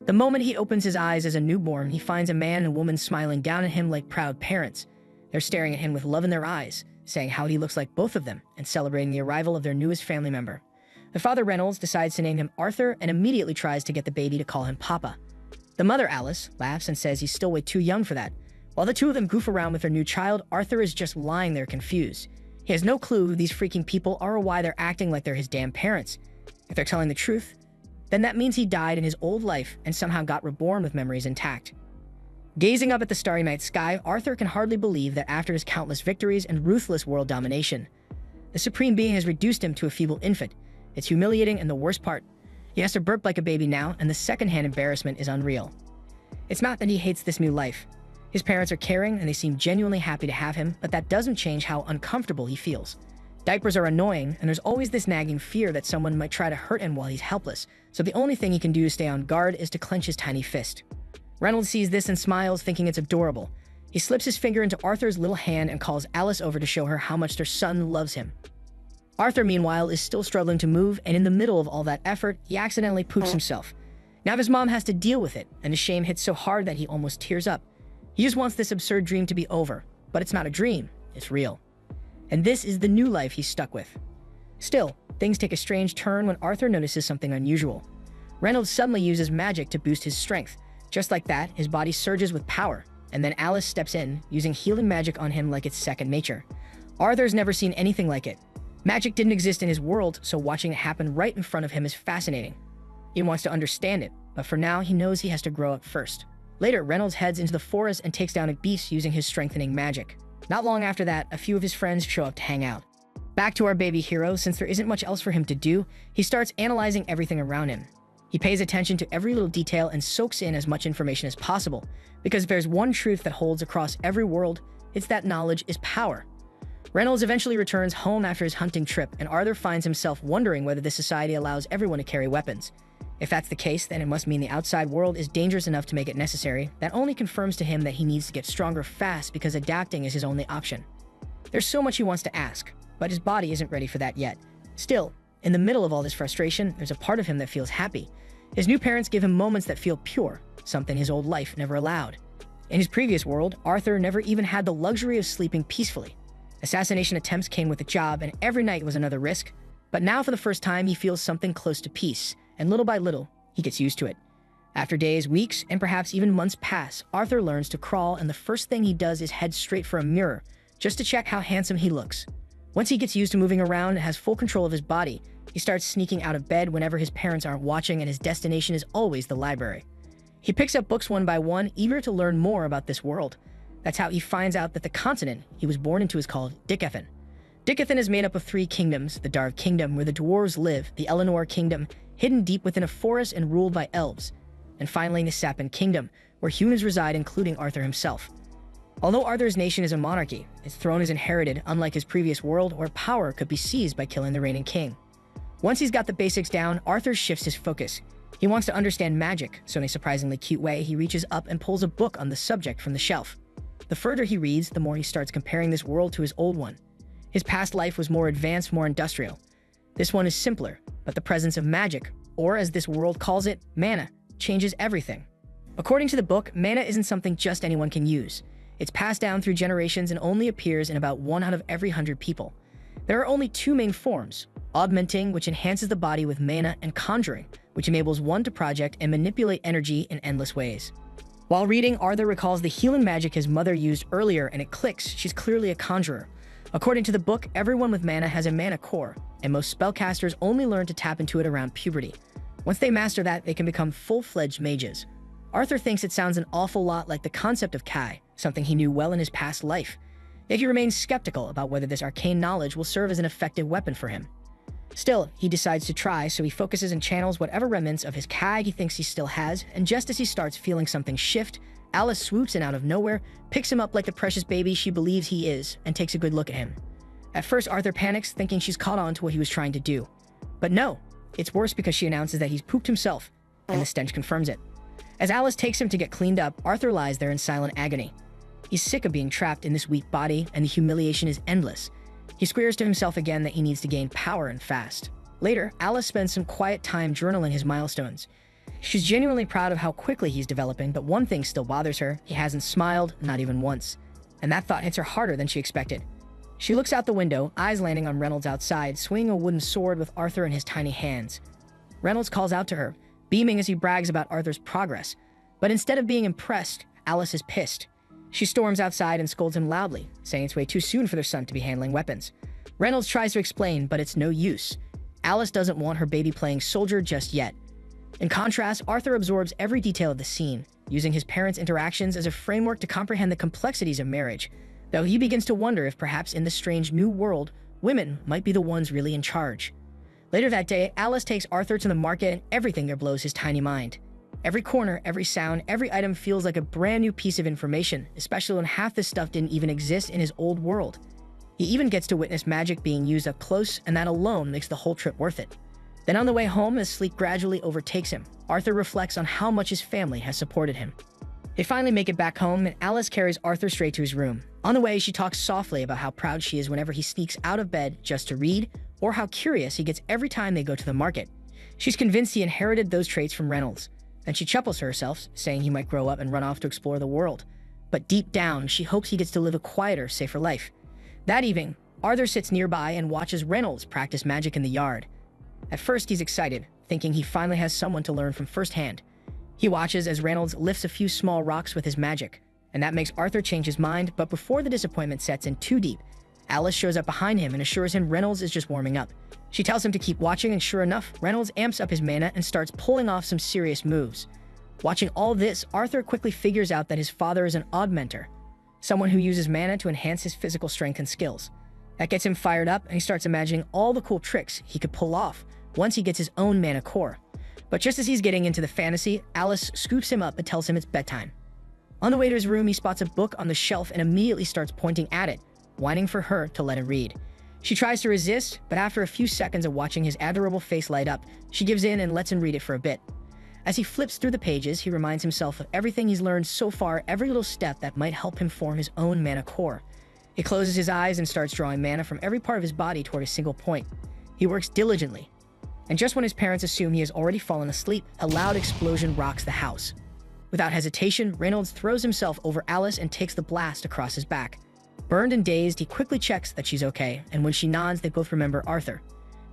The moment he opens his eyes as a newborn, he finds a man and woman smiling down at him like proud parents. They're staring at him with love in their eyes, saying how he looks like both of them, and celebrating the arrival of their newest family member. The father, Reynolds, decides to name him Arthur and immediately tries to get the baby to call him Papa. The mother, Alice, laughs and says he's still way too young for that. While the two of them goof around with their new child, Arthur is just lying there confused. He has no clue who these freaking people are or why they're acting like they're his damn parents. If they're telling the truth, then that means he died in his old life and somehow got reborn with memories intact. Gazing up at the starry night sky, Arthur can hardly believe that after his countless victories and ruthless world domination, the Supreme Being has reduced him to a feeble infant. It's humiliating, and the worst part, he has to burp like a baby now, and the secondhand embarrassment is unreal. It's not that he hates this new life. His parents are caring and they seem genuinely happy to have him, but that doesn't change how uncomfortable he feels. Diapers are annoying, and there's always this nagging fear that someone might try to hurt him while he's helpless, so the only thing he can do to stay on guard is to clench his tiny fist. Reynolds sees this and smiles, thinking it's adorable. He slips his finger into Arthur's little hand and calls Alice over to show her how much their son loves him. Arthur, meanwhile, is still struggling to move, and in the middle of all that effort, he accidentally poops himself. Now his mom has to deal with it, and his shame hits so hard that he almost tears up. He just wants this absurd dream to be over, but it's not a dream, it's real. And this is the new life he's stuck with. Still, things take a strange turn when Arthur notices something unusual. Reynolds suddenly uses magic to boost his strength. Just like that, his body surges with power, and then Alice steps in, using healing magic on him like it's second nature. Arthur's never seen anything like it. Magic didn't exist in his world, so watching it happen right in front of him is fascinating. He wants to understand it, but for now, he knows he has to grow up first. Later, Reynolds heads into the forest and takes down a beast using his strengthening magic. Not long after that, a few of his friends show up to hang out. Back to our baby hero, since there isn't much else for him to do, he starts analyzing everything around him. He pays attention to every little detail and soaks in as much information as possible, because if there's one truth that holds across every world, it's that knowledge is power. Reynolds eventually returns home after his hunting trip, and Arthur finds himself wondering whether this society allows everyone to carry weapons. If that's the case, then it must mean the outside world is dangerous enough to make it necessary. That only confirms to him that he needs to get stronger fast because adapting is his only option. There's so much he wants to ask, but his body isn't ready for that yet. Still, in the middle of all this frustration, there's a part of him that feels happy. His new parents give him moments that feel pure, something his old life never allowed. In his previous world, Arthur never even had the luxury of sleeping peacefully. Assassination attempts came with a job, and every night was another risk. But now, for the first time, he feels something close to peace, and little by little, he gets used to it. After days, weeks, and perhaps even months pass, Arthur learns to crawl, and the first thing he does is head straight for a mirror, just to check how handsome he looks. Once he gets used to moving around and has full control of his body, he starts sneaking out of bed whenever his parents aren't watching, and his destination is always the library. He picks up books one by one, eager to learn more about this world. That's how he finds out that the continent he was born into is called Dicathan. Dicathan is made up of 3 kingdoms: the Dark Kingdom, where the dwarves live, the Eleanor Kingdom, hidden deep within a forest and ruled by elves, and finally the Sappan Kingdom, where humans reside, including Arthur himself. Although Arthur's nation is a monarchy, its throne is inherited, unlike his previous world, where power could be seized by killing the reigning king. Once he's got the basics down, Arthur shifts his focus. He wants to understand magic, so in a surprisingly cute way, he reaches up and pulls a book on the subject from the shelf. The further he reads, the more he starts comparing this world to his old one. His past life was more advanced, more industrial. This one is simpler, but the presence of magic, or as this world calls it, mana, changes everything. According to the book, mana isn't something just anyone can use. It's passed down through generations and only appears in about 1 out of every 100 people. There are only 2 main forms: augmenting, which enhances the body with mana, and conjuring, which enables one to project and manipulate energy in endless ways. While reading, Arthur recalls the healing magic his mother used earlier, and it clicks. She's clearly a conjurer. According to the book, everyone with mana has a mana core, and most spellcasters only learn to tap into it around puberty. Once they master that, they can become full-fledged mages. Arthur thinks it sounds an awful lot like the concept of Kai, something he knew well in his past life. Yet he remains skeptical about whether this arcane knowledge will serve as an effective weapon for him. Still, he decides to try, so he focuses and channels whatever remnants of his Kai he thinks he still has, and just as he starts feeling something shift, Alice swoops in out of nowhere, picks him up like the precious baby she believes he is, and takes a good look at him. At first, Arthur panics, thinking she's caught on to what he was trying to do. But no, it's worse because she announces that he's pooped himself, and the stench confirms it. As Alice takes him to get cleaned up, Arthur lies there in silent agony. He's sick of being trapped in this weak body, and the humiliation is endless. He squares to himself again that he needs to gain power and fast. Later, Alice spends some quiet time journaling his milestones. She's genuinely proud of how quickly he's developing, but one thing still bothers her. He hasn't smiled, not even once. And that thought hits her harder than she expected. She looks out the window, eyes landing on Reynolds outside, swinging a wooden sword with Arthur in his tiny hands. Reynolds calls out to her, beaming as he brags about Arthur's progress. But instead of being impressed, Alice is pissed. She storms outside and scolds him loudly, saying it's way too soon for their son to be handling weapons. Reynolds tries to explain, but it's no use. Alice doesn't want her baby playing soldier just yet. In contrast, Arthur absorbs every detail of the scene, using his parents' interactions as a framework to comprehend the complexities of marriage, though he begins to wonder if perhaps in this strange new world, women might be the ones really in charge. Later that day, Alice takes Arthur to the market and everything there blows his tiny mind. Every corner, every sound, every item feels like a brand new piece of information, especially when half this stuff didn't even exist in his old world. He even gets to witness magic being used up close, and that alone makes the whole trip worth it. Then on the way home, as sleep gradually overtakes him, Arthur reflects on how much his family has supported him. They finally make it back home, and Alice carries Arthur straight to his room. On the way, she talks softly about how proud she is whenever he sneaks out of bed just to read, or how curious he gets every time they go to the market. She's convinced he inherited those traits from Reynolds. Then she chuckles to herself, saying he might grow up and run off to explore the world. But deep down, she hopes he gets to live a quieter, safer life. That evening, Arthur sits nearby and watches Reynolds practice magic in the yard. At first, he's excited, thinking he finally has someone to learn from firsthand. He watches as Reynolds lifts a few small rocks with his magic, and that makes Arthur change his mind, but before the disappointment sets in too deep, Alice shows up behind him and assures him Reynolds is just warming up. She tells him to keep watching, and sure enough, Reynolds amps up his mana and starts pulling off some serious moves. Watching all this, Arthur quickly figures out that his father is an augmenter, someone who uses mana to enhance his physical strength and skills. That gets him fired up, and he starts imagining all the cool tricks he could pull off once he gets his own mana core. But just as he's getting into the fantasy, Alice scoops him up and tells him it's bedtime. On the way to his room, he spots a book on the shelf and immediately starts pointing at it, whining for her to let him read. She tries to resist, but after a few seconds of watching his adorable face light up, she gives in and lets him read it for a bit. As he flips through the pages, he reminds himself of everything he's learned so far, every little step that might help him form his own mana core. He closes his eyes and starts drawing mana from every part of his body toward a single point. He works diligently. And just when his parents assume he has already fallen asleep, a loud explosion rocks the house. Without hesitation, Reynolds throws himself over Alice and takes the blast across his back. Burned and dazed, he quickly checks that she's okay, and when she nods, they both remember Arthur.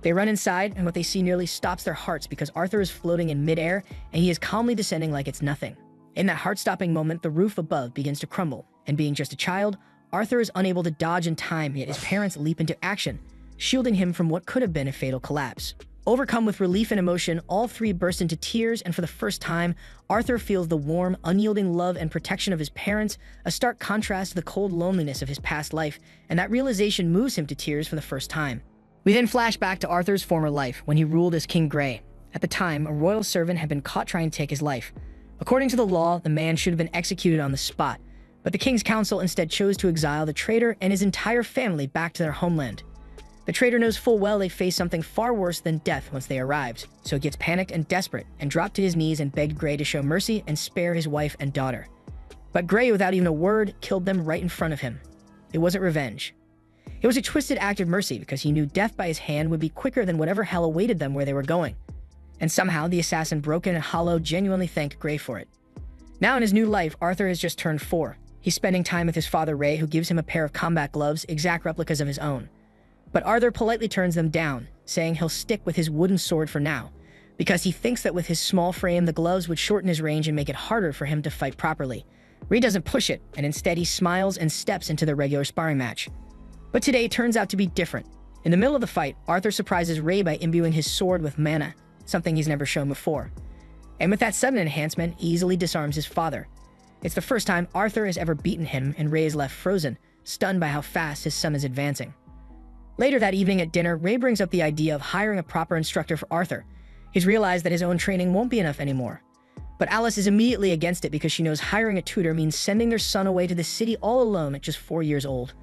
They run inside, and what they see nearly stops their hearts because Arthur is floating in midair, and he is calmly descending like it's nothing. In that heart-stopping moment, the roof above begins to crumble, and being just a child, Arthur is unable to dodge in time, yet his parents leap into action, shielding him from what could have been a fatal collapse. Overcome with relief and emotion, all three burst into tears, and for the first time, Arthur feels the warm, unyielding love and protection of his parents, a stark contrast to the cold loneliness of his past life, and that realization moves him to tears for the first time. We then flash back to Arthur's former life, when he ruled as King Grey. At the time, a royal servant had been caught trying to take his life. According to the law, the man should have been executed on the spot, but the king's council instead chose to exile the traitor and his entire family back to their homeland. The traitor knows full well they face something far worse than death once they arrived, so he gets panicked and desperate and dropped to his knees and begged Grey to show mercy and spare his wife and daughter. But Grey, without even a word, killed them right in front of him. It wasn't revenge. It was a twisted act of mercy because he knew death by his hand would be quicker than whatever hell awaited them where they were going. And somehow, the assassin, broken and hollow, genuinely thanked Grey for it. Now in his new life, Arthur has just turned 4. He's spending time with his father Ray, who gives him a pair of combat gloves, exact replicas of his own. But Arthur politely turns them down, saying he'll stick with his wooden sword for now, because he thinks that with his small frame, the gloves would shorten his range and make it harder for him to fight properly. Ray doesn't push it, and instead he smiles and steps into the regular sparring match. But today turns out to be different. In the middle of the fight, Arthur surprises Ray by imbuing his sword with mana, something he's never shown before. And with that sudden enhancement, he easily disarms his father. It's the first time Arthur has ever beaten him, and Ray is left frozen, stunned by how fast his son is advancing. Later that evening at dinner, Ray brings up the idea of hiring a proper instructor for Arthur. He's realized that his own training won't be enough anymore. But Alice is immediately against it because she knows hiring a tutor means sending their son away to the city all alone at just 4 years old.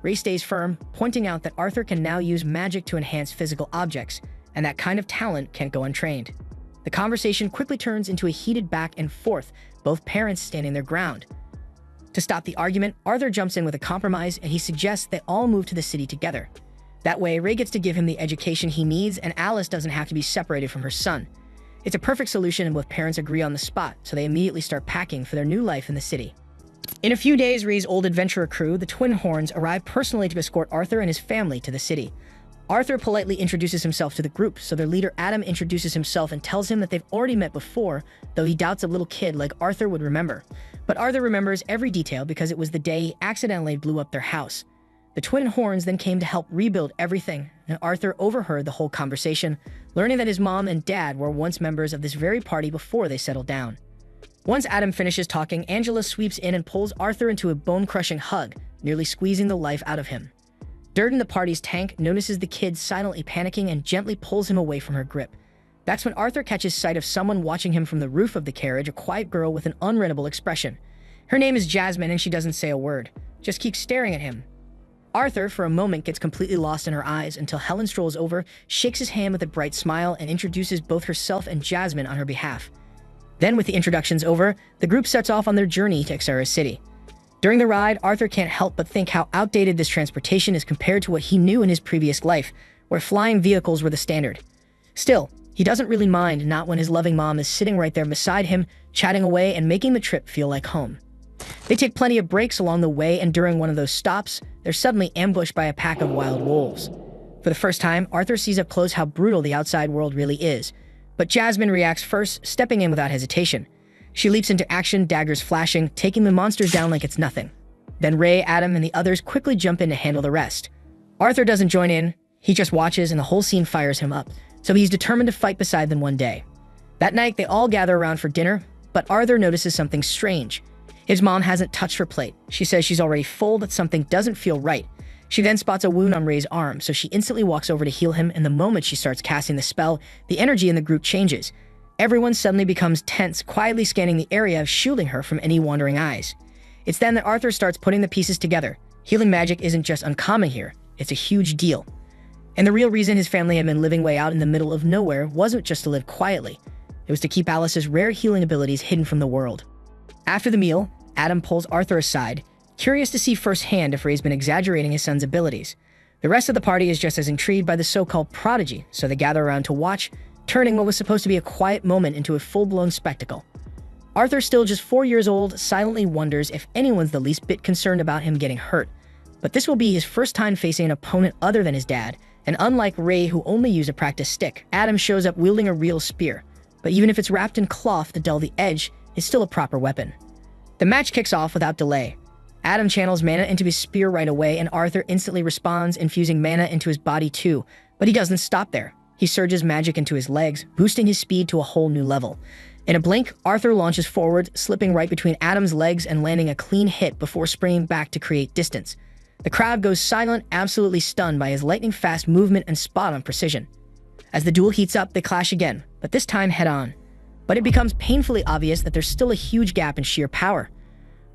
Ray stays firm, pointing out that Arthur can now use magic to enhance physical objects, and that kind of talent can't go untrained. The conversation quickly turns into a heated back and forth, both parents standing their ground. To stop the argument, Arthur jumps in with a compromise, and he suggests they all move to the city together. That way, Ray gets to give him the education he needs, and Alice doesn't have to be separated from her son. It's a perfect solution and both parents agree on the spot, so they immediately start packing for their new life in the city. In a few days, Rei's old adventurer crew, the Twin Horns, arrive personally to escort Arthur and his family to the city. Arthur politely introduces himself to the group, so their leader Adam introduces himself and tells him that they've already met before, though he doubts a little kid like Arthur would remember. But Arthur remembers every detail because it was the day he accidentally blew up their house. The Twin Horns then came to help rebuild everything, and Arthur overheard the whole conversation, learning that his mom and dad were once members of this very party before they settled down. Once Adam finishes talking, Angela sweeps in and pulls Arthur into a bone-crushing hug, nearly squeezing the life out of him. Durden, the party's tank, notices the kid silently panicking and gently pulls him away from her grip. That's when Arthur catches sight of someone watching him from the roof of the carriage, a quiet girl with an unreadable expression. Her name is Jasmine and she doesn't say a word, just keeps staring at him. Arthur, for a moment, gets completely lost in her eyes until Helen strolls over, shakes his hand with a bright smile, and introduces both herself and Jasmine on her behalf. Then, with the introductions over, the group sets off on their journey to Xera City. During the ride, Arthur can't help but think how outdated this transportation is compared to what he knew in his previous life, where flying vehicles were the standard. Still, he doesn't really mind, not when his loving mom is sitting right there beside him, chatting away and making the trip feel like home. They take plenty of breaks along the way, and during one of those stops, they're suddenly ambushed by a pack of wild wolves. For the first time, Arthur sees up close how brutal the outside world really is. But Jasmine reacts first, stepping in without hesitation. She leaps into action, daggers flashing, taking the monsters down like it's nothing. Then Rei, Adam, and the others quickly jump in to handle the rest. Arthur doesn't join in, he just watches and the whole scene fires him up, so he's determined to fight beside them one day. That night, they all gather around for dinner, but Arthur notices something strange. His mom hasn't touched her plate. She says she's already full, but something doesn't feel right. She then spots a wound on Rei's arm, so she instantly walks over to heal him, and the moment she starts casting the spell, the energy in the group changes. Everyone suddenly becomes tense, quietly scanning the area, shielding her from any wandering eyes. It's then that Arthur starts putting the pieces together. Healing magic isn't just uncommon here, it's a huge deal. And the real reason his family had been living way out in the middle of nowhere wasn't just to live quietly. It was to keep Alice's rare healing abilities hidden from the world. After the meal, Adam pulls Arthur aside, curious to see firsthand if Rei's been exaggerating his son's abilities. The rest of the party is just as intrigued by the so-called prodigy, so they gather around to watch, turning what was supposed to be a quiet moment into a full-blown spectacle. Arthur, still just 4 years old, silently wonders if anyone's the least bit concerned about him getting hurt. But this will be his first time facing an opponent other than his dad, and unlike Rei, who only used a practice stick, Adam shows up wielding a real spear. But even if it's wrapped in cloth to dull the edge, it's still a proper weapon. The match kicks off without delay. Adam channels mana into his spear right away, and Arthur instantly responds, infusing mana into his body too. But he doesn't stop there. He surges magic into his legs, boosting his speed to a whole new level. In a blink, Arthur launches forward, slipping right between Adam's legs and landing a clean hit before springing back to create distance. The crowd goes silent, absolutely stunned by his lightning-fast movement and spot-on precision. As the duel heats up, they clash again, but this time head-on. But it becomes painfully obvious that there's still a huge gap in sheer power.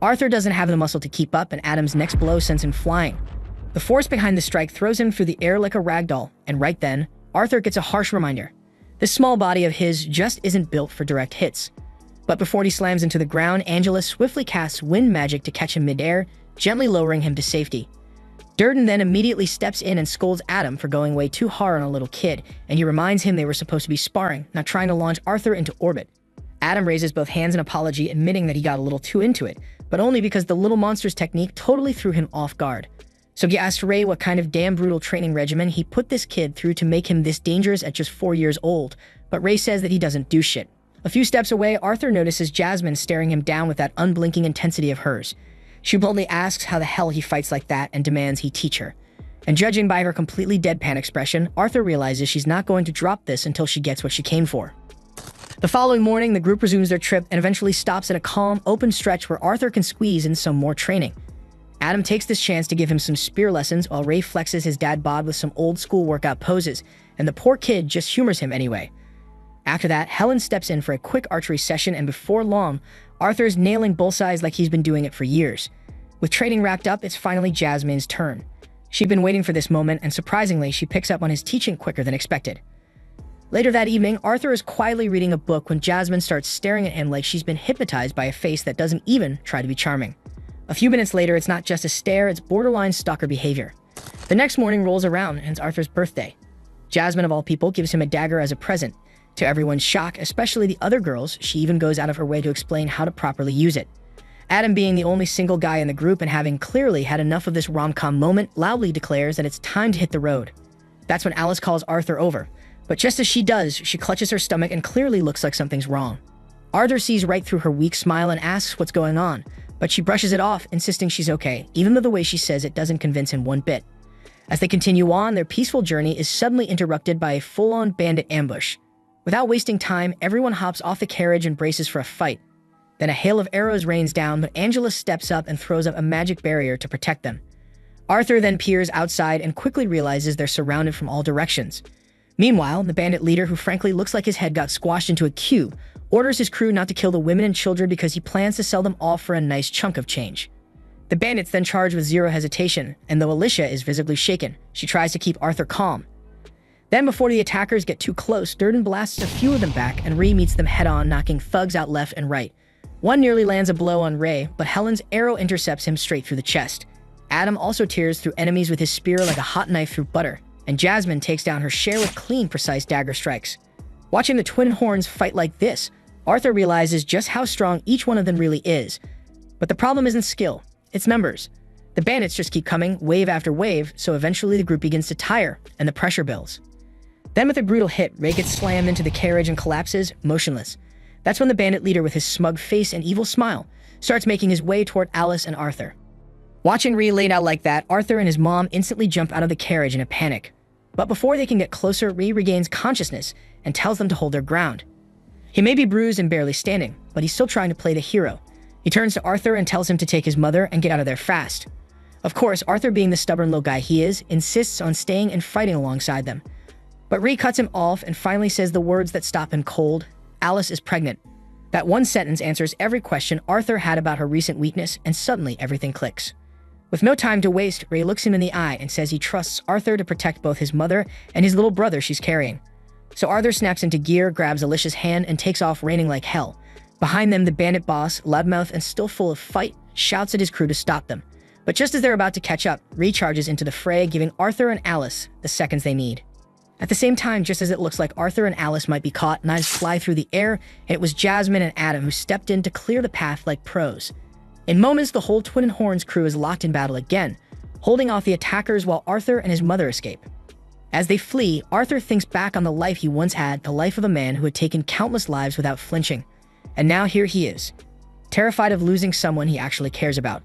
Arthur doesn't have the muscle to keep up, and Adam's next blow sends him flying. The force behind the strike throws him through the air like a ragdoll, and right then, Arthur gets a harsh reminder. This small body of his just isn't built for direct hits. But before he slams into the ground, Angela swiftly casts wind magic to catch him midair, gently lowering him to safety. Durden then immediately steps in and scolds Adam for going way too hard on a little kid, and he reminds him they were supposed to be sparring, not trying to launch Arthur into orbit. Adam raises both hands in apology, admitting that he got a little too into it, but only because the little monster's technique totally threw him off guard. So he asked Rei what kind of damn brutal training regimen he put this kid through to make him this dangerous at just 4 years old, but Rei says that he doesn't do shit. A few steps away, Arthur notices Jasmine staring him down with that unblinking intensity of hers. She bluntly asks how the hell he fights like that and demands he teach her. And judging by her completely deadpan expression, Arthur realizes she's not going to drop this until she gets what she came for. The following morning, the group resumes their trip and eventually stops at a calm, open stretch where Arthur can squeeze in some more training. Adam takes this chance to give him some spear lessons while Rei flexes his dad bod with some old-school workout poses, and the poor kid just humors him anyway. After that, Helen steps in for a quick archery session, and before long, Arthur's nailing bullseyes like he's been doing it for years. With training wrapped up, it's finally Jasmine's turn. She'd been waiting for this moment, and surprisingly, she picks up on his teaching quicker than expected. Later that evening, Arthur is quietly reading a book when Jasmine starts staring at him like she's been hypnotized by a face that doesn't even try to be charming. A few minutes later, it's not just a stare, it's borderline stalker behavior. The next morning rolls around, and it's Arthur's birthday. Jasmine, of all people, gives him a dagger as a present. To everyone's shock, especially the other girls, she even goes out of her way to explain how to properly use it. Adam, being the only single guy in the group and having clearly had enough of this rom-com moment, loudly declares that it's time to hit the road. That's when Alice calls Arthur over, but just as she does, she clutches her stomach and clearly looks like something's wrong. Arthur sees right through her weak smile and asks what's going on, but she brushes it off, insisting she's okay, even though the way she says it doesn't convince him one bit. As they continue on, their peaceful journey is suddenly interrupted by a full-on bandit ambush. Without wasting time, everyone hops off the carriage and braces for a fight. Then a hail of arrows rains down, but Angela steps up and throws up a magic barrier to protect them. Arthur then peers outside and quickly realizes they're surrounded from all directions. Meanwhile, the bandit leader, who frankly looks like his head got squashed into a cube, orders his crew not to kill the women and children because he plans to sell them off for a nice chunk of change. The bandits then charge with zero hesitation, and though Alicia is visibly shaken, she tries to keep Arthur calm. Then, before the attackers get too close, Durden blasts a few of them back and Ree meets them head-on, knocking thugs out left and right. One nearly lands a blow on Ray, but Helen's arrow intercepts him straight through the chest. Adam also tears through enemies with his spear like a hot knife through butter, and Jasmine takes down her share with clean, precise dagger strikes. Watching the twin horns fight like this, Arthur realizes just how strong each one of them really is. But the problem isn't skill, it's numbers. The bandits just keep coming, wave after wave, so eventually the group begins to tire, and the pressure builds. Then with a brutal hit, Ray gets slammed into the carriage and collapses, motionless. That's when the bandit leader, with his smug face and evil smile, starts making his way toward Alice and Arthur. Watching Ree laid out like that, Arthur and his mom instantly jump out of the carriage in a panic. But before they can get closer, Ree regains consciousness and tells them to hold their ground. He may be bruised and barely standing, but he's still trying to play the hero. He turns to Arthur and tells him to take his mother and get out of there fast. Of course, Arthur, being the stubborn little guy he is, insists on staying and fighting alongside them. But Ree cuts him off and finally says the words that stop him cold: Alice is pregnant. That one sentence answers every question Arthur had about her recent weakness, and suddenly everything clicks. With no time to waste, Ray looks him in the eye and says he trusts Arthur to protect both his mother and his little brother she's carrying. So Arthur snaps into gear, grabs Alicia's hand, and takes off raining like hell. Behind them, the bandit boss, loudmouth and still full of fight, shouts at his crew to stop them. But just as they're about to catch up, Ray charges into the fray, giving Arthur and Alice the seconds they need. At the same time, just as it looks like Arthur and Alice might be caught, knives fly through the air, and it was Jasmine and Adam who stepped in to clear the path like pros. In moments, the whole Twin and Horns crew is locked in battle again, holding off the attackers while Arthur and his mother escape. As they flee, Arthur thinks back on the life he once had, the life of a man who had taken countless lives without flinching. And now here he is, terrified of losing someone he actually cares about.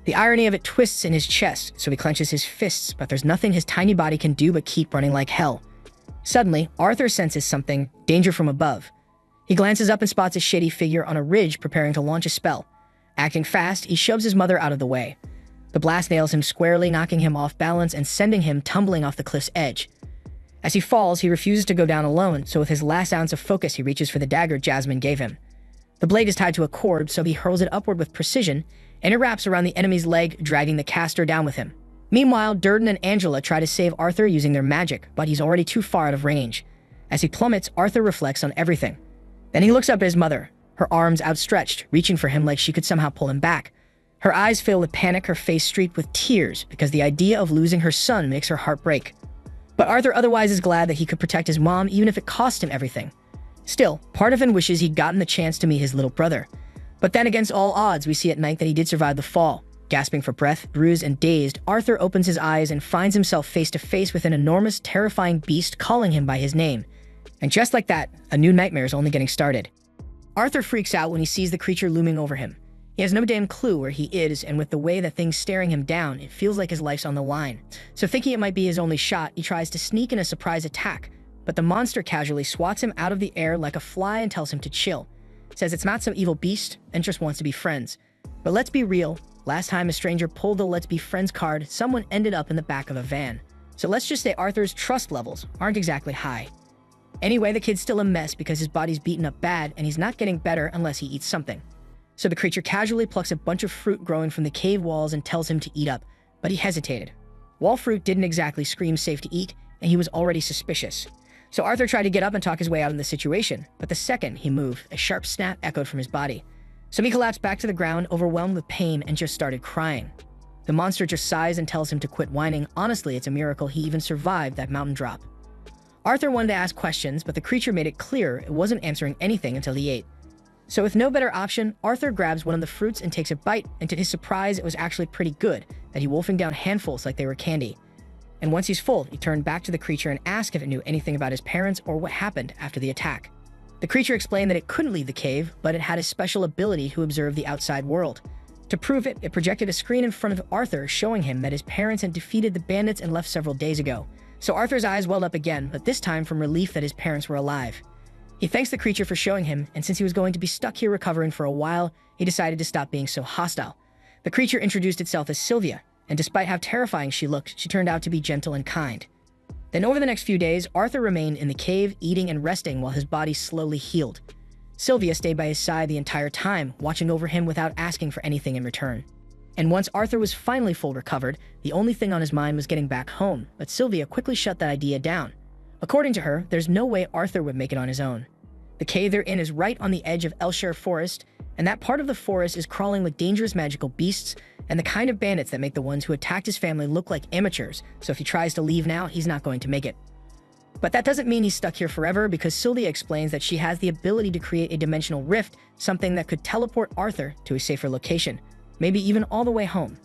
The irony of it twists in his chest, so he clenches his fists, but there's nothing his tiny body can do but keep running like hell. Suddenly, Arthur senses something, danger from above. He glances up and spots a shady figure on a ridge preparing to launch a spell. Acting fast, he shoves his mother out of the way. The blast nails him squarely, knocking him off balance and sending him tumbling off the cliff's edge. As he falls, he refuses to go down alone, so with his last ounce of focus, he reaches for the dagger Jasmine gave him. The blade is tied to a cord, so he hurls it upward with precision, and it wraps around the enemy's leg, dragging the caster down with him. Meanwhile, Durden and Angela try to save Arthur using their magic, but he's already too far out of range. As he plummets, Arthur reflects on everything. Then he looks up at his mother, her arms outstretched, reaching for him like she could somehow pull him back. Her eyes fill with panic, her face streaked with tears, because the idea of losing her son makes her heart break. But Arthur otherwise is glad that he could protect his mom, even if it cost him everything. Still, part of him wishes he'd gotten the chance to meet his little brother. But then, against all odds, we see at night that he did survive the fall. Gasping for breath, bruised and dazed, Arthur opens his eyes and finds himself face to face with an enormous, terrifying beast calling him by his name. And just like that, a new nightmare is only getting started. Arthur freaks out when he sees the creature looming over him. He has no damn clue where he is, and with the way that thing's staring him down, it feels like his life's on the line. So thinking it might be his only shot, he tries to sneak in a surprise attack, but the monster casually swats him out of the air like a fly and tells him to chill. Says it's not some evil beast and just wants to be friends. But let's be real, last time a stranger pulled the let's be friends card, someone ended up in the back of a van. So let's just say Arthur's trust levels aren't exactly high. Anyway, the kid's still a mess because his body's beaten up bad and he's not getting better unless he eats something. So the creature casually plucks a bunch of fruit growing from the cave walls and tells him to eat up, but he hesitated. Wall fruit didn't exactly scream safe to eat, and he was already suspicious. So Arthur tried to get up and talk his way out of the situation, but the second he moved, a sharp snap echoed from his body. So he collapsed back to the ground, overwhelmed with pain, and just started crying. The monster just sighs and tells him to quit whining. Honestly, it's a miracle he even survived that mountain drop. Arthur wanted to ask questions, but the creature made it clear it wasn't answering anything until he ate. So with no better option, Arthur grabs one of the fruits and takes a bite, and to his surprise, it was actually pretty good, that he wolfing down handfuls like they were candy. And once he's full, he turned back to the creature and asked if it knew anything about his parents or what happened after the attack. The creature explained that it couldn't leave the cave, but it had a special ability to observe the outside world. To prove it, it projected a screen in front of Arthur showing him that his parents had defeated the bandits and left several days ago. So Arthur's eyes welled up again, but this time from relief that his parents were alive. He thanks the creature for showing him, and since he was going to be stuck here recovering for a while, he decided to stop being so hostile. The creature introduced itself as Sylvia, and despite how terrifying she looked, she turned out to be gentle and kind. Then over the next few days, Arthur remained in the cave, eating and resting while his body slowly healed. Sylvia stayed by his side the entire time, watching over him without asking for anything in return. And once Arthur was finally full recovered, the only thing on his mind was getting back home, but Sylvia quickly shut that idea down. According to her, there's no way Arthur would make it on his own. The cave they're in is right on the edge of Elshire Forest, and that part of the forest is crawling with dangerous magical beasts and the kind of bandits that make the ones who attacked his family look like amateurs, so if he tries to leave now, he's not going to make it. But that doesn't mean he's stuck here forever, because Sylvia explains that she has the ability to create a dimensional rift, something that could teleport Arthur to a safer location, maybe even all the way home.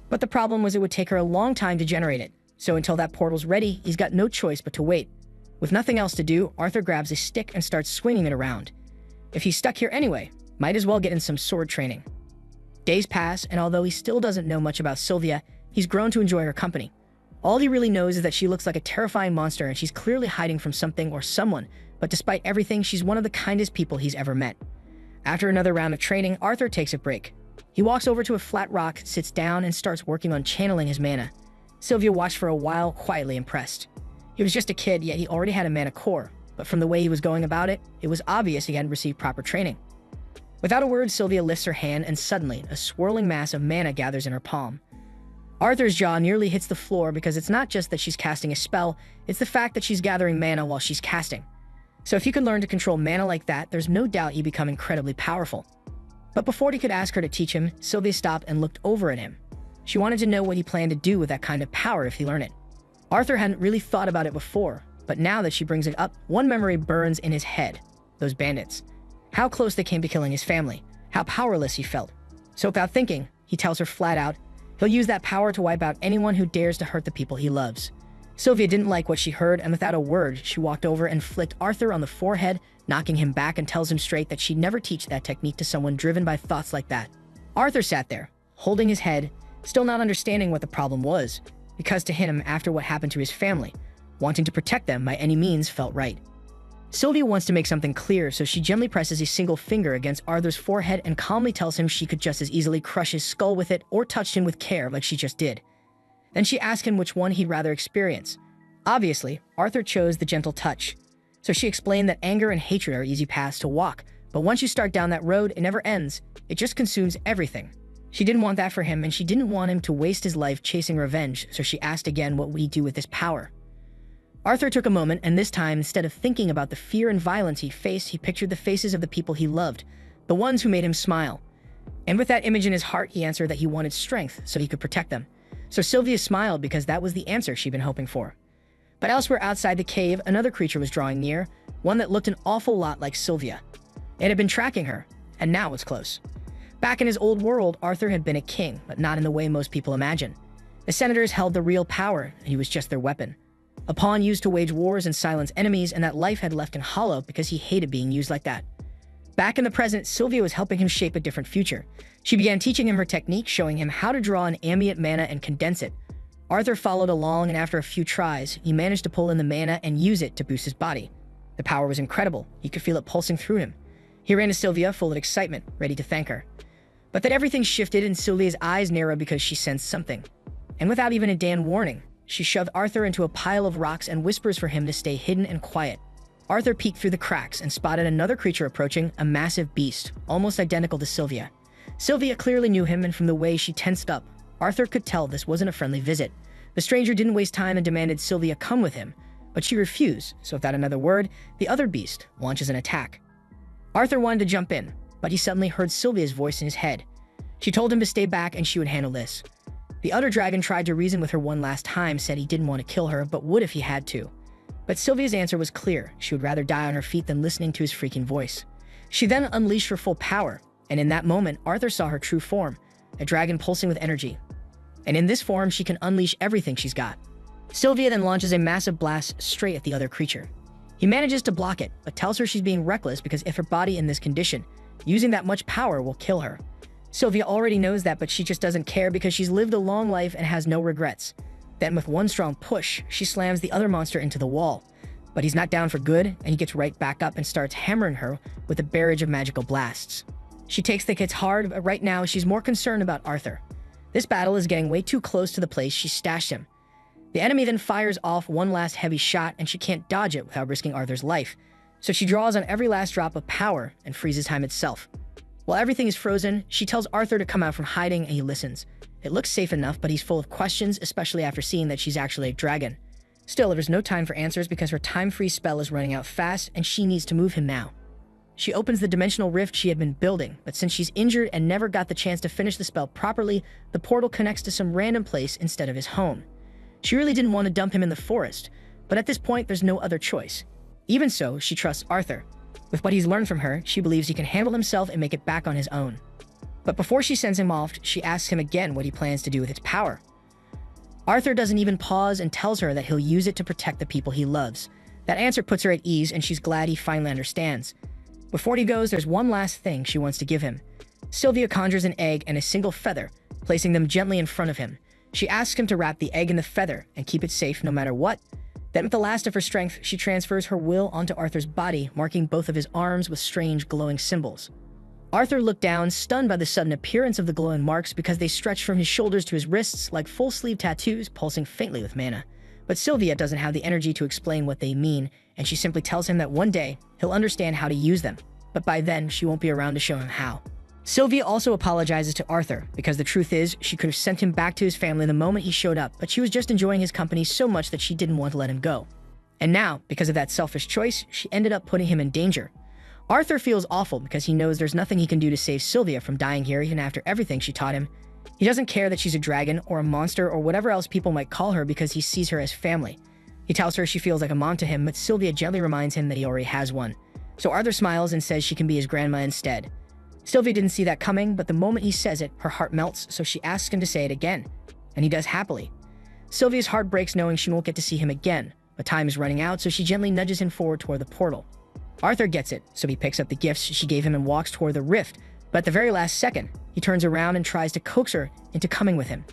But the problem was it would take her a long time to generate it, so until that portal's ready, he's got no choice but to wait. With nothing else to do, Arthur grabs a stick and starts swinging it around. If he's stuck here anyway, might as well get in some sword training. Days pass, and although he still doesn't know much about Sylvia, he's grown to enjoy her company. All he really knows is that she looks like a terrifying monster and she's clearly hiding from something or someone, but despite everything, she's one of the kindest people he's ever met. After another round of training, Arthur takes a break. He walks over to a flat rock, sits down, and starts working on channeling his mana. Sylvia watched for a while, quietly impressed. He was just a kid, yet he already had a mana core, but from the way he was going about it, it was obvious he hadn't received proper training. Without a word, Sylvia lifts her hand, and suddenly, a swirling mass of mana gathers in her palm. Arthur's jaw nearly hits the floor because it's not just that she's casting a spell, it's the fact that she's gathering mana while she's casting. So if you can learn to control mana like that, there's no doubt you become incredibly powerful. But before he could ask her to teach him, Sylvia stopped and looked over at him. She wanted to know what he planned to do with that kind of power if he learned it. Arthur hadn't really thought about it before, but now that she brings it up, one memory burns in his head. Those bandits. How close they came to killing his family. How powerless he felt. So without thinking, he tells her flat out, he'll use that power to wipe out anyone who dares to hurt the people he loves. Sylvia didn't like what she heard, and without a word, she walked over and flicked Arthur on the forehead, knocking him back, and tells him straight that she'd never teach that technique to someone driven by thoughts like that. Arthur sat there, holding his head, still not understanding what the problem was, because to him, after what happened to his family, wanting to protect them by any means felt right. Sylvia wants to make something clear, so she gently presses a single finger against Arthur's forehead and calmly tells him she could just as easily crush his skull with it or touch him with care like she just did. Then she asked him which one he'd rather experience. Obviously, Arthur chose the gentle touch. So she explained that anger and hatred are easy paths to walk, but once you start down that road, it never ends. It just consumes everything. She didn't want that for him, and she didn't want him to waste his life chasing revenge, so she asked again what would he do with this power. Arthur took a moment, and this time, instead of thinking about the fear and violence he faced, he pictured the faces of the people he loved, the ones who made him smile. And with that image in his heart, he answered that he wanted strength so he could protect them. So Sylvia smiled because that was the answer she'd been hoping for. But elsewhere outside the cave, another creature was drawing near, one that looked an awful lot like Sylvia. It had been tracking her, and now was close. Back in his old world, Arthur had been a king, but not in the way most people imagine. The senators held the real power, and he was just their weapon. A pawn used to wage wars and silence enemies, and that life had left him hollow because he hated being used like that. Back in the present, Sylvia was helping him shape a different future. She began teaching him her technique, showing him how to draw an ambient mana and condense it. Arthur followed along, and after a few tries, he managed to pull in the mana and use it to boost his body. The power was incredible. He could feel it pulsing through him. He ran to Sylvia, full of excitement, ready to thank her. But then everything shifted, and Sylvia's eyes narrowed because she sensed something. And without even a damn warning, she shoved Arthur into a pile of rocks and whispers for him to stay hidden and quiet. Arthur peeked through the cracks and spotted another creature approaching, a massive beast, almost identical to Sylvia. Sylvia clearly knew him, and from the way she tensed up, Arthur could tell this wasn't a friendly visit. The stranger didn't waste time and demanded Sylvia come with him, but she refused, so without another word, the other beast launches an attack. Arthur wanted to jump in, but he suddenly heard Sylvia's voice in his head. She told him to stay back and she would handle this. The other dragon tried to reason with her one last time, said he didn't want to kill her, but would if he had to. But Sylvia's answer was clear. She would rather die on her feet than listening to his freaking voice. She then unleashed her full power, and in that moment, Arthur saw her true form, a dragon pulsing with energy. And in this form, she can unleash everything she's got. Sylvia then launches a massive blast straight at the other creature. He manages to block it, but tells her she's being reckless because if her body in this condition, using that much power will kill her. Sylvia already knows that, but she just doesn't care because she's lived a long life and has no regrets. Then with one strong push, she slams the other monster into the wall. But he's not down for good, and he gets right back up and starts hammering her with a barrage of magical blasts. She takes the hits hard, but right now she's more concerned about Arthur. This battle is getting way too close to the place she stashed him. The enemy then fires off one last heavy shot, and she can't dodge it without risking Arthur's life. So she draws on every last drop of power and freezes time itself. While everything is frozen, she tells Arthur to come out from hiding, and he listens. It looks safe enough, but he's full of questions, especially after seeing that she's actually a dragon. Still, there's no time for answers because her time-freeze spell is running out fast, and she needs to move him now. She opens the dimensional rift she had been building, but since she's injured and never got the chance to finish the spell properly, the portal connects to some random place instead of his home. She really didn't want to dump him in the forest, but at this point, there's no other choice. Even so, she trusts Arthur. With what he's learned from her, she believes he can handle himself and make it back on his own. But before she sends him off, she asks him again what he plans to do with its power. Arthur doesn't even pause and tells her that he'll use it to protect the people he loves. That answer puts her at ease, and she's glad he finally understands. Before he goes, there's one last thing she wants to give him. Sylvia conjures an egg and a single feather, placing them gently in front of him. She asks him to wrap the egg in the feather and keep it safe no matter what. Then with the last of her strength, she transfers her will onto Arthur's body, marking both of his arms with strange glowing symbols. Arthur looked down, stunned by the sudden appearance of the glowing marks because they stretched from his shoulders to his wrists like full-sleeve tattoos pulsing faintly with mana. But Sylvia doesn't have the energy to explain what they mean, and she simply tells him that one day, he'll understand how to use them. But by then, she won't be around to show him how. Sylvia also apologizes to Arthur, because the truth is, she could have sent him back to his family the moment he showed up, but she was just enjoying his company so much that she didn't want to let him go. And now, because of that selfish choice, she ended up putting him in danger. Arthur feels awful because he knows there's nothing he can do to save Sylvia from dying here even after everything she taught him. He doesn't care that she's a dragon or a monster or whatever else people might call her because he sees her as family. He tells her she feels like a mom to him, but Sylvia gently reminds him that he already has one. So Arthur smiles and says she can be his grandma instead. Sylvia didn't see that coming, but the moment he says it, her heart melts, so she asks him to say it again. And he does happily. Sylvia's heart breaks knowing she won't get to see him again, but time is running out, so she gently nudges him forward toward the portal. Arthur gets it, so he picks up the gifts she gave him and walks toward the rift, but at the very last second, he turns around and tries to coax her into coming with him.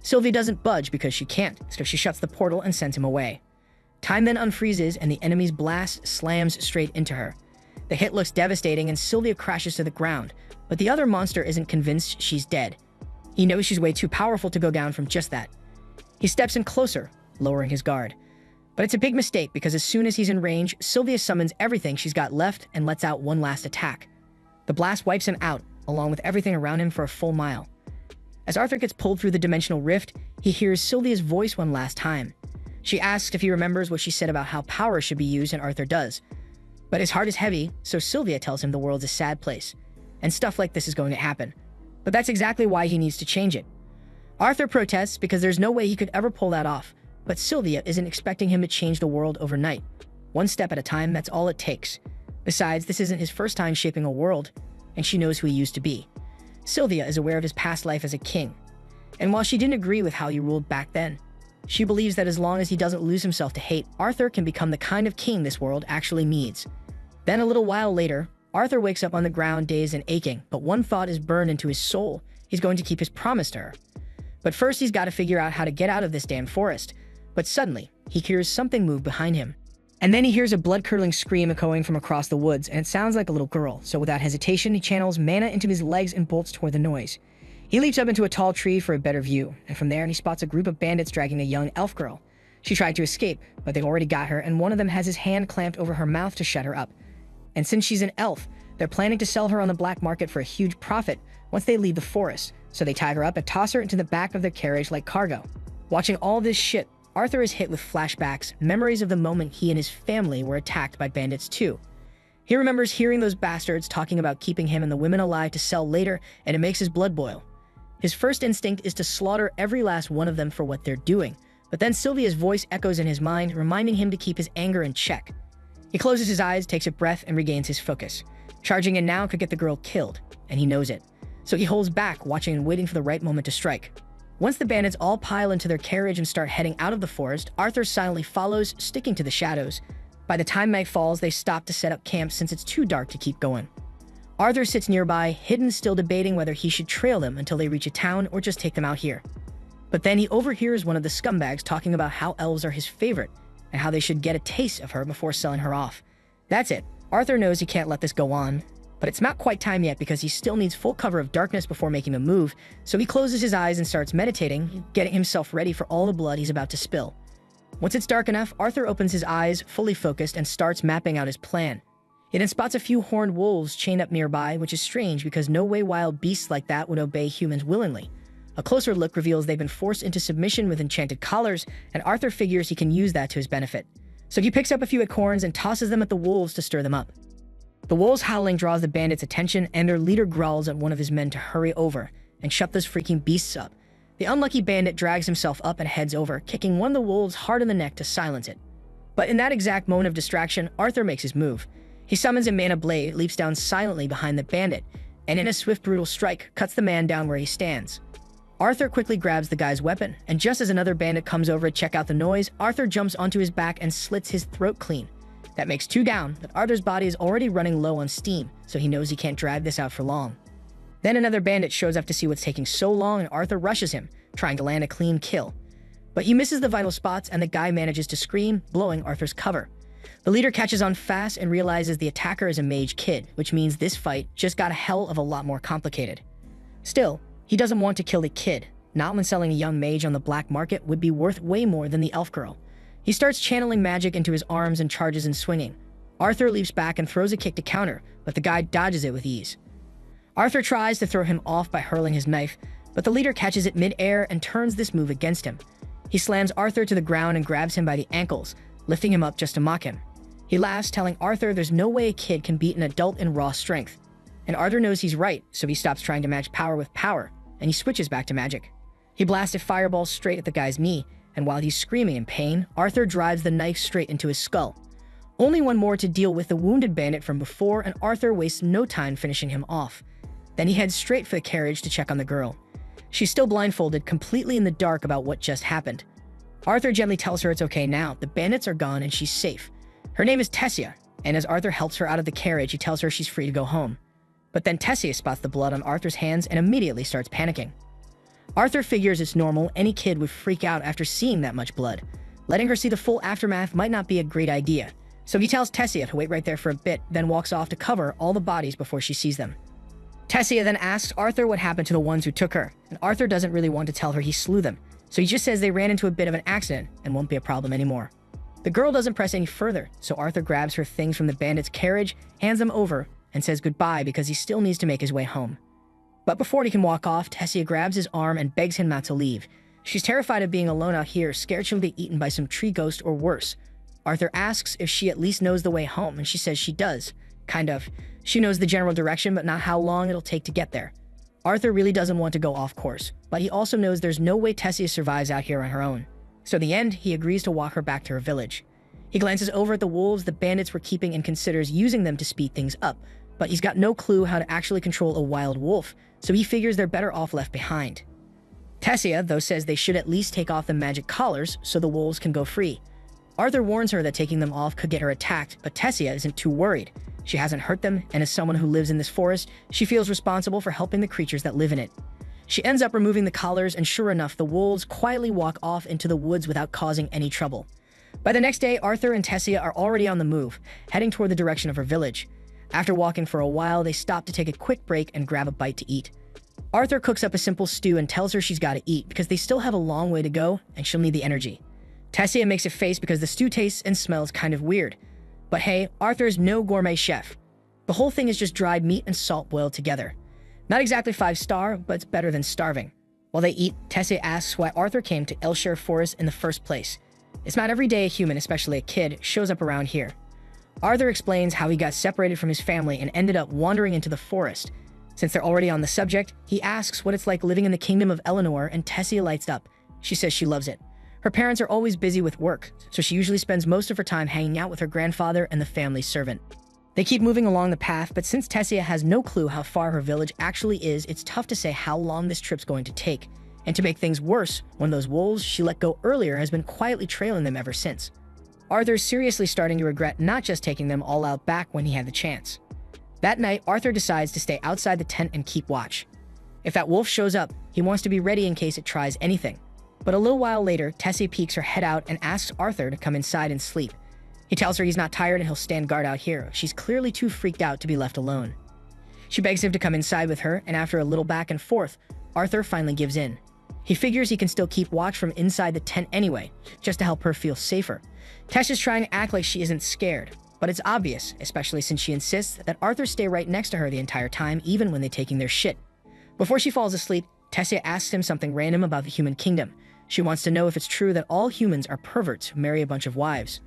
Sylvia doesn't budge because she can't, so she shuts the portal and sends him away. Time then unfreezes and the enemy's blast slams straight into her. The hit looks devastating and Sylvia crashes to the ground, but the other monster isn't convinced she's dead. He knows she's way too powerful to go down from just that. He steps in closer, lowering his guard. But it's a big mistake because as soon as he's in range, Sylvia summons everything she's got left and lets out one last attack. The blast wipes him out, along with everything around him for a full mile. As Arthur gets pulled through the dimensional rift, he hears Sylvia's voice one last time. She asks if he remembers what she said about how power should be used, and Arthur does. But his heart is heavy, so Sylvia tells him the world's a sad place, and stuff like this is going to happen. But that's exactly why he needs to change it. Arthur protests because there's no way he could ever pull that off, but Sylvia isn't expecting him to change the world overnight. One step at a time, that's all it takes. Besides, this isn't his first time shaping a world, and she knows who he used to be. Sylvia is aware of his past life as a king, and while she didn't agree with how he ruled back then, she believes that as long as he doesn't lose himself to hate, Arthur can become the kind of king this world actually needs. Then a little while later, Arthur wakes up on the ground dazed and aching, but one thought is burned into his soul. He's going to keep his promise to her. But first he's got to figure out how to get out of this damn forest. But suddenly, he hears something move behind him. And then he hears a blood-curdling scream echoing from across the woods, and it sounds like a little girl. So without hesitation, he channels mana into his legs and bolts toward the noise. He leaps up into a tall tree for a better view, and from there he spots a group of bandits dragging a young elf girl. She tried to escape, but they already got her, and one of them has his hand clamped over her mouth to shut her up. And since she's an elf, they're planning to sell her on the black market for a huge profit once they leave the forest, so they tie her up and toss her into the back of their carriage like cargo. Watching all this shit, Arthur is hit with flashbacks, memories of the moment he and his family were attacked by bandits too. He remembers hearing those bastards talking about keeping him and the women alive to sell later, and it makes his blood boil. His first instinct is to slaughter every last one of them for what they're doing, But then Sylvia's voice echoes in his mind, reminding him to keep his anger in check. He closes his eyes, takes a breath, and regains his focus. Charging in now could get the girl killed, and he knows it. So he holds back, watching and waiting for the right moment to strike. Once the bandits all pile into their carriage and start heading out of the forest, Arthur silently follows, sticking to the shadows. By the time night falls, they stop to set up camp since it's too dark to keep going. Arthur sits nearby, hidden, still debating whether he should trail them until they reach a town or just take them out here. But then he overhears one of the scumbags talking about how elves are his favorite and how they should get a taste of her before selling her off. That's it. Arthur knows he can't let this go on, but it's not quite time yet because he still needs full cover of darkness before making a move, so he closes his eyes and starts meditating, getting himself ready for all the blood he's about to spill. Once it's dark enough, Arthur opens his eyes, fully focused, and starts mapping out his plan. He then spots a few horned wolves chained up nearby, which is strange because no way wild beasts like that would obey humans willingly. A closer look reveals they've been forced into submission with enchanted collars, and Arthur figures he can use that to his benefit. So he picks up a few acorns and tosses them at the wolves to stir them up. The wolves' howling draws the bandits' attention, and their leader growls at one of his men to hurry over and shut those freaking beasts up. The unlucky bandit drags himself up and heads over, kicking one of the wolves hard in the neck to silence it. But in that exact moment of distraction, Arthur makes his move. He summons a mana blade, leaps down silently behind the bandit, and in a swift, brutal strike, cuts the man down where he stands. Arthur quickly grabs the guy's weapon, and just as another bandit comes over to check out the noise, Arthur jumps onto his back and slits his throat clean. That makes 2 down, but Arthur's body is already running low on steam, so he knows he can't drag this out for long. Then another bandit shows up to see what's taking so long, and Arthur rushes him, trying to land a clean kill. But he misses the vital spots, and the guy manages to scream, blowing Arthur's cover. The leader catches on fast and realizes the attacker is a mage kid, which means this fight just got a hell of a lot more complicated. Still, he doesn't want to kill the kid, not when selling a young mage on the black market would be worth way more than the elf girl. He starts channeling magic into his arms and charges in swinging. Arthur leaps back and throws a kick to counter, but the guy dodges it with ease. Arthur tries to throw him off by hurling his knife, but the leader catches it mid-air and turns this move against him. He slams Arthur to the ground and grabs him by the ankles, lifting him up just to mock him. He laughs, telling Arthur there's no way a kid can beat an adult in raw strength. And Arthur knows he's right, so he stops trying to match power with power, and he switches back to magic. He blasts a fireball straight at the guy's knee, and while he's screaming in pain, Arthur drives the knife straight into his skull. Only one more to deal with the wounded bandit from before, and Arthur wastes no time finishing him off. Then he heads straight for the carriage to check on the girl. She's still blindfolded, completely in the dark about what just happened. Arthur gently tells her it's okay now, the bandits are gone and she's safe. Her name is Tessia, and as Arthur helps her out of the carriage, he tells her she's free to go home. But then Tessia spots the blood on Arthur's hands and immediately starts panicking. Arthur figures it's normal, any kid would freak out after seeing that much blood. Letting her see the full aftermath might not be a great idea, so he tells Tessia to wait right there for a bit, then walks off to cover all the bodies before she sees them. Tessia then asks Arthur what happened to the ones who took her, and Arthur doesn't really want to tell her he slew them, so he just says they ran into a bit of an accident and won't be a problem anymore. The girl doesn't press any further, so Arthur grabs her things from the bandit's carriage, hands them over, and says goodbye because he still needs to make his way home. But before he can walk off, Tessia grabs his arm and begs him not to leave. She's terrified of being alone out here, scared she'll be eaten by some tree ghost or worse. Arthur asks if she at least knows the way home, and she says she does. Kind of. She knows the general direction, but not how long it'll take to get there. Arthur really doesn't want to go off course, but he also knows there's no way Tessia survives out here on her own. So in the end, he agrees to walk her back to her village. He glances over at the wolves the bandits were keeping and considers using them to speed things up, but he's got no clue how to actually control a wild wolf, so he figures they're better off left behind. Tessia, though, says they should at least take off the magic collars so the wolves can go free. Arthur warns her that taking them off could get her attacked, but Tessia isn't too worried. She hasn't hurt them, and as someone who lives in this forest, she feels responsible for helping the creatures that live in it. She ends up removing the collars, and sure enough, the wolves quietly walk off into the woods without causing any trouble. By the next day, Arthur and Tessia are already on the move, heading toward the direction of her village. After walking for a while, they stop to take a quick break and grab a bite to eat. Arthur cooks up a simple stew and tells her she's got to eat because they still have a long way to go and she'll need the energy. Tessia makes a face because the stew tastes and smells kind of weird. But hey, Arthur's no gourmet chef. The whole thing is just dried meat and salt boiled together. Not exactly 5-star, but it's better than starving. While they eat, Tessia asks why Arthur came to Elshire Forest in the first place. It's not every day a human, especially a kid, shows up around here. Arthur explains how he got separated from his family and ended up wandering into the forest. Since they're already on the subject, he asks what it's like living in the kingdom of Eleanor, and Tessia lights up. She says she loves it. Her parents are always busy with work, so she usually spends most of her time hanging out with her grandfather and the family servant. They keep moving along the path, but since Tessia has no clue how far her village actually is, it's tough to say how long this trip's going to take. And to make things worse, one of those wolves she let go earlier has been quietly trailing them ever since. Arthur's seriously starting to regret not just taking them all out back when he had the chance. That night, Arthur decides to stay outside the tent and keep watch. If that wolf shows up, he wants to be ready in case it tries anything. But a little while later, Tessie peeks her head out and asks Arthur to come inside and sleep. He tells her he's not tired and he'll stand guard out here. She's clearly too freaked out to be left alone. She begs him to come inside with her, and after a little back and forth, Arthur finally gives in. He figures he can still keep watch from inside the tent anyway, just to help her feel safer. Tessia's trying to act like she isn't scared, but it's obvious, especially since she insists that Arthur stay right next to her the entire time, even when they're taking their shit. Before she falls asleep, Tessia asks him something random about the human kingdom. She wants to know if it's true that all humans are perverts who marry a bunch of wives.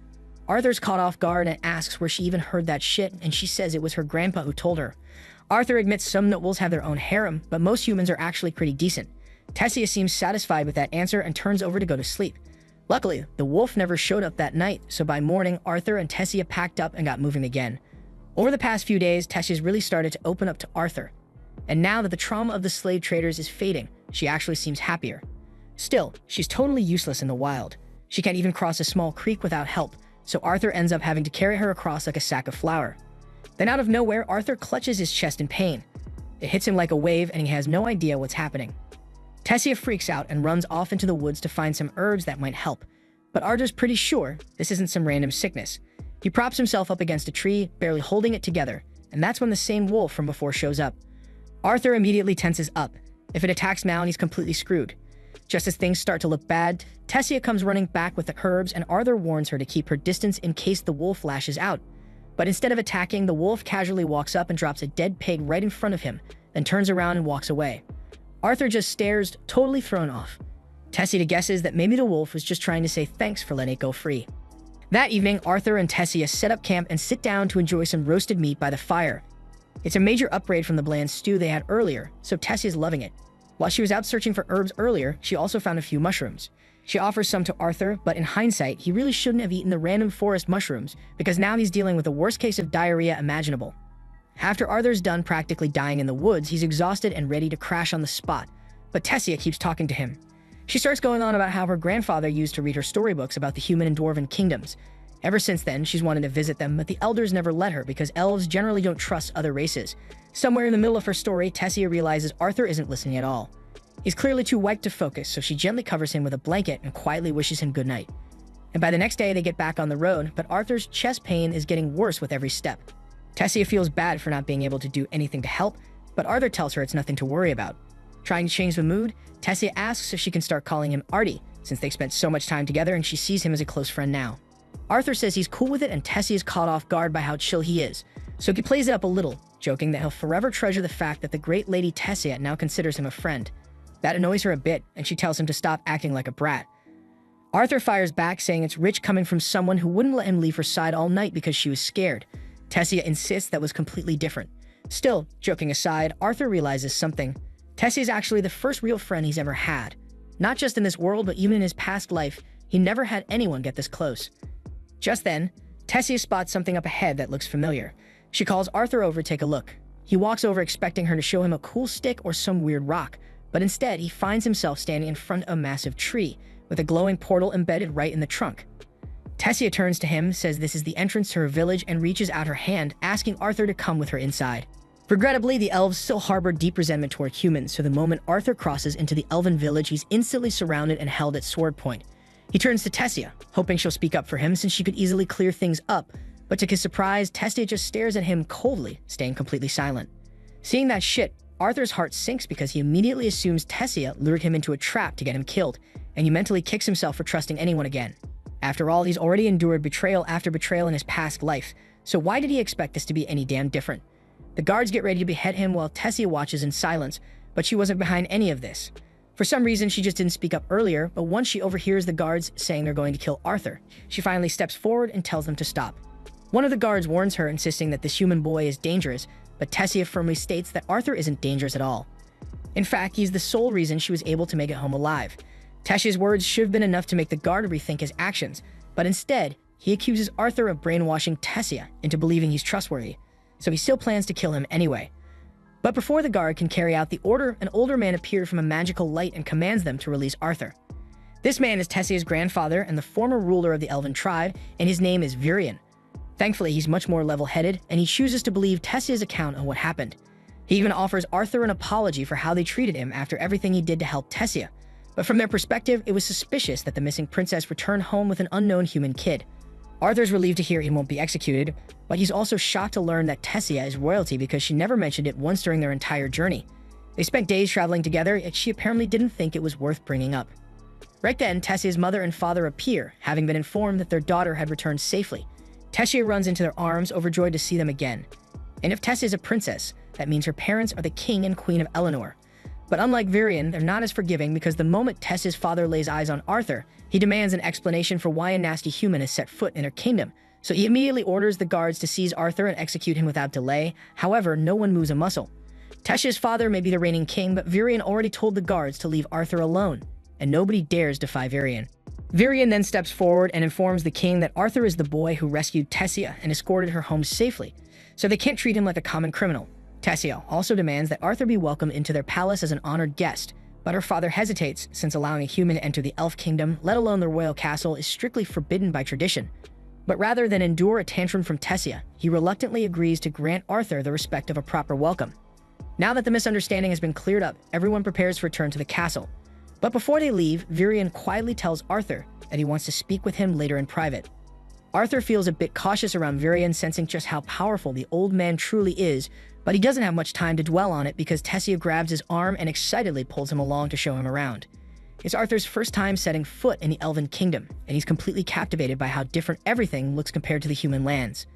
Arthur's caught off guard and asks where she even heard that shit, and she says it was her grandpa who told her. Arthur admits some nobles have their own harem, but most humans are actually pretty decent. Tessia seems satisfied with that answer and turns over to go to sleep. Luckily, the wolf never showed up that night, so by morning, Arthur and Tessia packed up and got moving again. Over the past few days, Tessia's really started to open up to Arthur. And now that the trauma of the slave traders is fading, she actually seems happier. Still, she's totally useless in the wild. She can't even cross a small creek without help, so Arthur ends up having to carry her across like a sack of flour. Then out of nowhere, Arthur clutches his chest in pain. It hits him like a wave and he has no idea what's happening. Tessia freaks out and runs off into the woods to find some herbs that might help. But Arthur's pretty sure this isn't some random sickness. He props himself up against a tree, barely holding it together, and that's when the same wolf from before shows up. Arthur immediately tenses up. If it attacks now, he's completely screwed. Just as things start to look bad, Tessia comes running back with the herbs, and Arthur warns her to keep her distance in case the wolf lashes out. But instead of attacking, the wolf casually walks up and drops a dead pig right in front of him, then turns around and walks away. Arthur just stares, totally thrown off. Tessia guesses that maybe the wolf was just trying to say thanks for letting it go free. That evening, Arthur and Tessia set up camp and sit down to enjoy some roasted meat by the fire. It's a major upgrade from the bland stew they had earlier, so Tessia's loving it. While she was out searching for herbs earlier, she also found a few mushrooms. She offers some to Arthur, but in hindsight, he really shouldn't have eaten the random forest mushrooms, because now he's dealing with the worst case of diarrhea imaginable. After Arthur's done practically dying in the woods, he's exhausted and ready to crash on the spot, but Tessia keeps talking to him. She starts going on about how her grandfather used to read her storybooks about the human and dwarven kingdoms. Ever since then, she's wanted to visit them, but the elders never let her because elves generally don't trust other races. Somewhere in the middle of her story, Tessia realizes Arthur isn't listening at all. He's clearly too wiped to focus, so she gently covers him with a blanket and quietly wishes him good night. And by the next day, they get back on the road, but Arthur's chest pain is getting worse with every step. Tessia feels bad for not being able to do anything to help, but Arthur tells her it's nothing to worry about. Trying to change the mood, Tessia asks if she can start calling him Artie, since they've spent so much time together and she sees him as a close friend now. Arthur says he's cool with it, and Tessia is caught off guard by how chill he is, so he plays it up a little, joking that he'll forever treasure the fact that the great lady Tessia now considers him a friend. That annoys her a bit, and she tells him to stop acting like a brat. Arthur fires back, saying it's rich coming from someone who wouldn't let him leave her side all night because she was scared. Tessia insists that was completely different. Still, joking aside, Arthur realizes something. Tessia is actually the first real friend he's ever had. Not just in this world, but even in his past life, he never had anyone get this close. Just then, Tessia spots something up ahead that looks familiar. She calls Arthur over to take a look. He walks over expecting her to show him a cool stick or some weird rock, but instead he finds himself standing in front of a massive tree, with a glowing portal embedded right in the trunk. Tessia turns to him, says this is the entrance to her village, and reaches out her hand, asking Arthur to come with her inside. Regrettably, the elves still harbor deep resentment toward humans, so the moment Arthur crosses into the elven village, he's instantly surrounded and held at sword point. He turns to Tessia, hoping she'll speak up for him since she could easily clear things up, but to his surprise, Tessia just stares at him coldly, staying completely silent. Seeing that shit, Arthur's heart sinks because he immediately assumes Tessia lured him into a trap to get him killed, and he mentally kicks himself for trusting anyone again. After all, he's already endured betrayal after betrayal in his past life, so why did he expect this to be any damn different? The guards get ready to behead him while Tessia watches in silence, but she wasn't behind any of this. For some reason, she just didn't speak up earlier, but once she overhears the guards saying they're going to kill Arthur, she finally steps forward and tells them to stop. One of the guards warns her, insisting that this human boy is dangerous, but Tessia firmly states that Arthur isn't dangerous at all. In fact, he's the sole reason she was able to make it home alive. Tessia's words should have been enough to make the guard rethink his actions, but instead, he accuses Arthur of brainwashing Tessia into believing he's trustworthy, so he still plans to kill him anyway. But before the guard can carry out the order, an older man appeared from a magical light and commands them to release Arthur. This man is Tessia's grandfather and the former ruler of the Elven tribe, and his name is Virion. Thankfully, he's much more level-headed, and he chooses to believe Tessia's account on what happened. He even offers Arthur an apology for how they treated him after everything he did to help Tessia. But from their perspective, it was suspicious that the missing princess returned home with an unknown human kid. Arthur's relieved to hear he won't be executed, but he's also shocked to learn that Tessia is royalty because she never mentioned it once during their entire journey. They spent days traveling together, yet she apparently didn't think it was worth bringing up. Right then, Tessia's mother and father appear, having been informed that their daughter had returned safely. Tessia runs into their arms, overjoyed to see them again. And if Tessia is a princess, that means her parents are the king and queen of Eleanor. But unlike Virion, they're not as forgiving because the moment Tessia's father lays eyes on Arthur, he demands an explanation for why a nasty human has set foot in their kingdom. So he immediately orders the guards to seize Arthur and execute him without delay. However, no one moves a muscle. Tessia's father may be the reigning king, but Virion already told the guards to leave Arthur alone, and nobody dares defy Virion. Virion then steps forward and informs the king that Arthur is the boy who rescued Tessia and escorted her home safely, so they can't treat him like a common criminal. Tessia also demands that Arthur be welcomed into their palace as an honored guest, but her father hesitates since allowing a human to enter the elf kingdom, let alone the royal castle, is strictly forbidden by tradition. But rather than endure a tantrum from Tessia, he reluctantly agrees to grant Arthur the respect of a proper welcome. Now that the misunderstanding has been cleared up, everyone prepares to return to the castle. But before they leave, Virion quietly tells Arthur that he wants to speak with him later in private. Arthur feels a bit cautious around Virion, sensing just how powerful the old man truly is, but he doesn't have much time to dwell on it because Tessia grabs his arm and excitedly pulls him along to show him around. It's Arthur's first time setting foot in the Elven Kingdom, and he's completely captivated by how different everything looks compared to the human lands.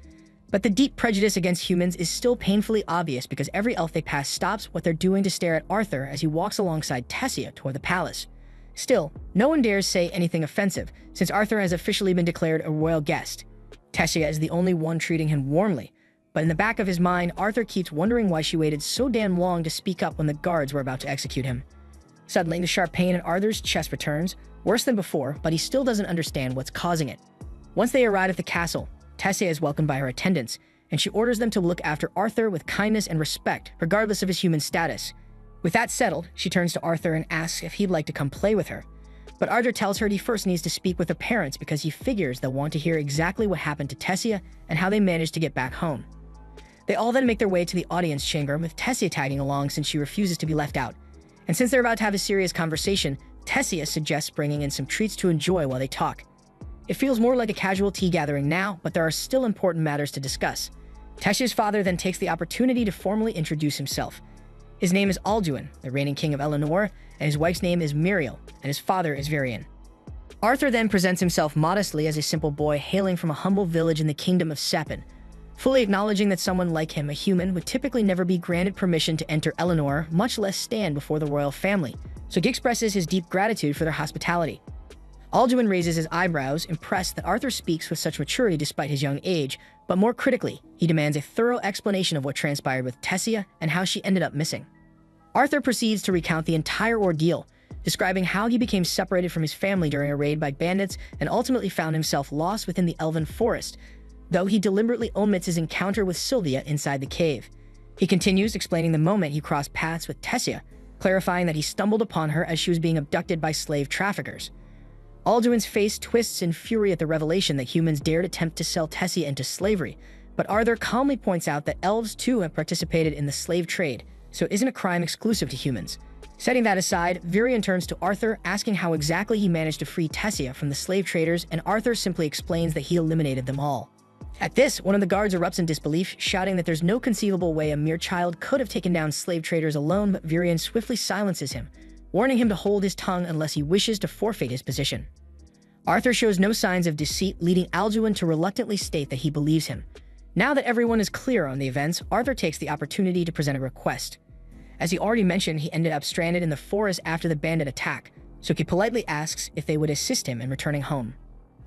But the deep prejudice against humans is still painfully obvious because every elf they pass stops what they're doing to stare at Arthur as he walks alongside Tessia toward the palace. Still, no one dares say anything offensive, since Arthur has officially been declared a royal guest. Tessia is the only one treating him warmly, but in the back of his mind, Arthur keeps wondering why she waited so damn long to speak up when the guards were about to execute him. Suddenly, the sharp pain in Arthur's chest returns, worse than before, but he still doesn't understand what's causing it. Once they arrive at the castle, Tessia is welcomed by her attendants, and she orders them to look after Arthur with kindness and respect, regardless of his human status. With that settled, she turns to Arthur and asks if he'd like to come play with her. But Arthur tells her he first needs to speak with her parents because he figures they'll want to hear exactly what happened to Tessia and how they managed to get back home. They all then make their way to the audience chamber, with Tessia tagging along since she refuses to be left out. And since they're about to have a serious conversation, Tessia suggests bringing in some treats to enjoy while they talk. It feels more like a casual tea gathering now, but there are still important matters to discuss. Tessia's father then takes the opportunity to formally introduce himself. His name is Alduin, the reigning king of Eleanor, and his wife's name is Muriel, and his father is Virion. Arthur then presents himself modestly as a simple boy hailing from a humble village in the kingdom of Sepin, fully acknowledging that someone like him, a human, would typically never be granted permission to enter Eleanor, much less stand before the royal family, so he expresses his deep gratitude for their hospitality. Alduin raises his eyebrows, impressed that Arthur speaks with such maturity despite his young age, but more critically, he demands a thorough explanation of what transpired with Tessia and how she ended up missing. Arthur proceeds to recount the entire ordeal, describing how he became separated from his family during a raid by bandits and ultimately found himself lost within the elven forest, though he deliberately omits his encounter with Sylvia inside the cave. He continues explaining the moment he crossed paths with Tessia, clarifying that he stumbled upon her as she was being abducted by slave traffickers. Alduin's face twists in fury at the revelation that humans dared attempt to sell Tessia into slavery, but Arthur calmly points out that elves too have participated in the slave trade, so it isn't a crime exclusive to humans. Setting that aside, Virion turns to Arthur, asking how exactly he managed to free Tessia from the slave traders, and Arthur simply explains that he eliminated them all. At this, one of the guards erupts in disbelief, shouting that there's no conceivable way a mere child could have taken down slave traders alone, but Virion swiftly silences him, warning him to hold his tongue unless he wishes to forfeit his position. Arthur shows no signs of deceit, leading Alduin to reluctantly state that he believes him. Now that everyone is clear on the events, Arthur takes the opportunity to present a request. As he already mentioned, he ended up stranded in the forest after the bandit attack, so he politely asks if they would assist him in returning home.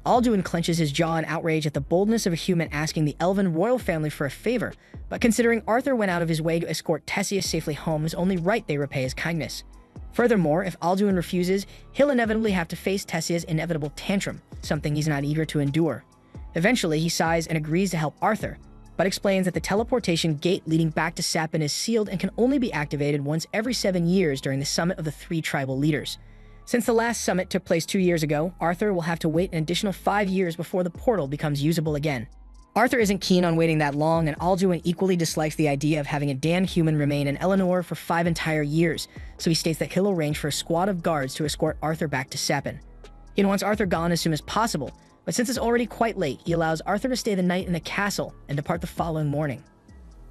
Alduin clenches his jaw in outrage at the boldness of a human asking the elven royal family for a favor, but considering Arthur went out of his way to escort Tessia safely home, it's only right they repay his kindness. Furthermore, if Alduin refuses, he'll inevitably have to face Tessia's inevitable tantrum, something he's not eager to endure. Eventually, he sighs and agrees to help Arthur, but explains that the teleportation gate leading back to Sapin is sealed and can only be activated once every 7 years during the summit of the 3 tribal leaders. Since the last summit took place 2 years ago, Arthur will have to wait an additional 5 years before the portal becomes usable again. Arthur isn't keen on waiting that long, and Alduin equally dislikes the idea of having a damned human remain in Eleanor for 5 entire years, so he states that he'll arrange for a squad of guards to escort Arthur back to Sapin. He wants Arthur gone as soon as possible, but since it's already quite late, he allows Arthur to stay the night in the castle and depart the following morning.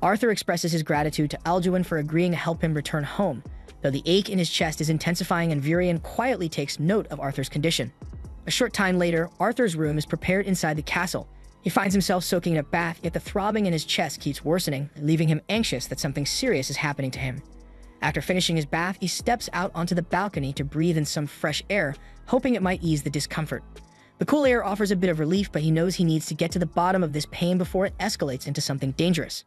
Arthur expresses his gratitude to Alduin for agreeing to help him return home, though the ache in his chest is intensifying and Virion quietly takes note of Arthur's condition. A short time later, Arthur's room is prepared inside the castle. He finds himself soaking in a bath, yet the throbbing in his chest keeps worsening, leaving him anxious that something serious is happening to him. After finishing his bath, he steps out onto the balcony to breathe in some fresh air, hoping it might ease the discomfort. The cool air offers a bit of relief, but he knows he needs to get to the bottom of this pain before it escalates into something dangerous.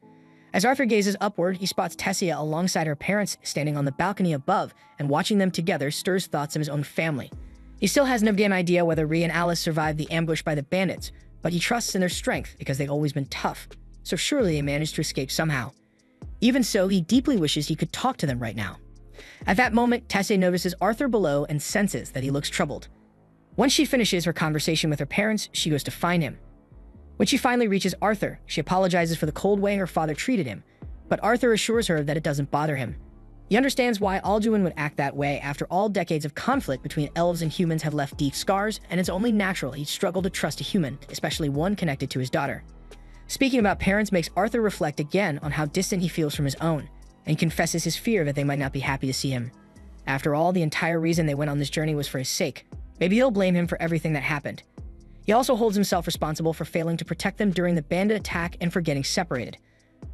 As Arthur gazes upward, he spots Tessia alongside her parents standing on the balcony above, and watching them together stirs thoughts of his own family. He still has no damn idea whether Rhea and Alice survived the ambush by the bandits, but he trusts in their strength because they've always been tough, so surely they managed to escape somehow. Even so, he deeply wishes he could talk to them right now. At that moment, Tessia notices Arthur below and senses that he looks troubled. Once she finishes her conversation with her parents, she goes to find him. When she finally reaches Arthur, she apologizes for the cold way her father treated him, but Arthur assures her that it doesn't bother him. He understands why Alduin would act that way after all decades of conflict between elves and humans have left deep scars, and it's only natural he'd struggle to trust a human, especially one connected to his daughter. Speaking about parents makes Arthur reflect again on how distant he feels from his own, and confesses his fear that they might not be happy to see him. After all, the entire reason they went on this journey was for his sake. Maybe they'll blame him for everything that happened. He also holds himself responsible for failing to protect them during the bandit attack and for getting separated.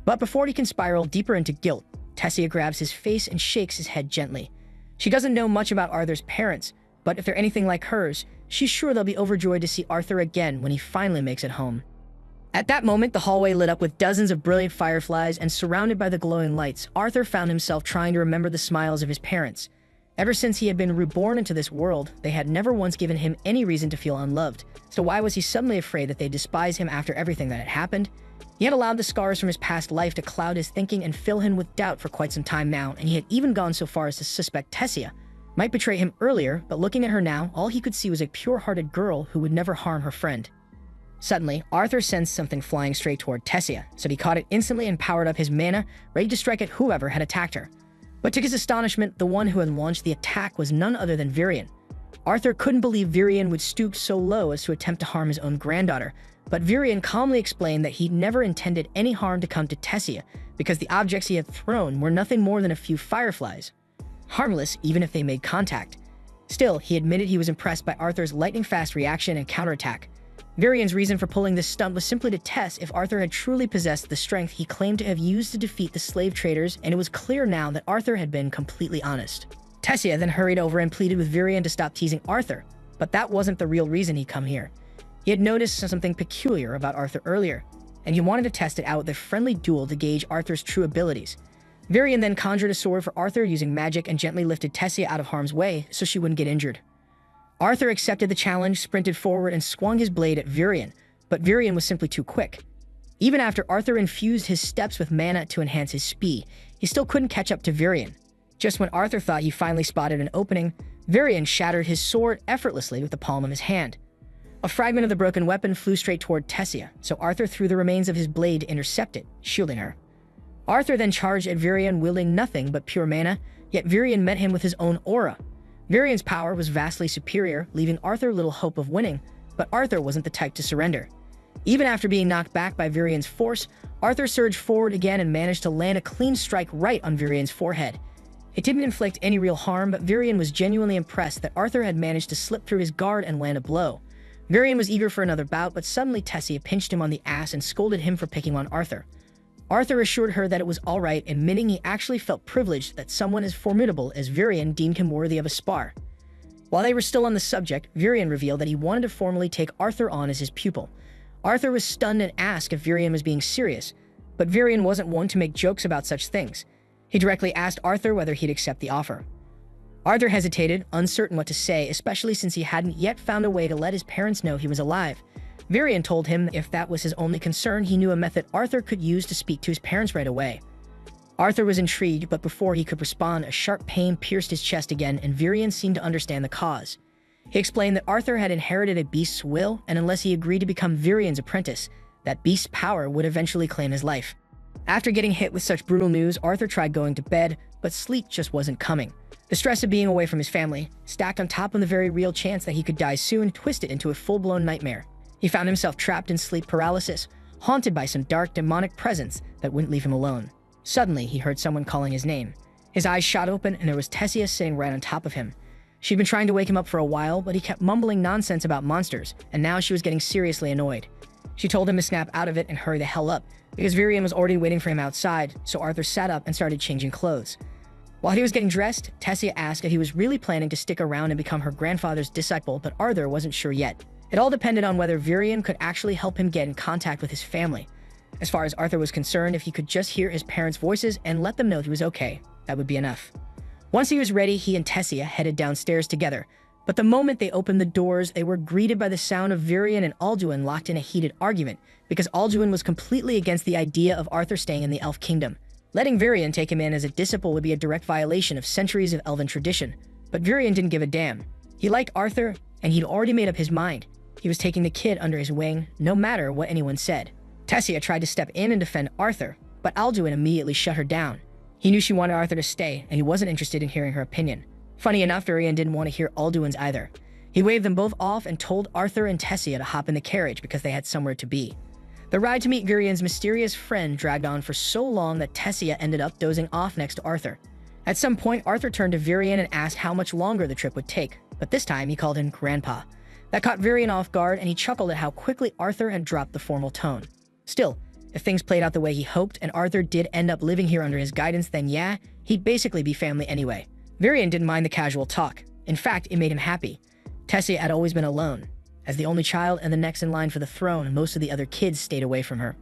But before he can spiral deeper into guilt, Tessia grabs his face and shakes his head gently. She doesn't know much about Arthur's parents, but if they're anything like hers, she's sure they'll be overjoyed to see Arthur again when he finally makes it home. At that moment, the hallway lit up with dozens of brilliant fireflies, and surrounded by the glowing lights, Arthur found himself trying to remember the smiles of his parents. Ever since he had been reborn into this world, they had never once given him any reason to feel unloved, so why was he suddenly afraid that they'd despise him after everything that had happened? He had allowed the scars from his past life to cloud his thinking and fill him with doubt for quite some time now, and he had even gone so far as to suspect Tessia might betray him earlier, but looking at her now, all he could see was a pure-hearted girl who would never harm her friend. Suddenly, Arthur sensed something flying straight toward Tessia, so he caught it instantly and powered up his mana, ready to strike at whoever had attacked her. But to his astonishment, the one who had launched the attack was none other than Virion. Arthur couldn't believe Virion would stoop so low as to attempt to harm his own granddaughter, but Virion calmly explained that he'd never intended any harm to come to Tessia, because the objects he had thrown were nothing more than a few fireflies. Harmless, even if they made contact. Still, he admitted he was impressed by Arthur's lightning-fast reaction and counterattack. Virion's reason for pulling this stunt was simply to test if Arthur had truly possessed the strength he claimed to have used to defeat the slave traders, and it was clear now that Arthur had been completely honest. Tessia then hurried over and pleaded with Virion to stop teasing Arthur, but that wasn't the real reason he'd come here. He had noticed something peculiar about Arthur earlier, and he wanted to test it out with a friendly duel to gauge Arthur's true abilities. Virion then conjured a sword for Arthur using magic and gently lifted Tessia out of harm's way so she wouldn't get injured. Arthur accepted the challenge, sprinted forward, and swung his blade at Virion, but Virion was simply too quick. Even after Arthur infused his steps with mana to enhance his speed, he still couldn't catch up to Virion. Just when Arthur thought he finally spotted an opening, Virion shattered his sword effortlessly with the palm of his hand. A fragment of the broken weapon flew straight toward Tessia, so Arthur threw the remains of his blade to intercept it, shielding her. Arthur then charged at Virion wielding nothing but pure mana, yet Virion met him with his own aura. Virion's power was vastly superior, leaving Arthur little hope of winning, but Arthur wasn't the type to surrender. Even after being knocked back by Virion's force, Arthur surged forward again and managed to land a clean strike right on Virion's forehead. It didn't inflict any real harm, but Virion was genuinely impressed that Arthur had managed to slip through his guard and land a blow. Virion was eager for another bout, but suddenly Tessia pinched him on the ass and scolded him for picking on Arthur. Arthur assured her that it was alright, admitting he actually felt privileged that someone as formidable as Virion deemed him worthy of a spar. While they were still on the subject, Virion revealed that he wanted to formally take Arthur on as his pupil. Arthur was stunned and asked if Virion was being serious, but Virion wasn't one to make jokes about such things. He directly asked Arthur whether he'd accept the offer. Arthur hesitated, uncertain what to say, especially since he hadn't yet found a way to let his parents know he was alive. Virion told him if that was his only concern, he knew a method Arthur could use to speak to his parents right away. Arthur was intrigued, but before he could respond, a sharp pain pierced his chest again, and Virion seemed to understand the cause. He explained that Arthur had inherited a beast's will, and unless he agreed to become Virion's apprentice, that beast's power would eventually claim his life. After getting hit with such brutal news, Arthur tried going to bed, but sleep just wasn't coming. The stress of being away from his family, stacked on top of the very real chance that he could die soon, twisted into a full-blown nightmare. He found himself trapped in sleep paralysis, haunted by some dark, demonic presence that wouldn't leave him alone. Suddenly, he heard someone calling his name. His eyes shot open, and there was Tessia sitting right on top of him. She'd been trying to wake him up for a while, but he kept mumbling nonsense about monsters, and now she was getting seriously annoyed. She told him to snap out of it and hurry the hell up, because Virion was already waiting for him outside, so Arthur sat up and started changing clothes. While he was getting dressed, Tessia asked if he was really planning to stick around and become her grandfather's disciple, but Arthur wasn't sure yet. It all depended on whether Virion could actually help him get in contact with his family. As far as Arthur was concerned, if he could just hear his parents' voices and let them know he was okay, that would be enough. Once he was ready, he and Tessia headed downstairs together, but the moment they opened the doors, they were greeted by the sound of Virion and Alduin locked in a heated argument, because Alduin was completely against the idea of Arthur staying in the Elf Kingdom. Letting Virion take him in as a disciple would be a direct violation of centuries of elven tradition, but Virion didn't give a damn. He liked Arthur, and he'd already made up his mind. He was taking the kid under his wing, no matter what anyone said. Tessia tried to step in and defend Arthur, but Alduin immediately shut her down. He knew she wanted Arthur to stay, and he wasn't interested in hearing her opinion. Funny enough, Virion didn't want to hear Alduin's either. He waved them both off and told Arthur and Tessia to hop in the carriage because they had somewhere to be. The ride to meet Virion's mysterious friend dragged on for so long that Tessia ended up dozing off next to Arthur. At some point, Arthur turned to Virion and asked how much longer the trip would take, but this time he called him Grandpa. That caught Virion off guard, and he chuckled at how quickly Arthur had dropped the formal tone. Still, if things played out the way he hoped, and Arthur did end up living here under his guidance, then yeah, he'd basically be family anyway. Virion didn't mind the casual talk. In fact, it made him happy. Tessia had always been alone. As the only child and the next in line for the throne, most of the other kids stayed away from her.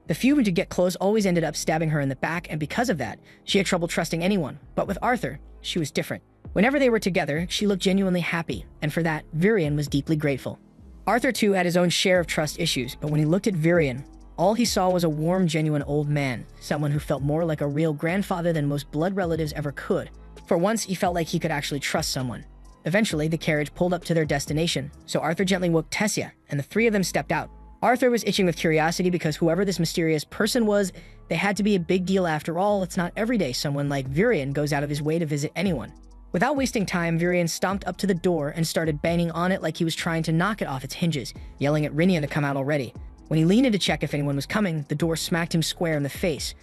The few who did get close always ended up stabbing her in the back, and because of that, she had trouble trusting anyone. But with Arthur, she was different. Whenever they were together, she looked genuinely happy, and for that, Virion was deeply grateful. Arthur too had his own share of trust issues, but when he looked at Virion, all he saw was a warm, genuine old man, someone who felt more like a real grandfather than most blood relatives ever could. For once, he felt like he could actually trust someone. Eventually, the carriage pulled up to their destination, so Arthur gently woke Tessia, and the three of them stepped out. Arthur was itching with curiosity because whoever this mysterious person was, they had to be a big deal after all. It's not every day someone like Virion goes out of his way to visit anyone. Without wasting time, Virion stomped up to the door and started banging on it like he was trying to knock it off its hinges, yelling at Rinia to come out already. When he leaned in to check if anyone was coming, the door smacked him square in the face.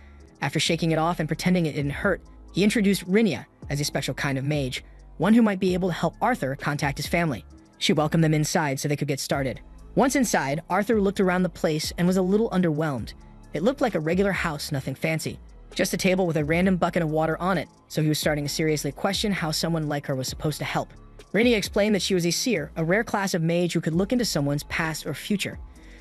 After shaking it off and pretending it didn't hurt, he introduced Rinia as a special kind of mage, one who might be able to help Arthur contact his family. She welcomed them inside so they could get started. Once inside, Arthur looked around the place and was a little underwhelmed. It looked like a regular house, nothing fancy. Just a table with a random bucket of water on it, so he was starting to seriously question how someone like her was supposed to help. Rinia explained that she was a seer, a rare class of mage who could look into someone's past or future.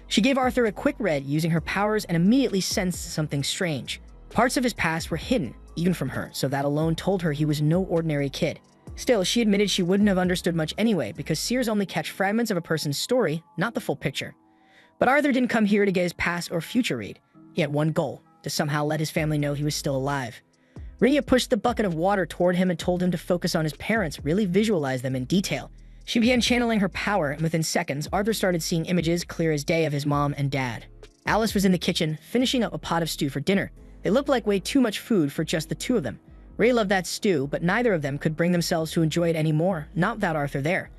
She gave Arthur a quick read using her powers and immediately sensed something strange. Parts of his past were hidden, even from her, so that alone told her he was no ordinary kid. Still, she admitted she wouldn't have understood much anyway, because seers only catch fragments of a person's story, not the full picture. But Arthur didn't come here to get his past or future read. He had one goal, to somehow let his family know he was still alive. Rinia pushed the bucket of water toward him and told him to focus on his parents, really visualize them in detail. She began channeling her power, and within seconds, Arthur started seeing images clear as day of his mom and dad. Alice was in the kitchen, finishing up a pot of stew for dinner. It looked like way too much food for just the two of them. Ray loved that stew, but neither of them could bring themselves to enjoy it anymore, not without Arthur there.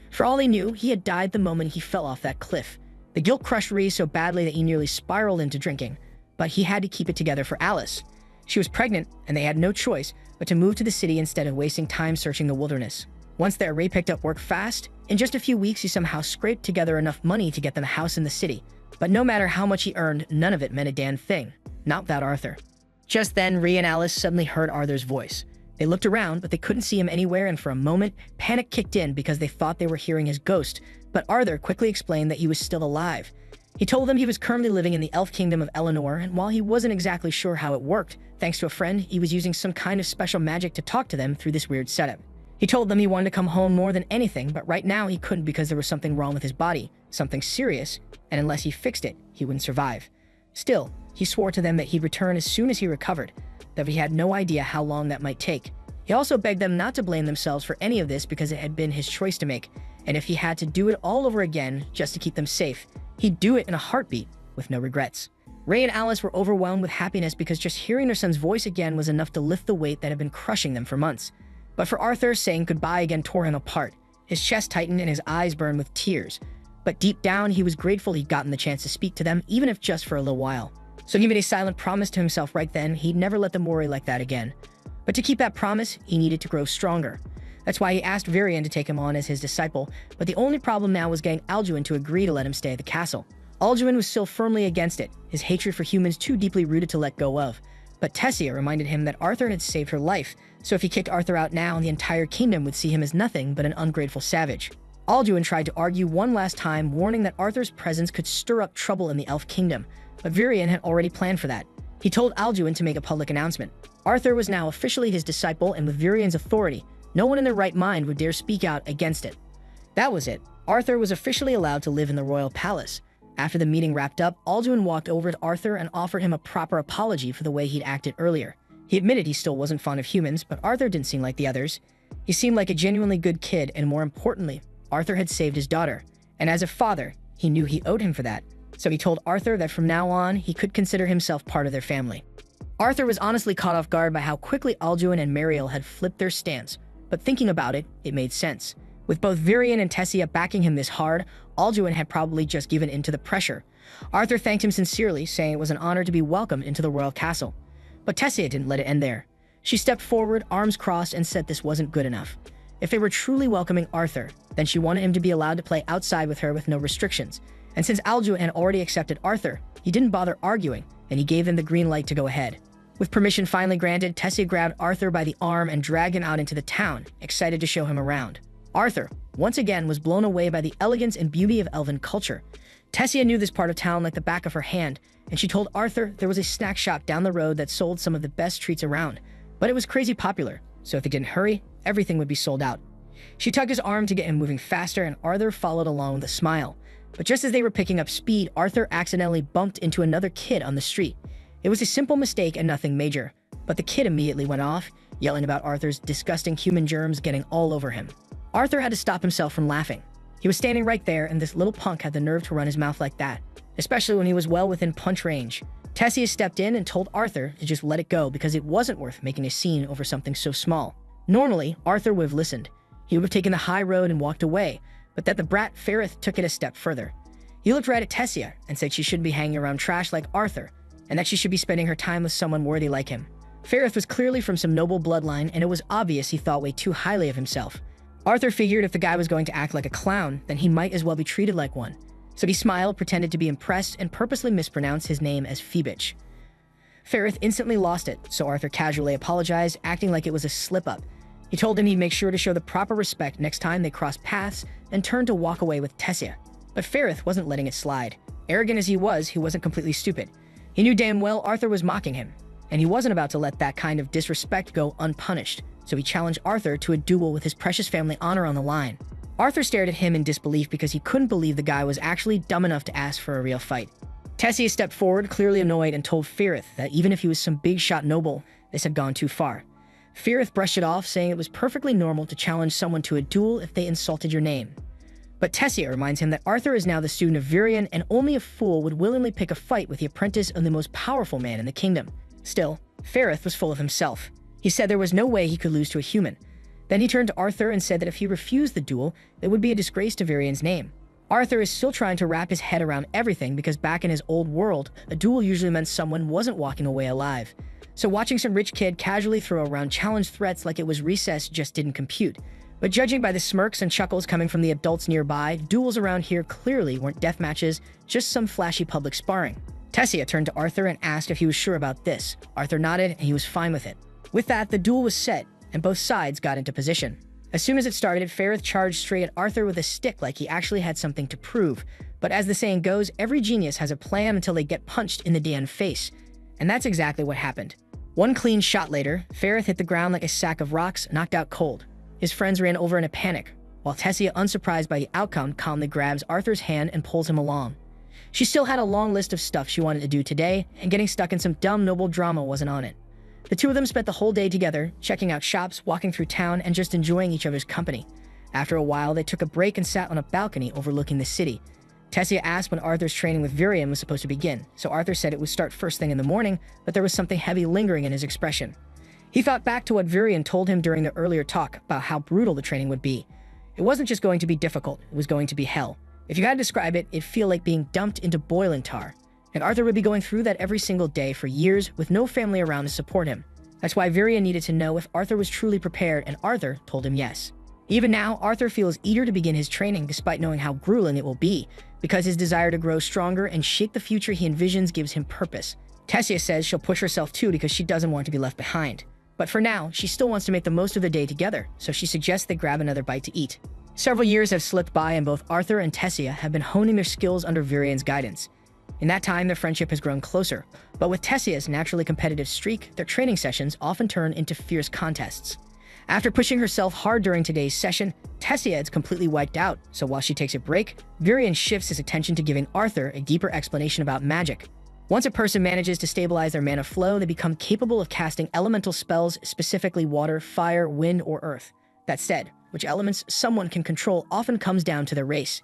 For all he knew, he had died the moment he fell off that cliff. The guilt crushed Ray so badly that he nearly spiraled into drinking, but he had to keep it together for Alice. She was pregnant, and they had no choice but to move to the city instead of wasting time searching the wilderness. Once there, Ray picked up work fast. In just a few weeks, he somehow scraped together enough money to get them a house in the city. But no matter how much he earned, none of it meant a damn thing. Not without Arthur. Just then, Ray and Alice suddenly heard Arthur's voice. They looked around, but they couldn't see him anywhere, and for a moment, panic kicked in because they thought they were hearing his ghost. But Arthur quickly explained that he was still alive. He told them he was currently living in the elf kingdom of Eleanor, and while he wasn't exactly sure how it worked, thanks to a friend, he was using some kind of special magic to talk to them through this weird setup. He told them he wanted to come home more than anything, but right now he couldn't because there was something wrong with his body, something serious, and unless he fixed it, he wouldn't survive. Still, he swore to them that he'd return as soon as he recovered, though he had no idea how long that might take. He also begged them not to blame themselves for any of this because it had been his choice to make, and if he had to do it all over again just to keep them safe, he'd do it in a heartbeat with no regrets. Ray and Alice were overwhelmed with happiness because just hearing their son's voice again was enough to lift the weight that had been crushing them for months. But for Arthur, saying goodbye again tore him apart. His chest tightened and his eyes burned with tears. But deep down, he was grateful he'd gotten the chance to speak to them, even if just for a little while. So he made a silent promise to himself right then he'd never let them worry like that again. But to keep that promise, he needed to grow stronger. That's why he asked Virian to take him on as his disciple, but the only problem now was getting Alduin to agree to let him stay at the castle. Alduin was still firmly against it, his hatred for humans too deeply rooted to let go of. But Tessia reminded him that Arthur had saved her life, so if he kicked Arthur out now, the entire kingdom would see him as nothing but an ungrateful savage. Alduin tried to argue one last time, warning that Arthur's presence could stir up trouble in the Elf Kingdom, but Virian had already planned for that. He told Alduin to make a public announcement. Arthur was now officially his disciple, and with Virian's authority, no one in their right mind would dare speak out against it. That was it. Arthur was officially allowed to live in the royal palace. After the meeting wrapped up, Alduin walked over to Arthur and offered him a proper apology for the way he'd acted earlier. He admitted he still wasn't fond of humans, but Arthur didn't seem like the others. He seemed like a genuinely good kid, and more importantly, Arthur had saved his daughter. And as a father, he knew he owed him for that. So he told Arthur that from now on, he could consider himself part of their family. Arthur was honestly caught off guard by how quickly Alduin and Mariel had flipped their stance, but thinking about it, it made sense. With both Virian and Tessia backing him this hard, Alduin had probably just given in to the pressure. Arthur thanked him sincerely, saying it was an honor to be welcomed into the royal castle. But Tessia didn't let it end there. She stepped forward, arms crossed, and said this wasn't good enough. If they were truly welcoming Arthur, then she wanted him to be allowed to play outside with her with no restrictions. And since Alduin had already accepted Arthur, he didn't bother arguing, and he gave them the green light to go ahead. With permission finally granted, Tessia grabbed Arthur by the arm and dragged him out into the town, excited to show him around. Arthur, once again, was blown away by the elegance and beauty of elven culture. Tessia knew this part of town like the back of her hand, and she told Arthur there was a snack shop down the road that sold some of the best treats around. But it was crazy popular, so if they didn't hurry, everything would be sold out. She tugged his arm to get him moving faster, and Arthur followed along with a smile. But just as they were picking up speed, Arthur accidentally bumped into another kid on the street. It was a simple mistake and nothing major, but the kid immediately went off, yelling about Arthur's disgusting human germs getting all over him. Arthur had to stop himself from laughing. He was standing right there, and this little punk had the nerve to run his mouth like that, especially when he was well within punch range. Tessia stepped in and told Arthur to just let it go because it wasn't worth making a scene over something so small. Normally, Arthur would have listened. He would have taken the high road and walked away, but that the brat Ferrith took it a step further. He looked right at Tessia and said she shouldn't be hanging around trash like Arthur, and that she should be spending her time with someone worthy like him. Ferrith was clearly from some noble bloodline, and it was obvious he thought way too highly of himself. Arthur figured if the guy was going to act like a clown, then he might as well be treated like one. So he smiled, pretended to be impressed, and purposely mispronounced his name as Phoebich. Ferrith instantly lost it, so Arthur casually apologized, acting like it was a slip-up. He told him he'd make sure to show the proper respect next time they crossed paths, and turned to walk away with Tessia. But Ferrith wasn't letting it slide. Arrogant as he wasn't completely stupid. He knew damn well Arthur was mocking him, and he wasn't about to let that kind of disrespect go unpunished, so he challenged Arthur to a duel with his precious family honor on the line. Arthur stared at him in disbelief because he couldn't believe the guy was actually dumb enough to ask for a real fight. Tessia stepped forward, clearly annoyed, and told Ferrith that even if he was some big-shot noble, this had gone too far. Ferrith brushed it off, saying it was perfectly normal to challenge someone to a duel if they insulted your name. But Tessia reminds him that Arthur is now the student of Virian, and only a fool would willingly pick a fight with the apprentice of the most powerful man in the kingdom. Still, Ferrith was full of himself. He said there was no way he could lose to a human. Then he turned to Arthur and said that if he refused the duel, it would be a disgrace to Virian's name. Arthur is still trying to wrap his head around everything because back in his old world, a duel usually meant someone wasn't walking away alive. So watching some rich kid casually throw around challenge threats like it was recess just didn't compute. But judging by the smirks and chuckles coming from the adults nearby, duels around here clearly weren't death matches, just some flashy public sparring. Tessia turned to Arthur and asked if he was sure about this. Arthur nodded and he was fine with it. With that, the duel was set, and both sides got into position. As soon as it started, Ferrith charged straight at Arthur with a stick like he actually had something to prove. But as the saying goes, every genius has a plan until they get punched in the damn face. And that's exactly what happened. One clean shot later, Ferrith hit the ground like a sack of rocks, knocked out cold. His friends ran over in a panic, while Tessia, unsurprised by the outcome, calmly grabs Arthur's hand and pulls him along. She still had a long list of stuff she wanted to do today, and getting stuck in some dumb noble drama wasn't on it. The two of them spent the whole day together, checking out shops, walking through town, and just enjoying each other's company. After a while, they took a break and sat on a balcony overlooking the city. Tessia asked when Arthur's training with Virion was supposed to begin, so Arthur said it would start first thing in the morning, but there was something heavy lingering in his expression. He thought back to what Virion told him during the earlier talk about how brutal the training would be. It wasn't just going to be difficult, it was going to be hell. If you had to describe it, it'd feel like being dumped into boiling tar. And Arthur would be going through that every single day for years with no family around to support him. That's why Virion needed to know if Arthur was truly prepared, and Arthur told him yes. Even now, Arthur feels eager to begin his training despite knowing how grueling it will be, because his desire to grow stronger and shape the future he envisions gives him purpose. Tessia says she'll push herself too because she doesn't want to be left behind. But for now, she still wants to make the most of the day together, so she suggests they grab another bite to eat. Several years have slipped by and both Arthur and Tessia have been honing their skills under Virion's guidance. In that time, their friendship has grown closer, but with Tessia's naturally competitive streak, their training sessions often turn into fierce contests. After pushing herself hard during today's session, Tessia is completely wiped out, so while she takes a break, Virion shifts his attention to giving Arthur a deeper explanation about magic. Once a person manages to stabilize their mana flow, they become capable of casting elemental spells, specifically water, fire, wind, or earth. That said, which elements someone can control often comes down to their race.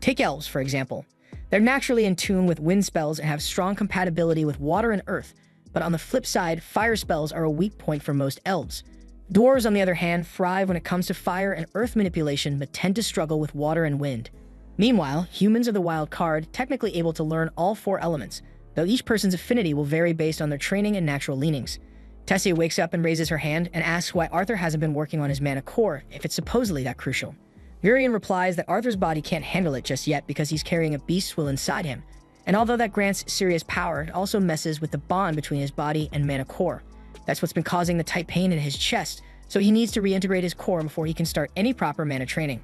Take elves, for example. They're naturally in tune with wind spells and have strong compatibility with water and earth, but on the flip side, fire spells are a weak point for most elves. Dwarves, on the other hand, thrive when it comes to fire and earth manipulation, but tend to struggle with water and wind. Meanwhile, humans are the wild card, technically able to learn all four elements, though each person's affinity will vary based on their training and natural leanings. Tessia wakes up and raises her hand and asks why Arthur hasn't been working on his mana core, if it's supposedly that crucial. Virion replies that Arthur's body can't handle it just yet because he's carrying a beast will inside him, and although that grants serious power, it also messes with the bond between his body and mana core. That's what's been causing the tight pain in his chest, so he needs to reintegrate his core before he can start any proper mana training.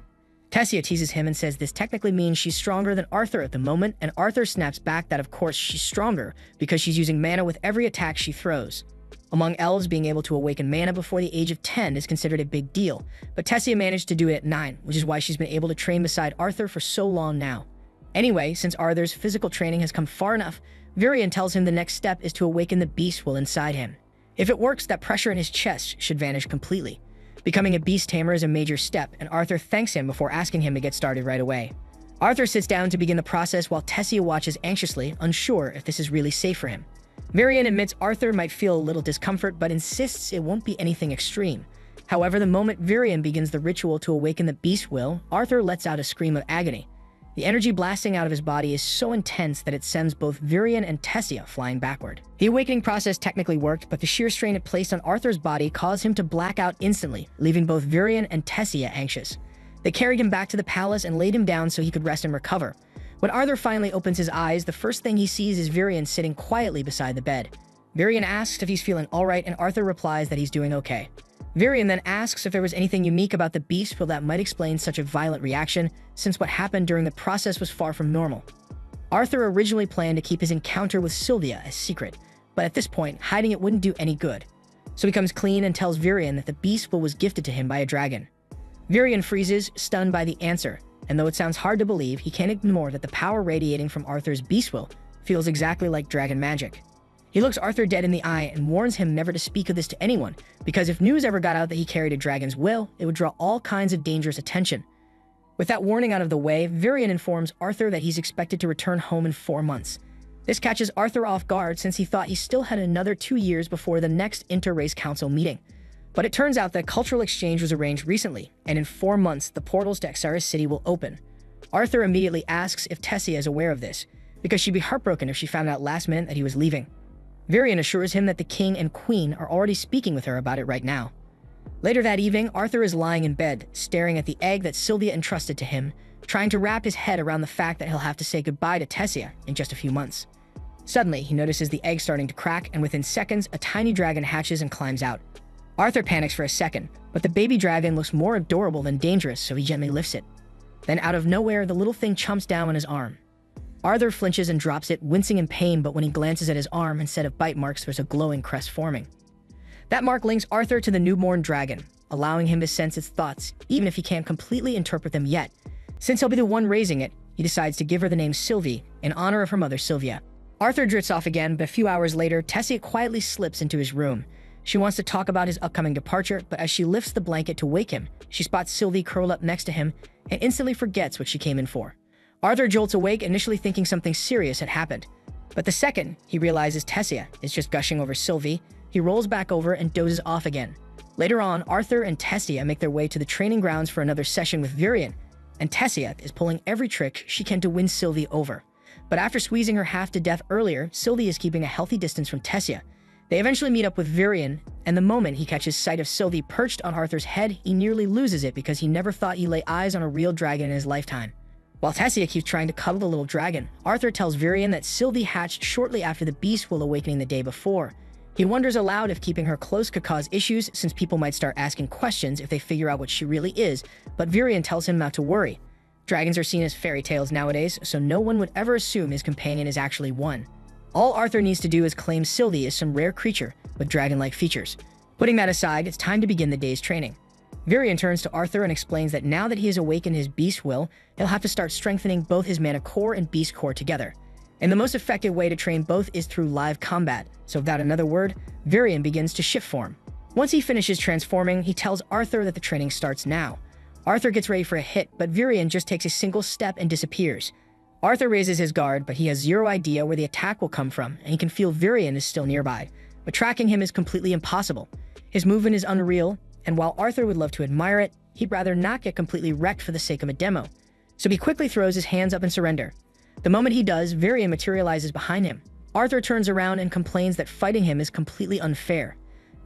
Tessia teases him and says this technically means she's stronger than Arthur at the moment, and Arthur snaps back that of course she's stronger because she's using mana with every attack she throws. Among elves, being able to awaken mana before the age of 10 is considered a big deal, but Tessia managed to do it at 9, which is why she's been able to train beside Arthur for so long now. Anyway, since Arthur's physical training has come far enough, Virion tells him the next step is to awaken the beast will inside him. If it works, that pressure in his chest should vanish completely. Becoming a beast tamer is a major step, and Arthur thanks him before asking him to get started right away. Arthur sits down to begin the process while Tessia watches anxiously, unsure if this is really safe for him. Virion admits Arthur might feel a little discomfort, but insists it won't be anything extreme. However, the moment Virion begins the ritual to awaken the beast will, Arthur lets out a scream of agony. The energy blasting out of his body is so intense that it sends both Virion and Tessia flying backward. The awakening process technically worked, but the sheer strain it placed on Arthur's body caused him to black out instantly, leaving both Virion and Tessia anxious. They carried him back to the palace and laid him down so he could rest and recover. When Arthur finally opens his eyes, the first thing he sees is Virion sitting quietly beside the bed. Virion asks if he's feeling alright, and Arthur replies that he's doing okay. Virion then asks if there was anything unique about the beast will that might explain such a violent reaction, since what happened during the process was far from normal. Arthur originally planned to keep his encounter with Sylvia a secret, but at this point, hiding it wouldn't do any good. So he comes clean and tells Virion that the beast will was gifted to him by a dragon. Virion freezes, stunned by the answer, and though it sounds hard to believe, he can't ignore that the power radiating from Arthur's beast will feels exactly like dragon magic. He looks Arthur dead in the eye and warns him never to speak of this to anyone, because if news ever got out that he carried a dragon's will, it would draw all kinds of dangerous attention. With that warning out of the way, Virion informs Arthur that he's expected to return home in 4 months. This catches Arthur off guard since he thought he still had another 2 years before the next inter-race council meeting. But it turns out that cultural exchange was arranged recently, and in 4 months, the portals to Exaris City will open. Arthur immediately asks if Tessia is aware of this, because she'd be heartbroken if she found out last minute that he was leaving. Virion assures him that the king and queen are already speaking with her about it right now. Later that evening, Arthur is lying in bed, staring at the egg that Sylvia entrusted to him, trying to wrap his head around the fact that he'll have to say goodbye to Tessia in just a few months. Suddenly, he notices the egg starting to crack, and within seconds, a tiny dragon hatches and climbs out. Arthur panics for a second, but the baby dragon looks more adorable than dangerous, so he gently lifts it. Then out of nowhere, the little thing chomps down on his arm. Arthur flinches and drops it, wincing in pain, but when he glances at his arm, instead of bite marks, there's a glowing crest forming. That mark links Arthur to the newborn dragon. allowing him to sense its thoughts, even if he can't completely interpret them yet. Since he'll be the one raising it, he decides to give her the name Sylvie in honor of her mother Sylvia. Arthur drifts off again, but a few hours later, Tessia quietly slips into his room. She wants to talk about his upcoming departure, but as she lifts the blanket to wake him, she spots Sylvie curled up next to him and instantly forgets what she came in for. Arthur jolts awake, initially thinking something serious had happened. But the second he realizes Tessia is just gushing over Sylvie, he rolls back over and dozes off again. Later on, Arthur and Tessia make their way to the training grounds for another session with Virion, and Tessia is pulling every trick she can to win Sylvie over. But after squeezing her half to death earlier, Sylvie is keeping a healthy distance from Tessia. They eventually meet up with Virion, and the moment he catches sight of Sylvie perched on Arthur's head, he nearly loses it because he never thought he'd lay eyes on a real dragon in his lifetime. While Tessia keeps trying to cuddle the little dragon, Arthur tells Virion that Sylvie hatched shortly after the beast will awakening the day before. He wonders aloud if keeping her close could cause issues, since people might start asking questions if they figure out what she really is, but Virion tells him not to worry. Dragons are seen as fairy tales nowadays, so no one would ever assume his companion is actually one. All Arthur needs to do is claim Sylvie is some rare creature with dragon-like features. Putting that aside, it's time to begin the day's training. Virion turns to Arthur and explains that now that he has awakened his beast will, he'll have to start strengthening both his mana core and beast core together. And the most effective way to train both is through live combat, so without another word, Virion begins to shift form. Once he finishes transforming, he tells Arthur that the training starts now. Arthur gets ready for a hit, but Virion just takes a single step and disappears. Arthur raises his guard, but he has zero idea where the attack will come from, and he can feel Virion is still nearby. But tracking him is completely impossible. His movement is unreal, and while Arthur would love to admire it, he'd rather not get completely wrecked for the sake of a demo. So he quickly throws his hands up in surrender. The moment he does, Virion materializes behind him. Arthur turns around and complains that fighting him is completely unfair.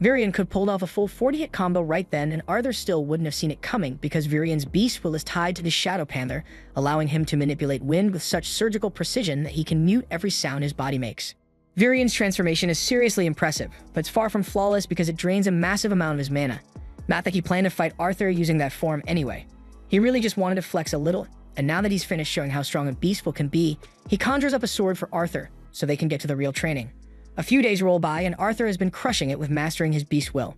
Virion could pull off a full 40-hit combo right then, and Arthur still wouldn't have seen it coming because Virion's beast will is tied to the Shadow Panther, allowing him to manipulate wind with such surgical precision that he can mute every sound his body makes. Virion's transformation is seriously impressive, but it's far from flawless because it drains a massive amount of his mana. Not that he planned to fight Arthur using that form anyway. He really just wanted to flex a little, and now that he's finished showing how strong a beastful can be, he conjures up a sword for Arthur so they can get to the real training. A few days roll by, and Arthur has been crushing it with mastering his beast will.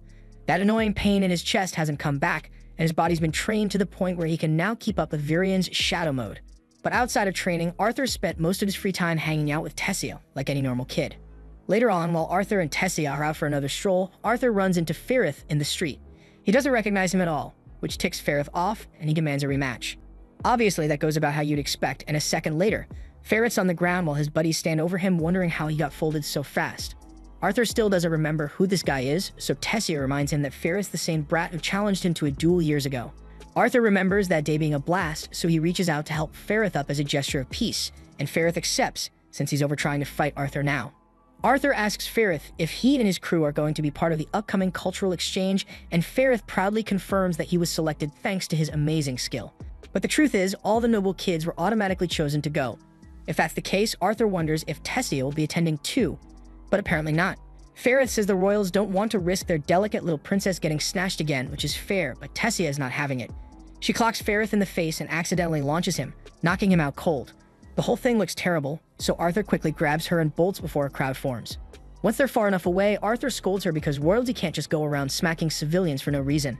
That annoying pain in his chest hasn't come back, and his body's been trained to the point where he can now keep up with Virion's shadow mode. But outside of training, Arthur spent most of his free time hanging out with Tessia, like any normal kid. Later on, while Arthur and Tessia are out for another stroll, Arthur runs into Ferrith in the street. He doesn't recognize him at all, which ticks Ferrith off, and he demands a rematch. Obviously, that goes about how you'd expect, and a second later, Ferrith's on the ground while his buddies stand over him wondering how he got folded so fast. Arthur still doesn't remember who this guy is, so Tessia reminds him that Ferrith's the same brat who challenged him to a duel years ago. Arthur remembers that day being a blast, so he reaches out to help Ferrith up as a gesture of peace, and Ferrith accepts since he's over trying to fight Arthur now. Arthur asks Ferrith if he and his crew are going to be part of the upcoming cultural exchange, and Ferrith proudly confirms that he was selected thanks to his amazing skill. But the truth is, all the noble kids were automatically chosen to go. If that's the case, Arthur wonders if Tessia will be attending too, but apparently not. Ferrith says the royals don't want to risk their delicate little princess getting snatched again, which is fair, but Tessia is not having it. She clocks Ferrith in the face and accidentally launches him, knocking him out cold. The whole thing looks terrible, so Arthur quickly grabs her and bolts before a crowd forms. Once they're far enough away, Arthur scolds her because royalty can't just go around smacking civilians for no reason.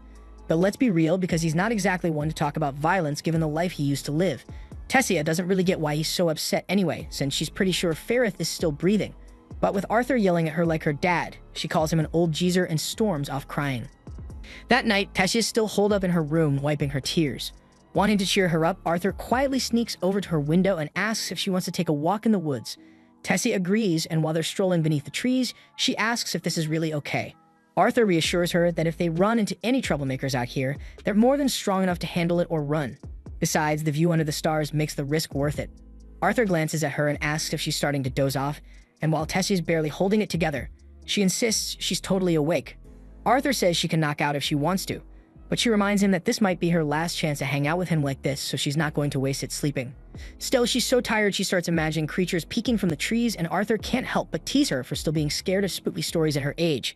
But let's be real, because he's not exactly one to talk about violence given the life he used to live. Tessia doesn't really get why he's so upset anyway, since she's pretty sure Ferrith is still breathing. But with Arthur yelling at her like her dad, she calls him an old geezer and storms off crying. That night, Tessia's still holed up in her room, wiping her tears. Wanting to cheer her up, Arthur quietly sneaks over to her window and asks if she wants to take a walk in the woods. Tessia agrees, and while they're strolling beneath the trees, she asks if this is really okay. Arthur reassures her that if they run into any troublemakers out here, they're more than strong enough to handle it or run. Besides, the view under the stars makes the risk worth it. Arthur glances at her and asks if she's starting to doze off, and while Tessia's barely holding it together, she insists she's totally awake. Arthur says she can knock out if she wants to, but she reminds him that this might be her last chance to hang out with him like this, so she's not going to waste it sleeping. Still, she's so tired she starts imagining creatures peeking from the trees, and Arthur can't help but tease her for still being scared of spooky stories at her age.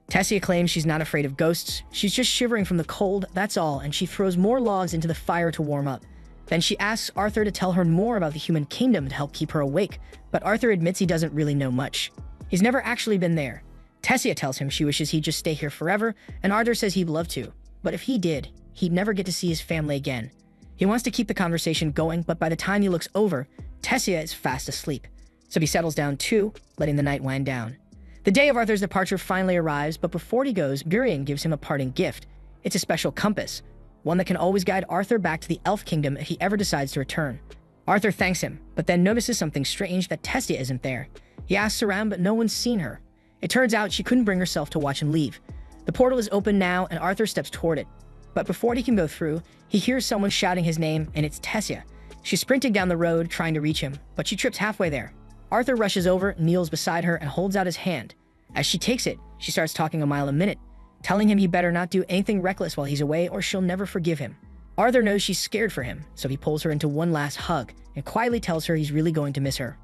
Tessia claims she's not afraid of ghosts, she's just shivering from the cold, that's all, and she throws more logs into the fire to warm up. Then she asks Arthur to tell her more about the human kingdom to help keep her awake, but Arthur admits he doesn't really know much. He's never actually been there. Tessia tells him she wishes he'd just stay here forever, and Arthur says he'd love to, but if he did, he'd never get to see his family again. He wants to keep the conversation going, but by the time he looks over, Tessia is fast asleep. So he settles down too, letting the night wind down. The day of Arthur's departure finally arrives, but before he goes, Burian gives him a parting gift. It's a special compass, one that can always guide Arthur back to the Elf Kingdom if he ever decides to return. Arthur thanks him, but then notices something strange, that Tessia isn't there. He asks around, but no one's seen her. It turns out she couldn't bring herself to watch him leave. The portal is open now, and Arthur steps toward it. But before he can go through, he hears someone shouting his name, and it's Tessia. She's sprinting down the road, trying to reach him, but she trips halfway there. Arthur rushes over, kneels beside her, and holds out his hand. As she takes it, she starts talking a mile a minute, telling him he better not do anything reckless while he's away or she'll never forgive him. Arthur knows she's scared for him, so he pulls her into one last hug and quietly tells her he's really going to miss her.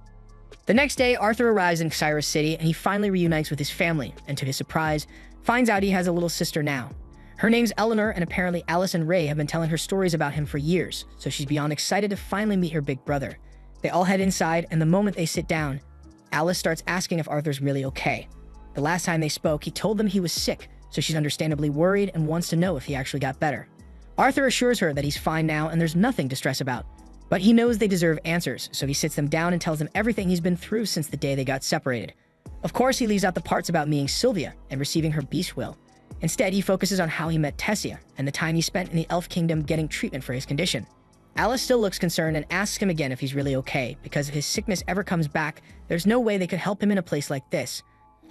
The next day, Arthur arrives in Cyrus City and he finally reunites with his family, and to his surprise, finds out he has a little sister now. Her name's Eleanor, and apparently Alice and Ray have been telling her stories about him for years, so she's beyond excited to finally meet her big brother. They all head inside, and the moment they sit down, Alice starts asking if Arthur's really okay. The last time they spoke, he told them he was sick, so she's understandably worried and wants to know if he actually got better. Arthur assures her that he's fine now and there's nothing to stress about. But he knows they deserve answers, so he sits them down and tells them everything he's been through since the day they got separated. Of course, he leaves out the parts about meeting Sylvia and receiving her beast will. Instead, he focuses on how he met Tessia and the time he spent in the Elf Kingdom getting treatment for his condition. Alice still looks concerned and asks him again if he's really okay, because if his sickness ever comes back, there's no way they could help him in a place like this.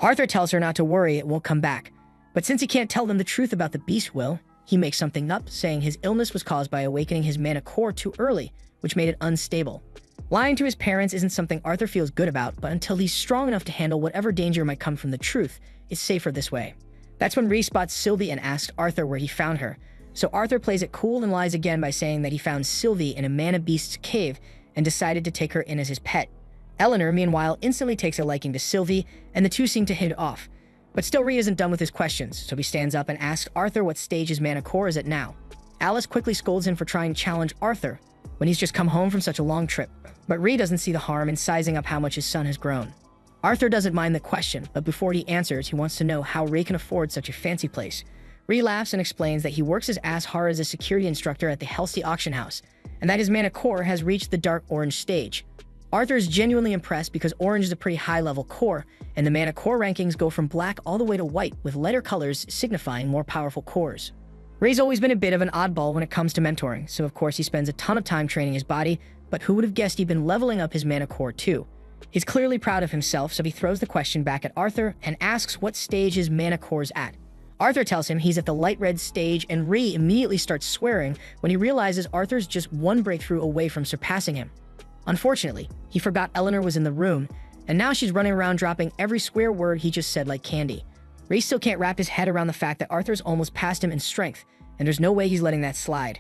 Arthur tells her not to worry, it won't come back. But since he can't tell them the truth about the beast will, he makes something up, saying his illness was caused by awakening his mana core too early, which made it unstable. Lying to his parents isn't something Arthur feels good about, but until he's strong enough to handle whatever danger might come from the truth, it's safer this way. That's when Rhys spots Sylvie and asks Arthur where he found her. So Arthur plays it cool and lies again by saying that he found Sylvie in a mana beast's cave and decided to take her in as his pet. Eleanor, meanwhile, instantly takes a liking to Sylvie, and the two seem to hit it off. But still, Rhys isn't done with his questions, so he stands up and asks Arthur what stage his mana core is at now. Alice quickly scolds him for trying to challenge Arthur when he's just come home from such a long trip, but Rhys doesn't see the harm in sizing up how much his son has grown. Arthur doesn't mind the question, but before he answers, he wants to know how Ray can afford such a fancy place. Rhys laughs and explains that he works his ass hard as a security instructor at the Helsey auction house, and that his mana core has reached the dark orange stage. Arthur is genuinely impressed because orange is a pretty high-level core, and the mana core rankings go from black all the way to white, with lighter colors signifying more powerful cores. Ray's always been a bit of an oddball when it comes to mentoring, so of course he spends a ton of time training his body, but who would have guessed he'd been leveling up his mana core too? He's clearly proud of himself, so he throws the question back at Arthur and asks what stage his mana core's at. Arthur tells him he's at the light red stage, and Ray immediately starts swearing when he realizes Arthur's just one breakthrough away from surpassing him. Unfortunately, he forgot Eleanor was in the room, and now she's running around dropping every swear word he just said like candy. Ray still can't wrap his head around the fact that Arthur's almost past him in strength, and there's no way he's letting that slide.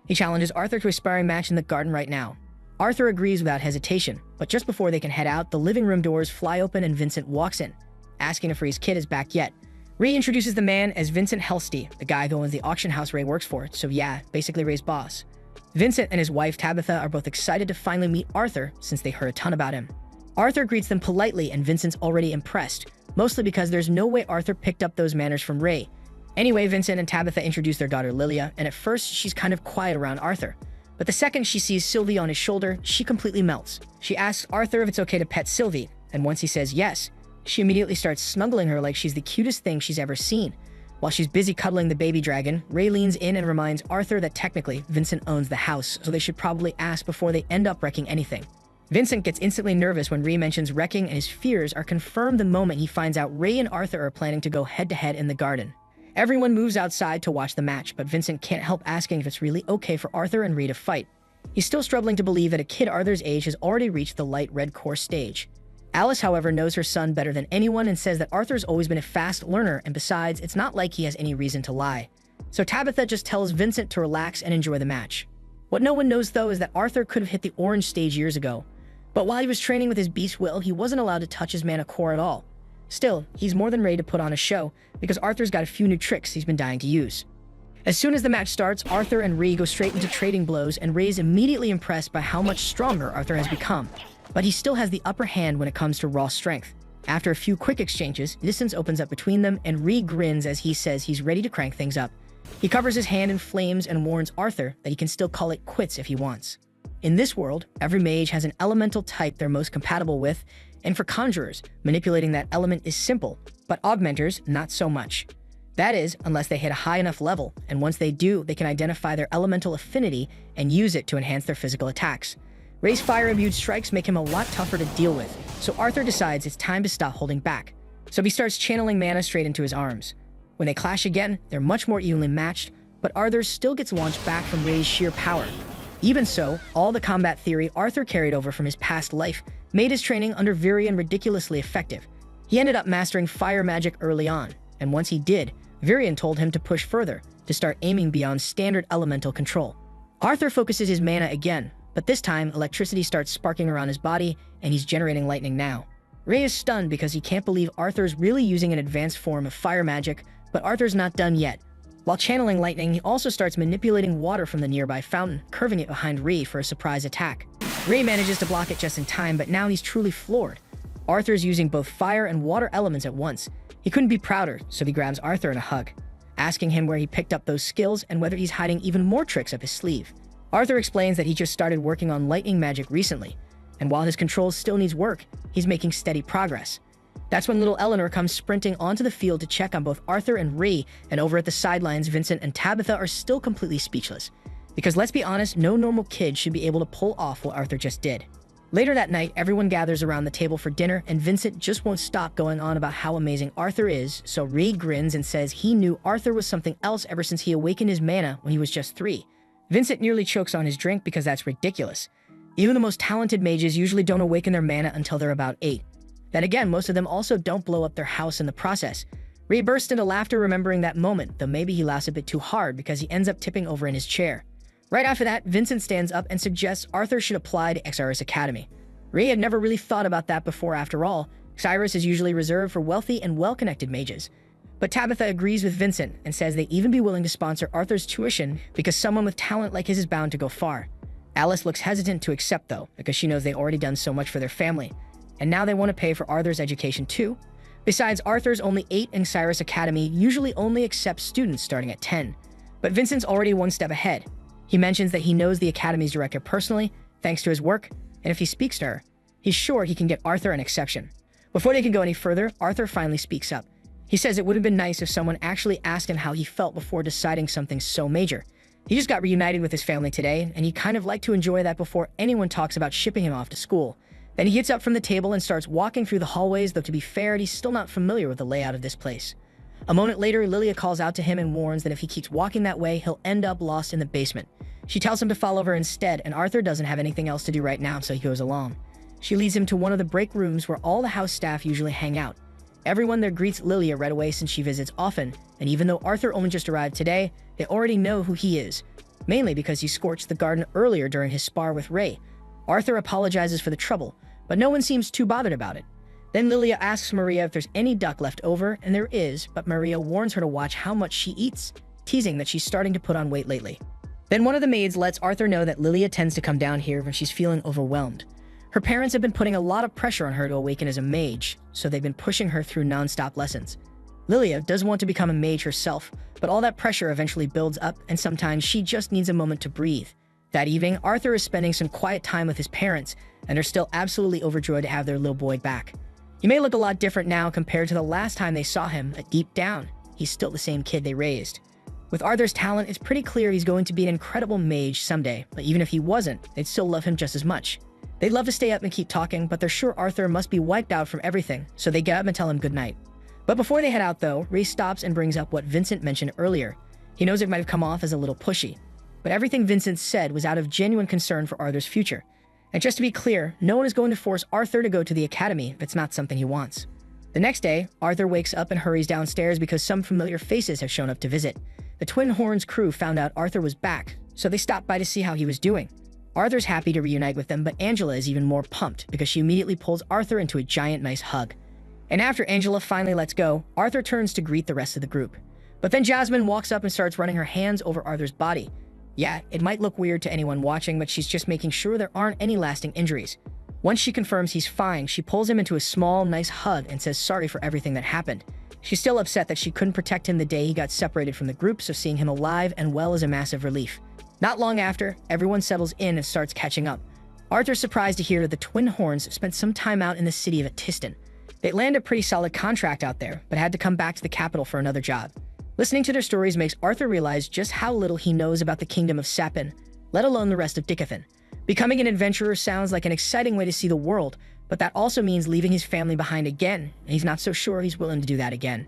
He challenges Arthur to a sparring match in the garden right now. Arthur agrees without hesitation, but just before they can head out, the living room doors fly open and Vincent walks in, asking if Ray's kid is back yet. Ray introduces the man as Vincent Helsey, the guy who owns the auction house Ray works for, so yeah, basically Ray's boss. Vincent and his wife Tabitha are both excited to finally meet Arthur since they heard a ton about him. Arthur greets them politely and Vincent's already impressed, mostly because there's no way Arthur picked up those manners from Ray. Anyway, Vincent and Tabitha introduce their daughter Lilia, and at first she's kind of quiet around Arthur. But the second she sees Sylvie on his shoulder, she completely melts. She asks Arthur if it's okay to pet Sylvie, and once he says yes, she immediately starts snuggling her like she's the cutest thing she's ever seen. While she's busy cuddling the baby dragon, Ray leans in and reminds Arthur that technically Vincent owns the house, so they should probably ask before they end up wrecking anything. Vincent gets instantly nervous when Ray mentions wrecking, and his fears are confirmed the moment he finds out Ray and Arthur are planning to go head-to-head in the garden. Everyone moves outside to watch the match, but Vincent can't help asking if it's really okay for Arthur and Ray to fight. He's still struggling to believe that a kid Arthur's age has already reached the light red core stage. Alice, however, knows her son better than anyone and says that Arthur's always been a fast learner, and besides, it's not like he has any reason to lie. So Tabitha just tells Vincent to relax and enjoy the match. What no one knows, though, is that Arthur could have hit the orange stage years ago. But while he was training with his beast will, he wasn't allowed to touch his mana core at all. Still, he's more than ready to put on a show, because Arthur's got a few new tricks he's been dying to use. As soon as the match starts, Arthur and Ray go straight into trading blows, and Ray's immediately impressed by how much stronger Arthur has become. But he still has the upper hand when it comes to raw strength. After a few quick exchanges, distance opens up between them, and Ray grins as he says he's ready to crank things up. He covers his hand in flames and warns Arthur that he can still call it quits if he wants. In this world, every mage has an elemental type they're most compatible with, and for conjurers, manipulating that element is simple, but augmenters, not so much. That is, unless they hit a high enough level, and once they do, they can identify their elemental affinity and use it to enhance their physical attacks. Ray's fire-imbued strikes make him a lot tougher to deal with, so Arthur decides it's time to stop holding back. So he starts channeling mana straight into his arms. When they clash again, they're much more evenly matched, but Arthur still gets launched back from Ray's sheer power. Even so, all the combat theory Arthur carried over from his past life made his training under Virion ridiculously effective. He ended up mastering fire magic early on, and once he did, Virion told him to push further, to start aiming beyond standard elemental control. Arthur focuses his mana again, but this time electricity starts sparking around his body, and he's generating lightning now. Ray is stunned because he can't believe Arthur's really using an advanced form of fire magic, but Arthur's not done yet. While channeling lightning, he also starts manipulating water from the nearby fountain, curving it behind Ray for a surprise attack. Ray manages to block it just in time, but now he's truly floored. Arthur's using both fire and water elements at once. He couldn't be prouder, so he grabs Arthur in a hug, asking him where he picked up those skills and whether he's hiding even more tricks up his sleeve. Arthur explains that he just started working on lightning magic recently, and while his controls still needs work, he's making steady progress. That's when little Eleanor comes sprinting onto the field to check on both Arthur and Ray, and over at the sidelines, Vincent and Tabitha are still completely speechless. Because let's be honest, no normal kid should be able to pull off what Arthur just did. Later that night, everyone gathers around the table for dinner, and Vincent just won't stop going on about how amazing Arthur is, so Ray grins and says he knew Arthur was something else ever since he awakened his mana when he was just 3. Vincent nearly chokes on his drink because that's ridiculous. Even the most talented mages usually don't awaken their mana until they're about 8. Then again, most of them also don't blow up their house in the process. Ray bursts into laughter remembering that moment, though maybe he laughs a bit too hard because he ends up tipping over in his chair. Right after that, Vincent stands up and suggests Arthur should apply to Xyrus Academy. Ray had never really thought about that before after all. Xyrus is usually reserved for wealthy and well-connected mages. But Tabitha agrees with Vincent and says they'd even be willing to sponsor Arthur's tuition because someone with talent like his is bound to go far. Alice looks hesitant to accept though, because she knows they've already done so much for their family. And now they want to pay for Arthur's education too. Besides, Arthur's only 8 and Xyrus Academy usually only accepts students starting at 10. But Vincent's already one step ahead. He mentions that he knows the Academy's director personally, thanks to his work, and if he speaks to her, he's sure he can get Arthur an exception. Before they can go any further, Arthur finally speaks up. He says it would have been nice if someone actually asked him how he felt before deciding something so major. He just got reunited with his family today, and he'd kind of like to enjoy that before anyone talks about shipping him off to school. Then he gets up from the table and starts walking through the hallways, though to be fair, he's still not familiar with the layout of this place. A moment later, Lilia calls out to him and warns that if he keeps walking that way, he'll end up lost in the basement. She tells him to follow her instead, and Arthur doesn't have anything else to do right now, so he goes along. She leads him to one of the break rooms where all the house staff usually hang out. Everyone there greets Lilia right away since she visits often, and even though Arthur only just arrived today, they already know who he is, mainly because he scorched the garden earlier during his spar with Ray. Arthur apologizes for the trouble, but no one seems too bothered about it. Then Lilia asks Maria if there's any duck left over, and there is, but Maria warns her to watch how much she eats, teasing that she's starting to put on weight lately. Then one of the maids lets Arthur know that Lilia tends to come down here when she's feeling overwhelmed. Her parents have been putting a lot of pressure on her to awaken as a mage, so they've been pushing her through non-stop lessons. Lilia does want to become a mage herself, but all that pressure eventually builds up, and sometimes she just needs a moment to breathe. That evening, Arthur is spending some quiet time with his parents, and they're still absolutely overjoyed to have their little boy back. He may look a lot different now compared to the last time they saw him, but deep down, he's still the same kid they raised. With Arthur's talent, it's pretty clear he's going to be an incredible mage someday, but even if he wasn't, they'd still love him just as much. They'd love to stay up and keep talking, but they're sure Arthur must be wiped out from everything, so they get up and tell him goodnight. But before they head out though, Ray stops and brings up what Vincent mentioned earlier. He knows it might have come off as a little pushy, but everything Vincent said was out of genuine concern for Arthur's future. And just to be clear, no one is going to force Arthur to go to the academy if it's not something he wants. The next day, Arthur wakes up and hurries downstairs because some familiar faces have shown up to visit. The Twin Horns crew found out Arthur was back, so they stopped by to see how he was doing. Arthur's happy to reunite with them, but Angela is even more pumped because she immediately pulls Arthur into a giant nice hug. And after Angela finally lets go, Arthur turns to greet the rest of the group. But then Jasmine walks up and starts running her hands over Arthur's body. Yeah, it might look weird to anyone watching, but she's just making sure there aren't any lasting injuries. Once she confirms he's fine, she pulls him into a small, nice hug and says sorry for everything that happened. She's still upset that she couldn't protect him the day he got separated from the group, so seeing him alive and well is a massive relief. Not long after, everyone settles in and starts catching up. Arthur's surprised to hear that the Twin Horns spent some time out in the city of Atiston. They land a pretty solid contract out there, but had to come back to the capital for another job. Listening to their stories makes Arthur realize just how little he knows about the kingdom of Sapin, let alone the rest of Dicathan. Becoming an adventurer sounds like an exciting way to see the world, but that also means leaving his family behind again, and he's not so sure he's willing to do that again.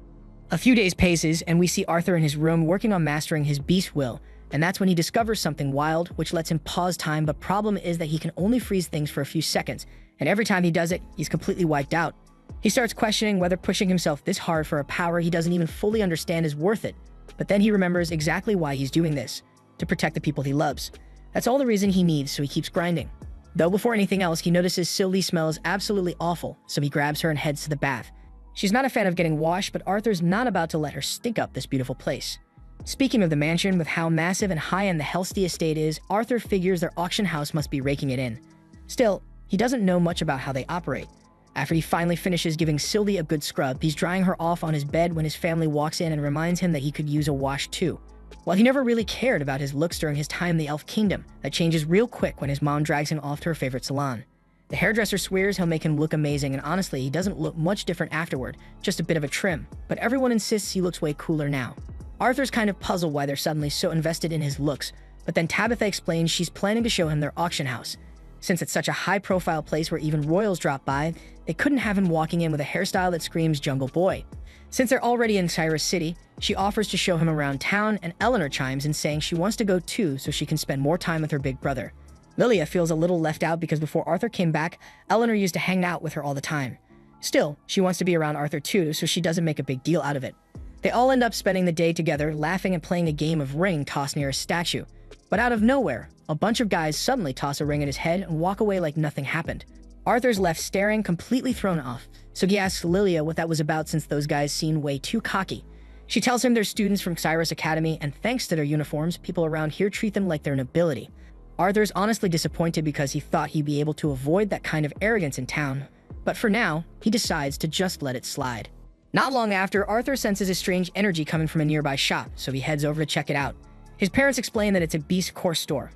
A few days passes, and we see Arthur in his room working on mastering his beast will, and that's when he discovers something wild, which lets him pause time, but problem is that he can only freeze things for a few seconds, and every time he does it, he's completely wiped out. He starts questioning whether pushing himself this hard for a power he doesn't even fully understand is worth it, but then he remembers exactly why he's doing this, to protect the people he loves. That's all the reason he needs, so he keeps grinding. Though before anything else, he notices Sylvie smells absolutely awful, so he grabs her and heads to the bath. She's not a fan of getting washed, but Arthur's not about to let her stink up this beautiful place. Speaking of the mansion, with how massive and high-end the Helsty estate is, Arthur figures their auction house must be raking it in. Still, he doesn't know much about how they operate. After he finally finishes giving Sylvie a good scrub, he's drying her off on his bed when his family walks in and reminds him that he could use a wash too. While he never really cared about his looks during his time in the Elf Kingdom, that changes real quick when his mom drags him off to her favorite salon. The hairdresser swears he'll make him look amazing, and honestly, he doesn't look much different afterward, just a bit of a trim, but everyone insists he looks way cooler now. Arthur's kind of puzzled why they're suddenly so invested in his looks, but then Tabitha explains she's planning to show him their auction house. Since it's such a high-profile place where even royals drop by, they couldn't have him walking in with a hairstyle that screams Jungle Boy. Since they're already in Cyrus City, she offers to show him around town, and Eleanor chimes in saying she wants to go too so she can spend more time with her big brother. Lilia feels a little left out because before Arthur came back, Eleanor used to hang out with her all the time. Still, she wants to be around Arthur too, so she doesn't make a big deal out of it. They all end up spending the day together, laughing and playing a game of ring toss near a statue. But out of nowhere, a bunch of guys suddenly toss a ring at his head and walk away like nothing happened. Arthur's left staring, completely thrown off, so he asks Lilia what that was about since those guys seem way too cocky. She tells him they're students from Cyrus Academy, and thanks to their uniforms, people around here treat them like they're nobility. Arthur's honestly disappointed because he thought he'd be able to avoid that kind of arrogance in town, but for now, he decides to just let it slide. Not long after, Arthur senses a strange energy coming from a nearby shop, so he heads over to check it out. His parents explain that it's a beast core store.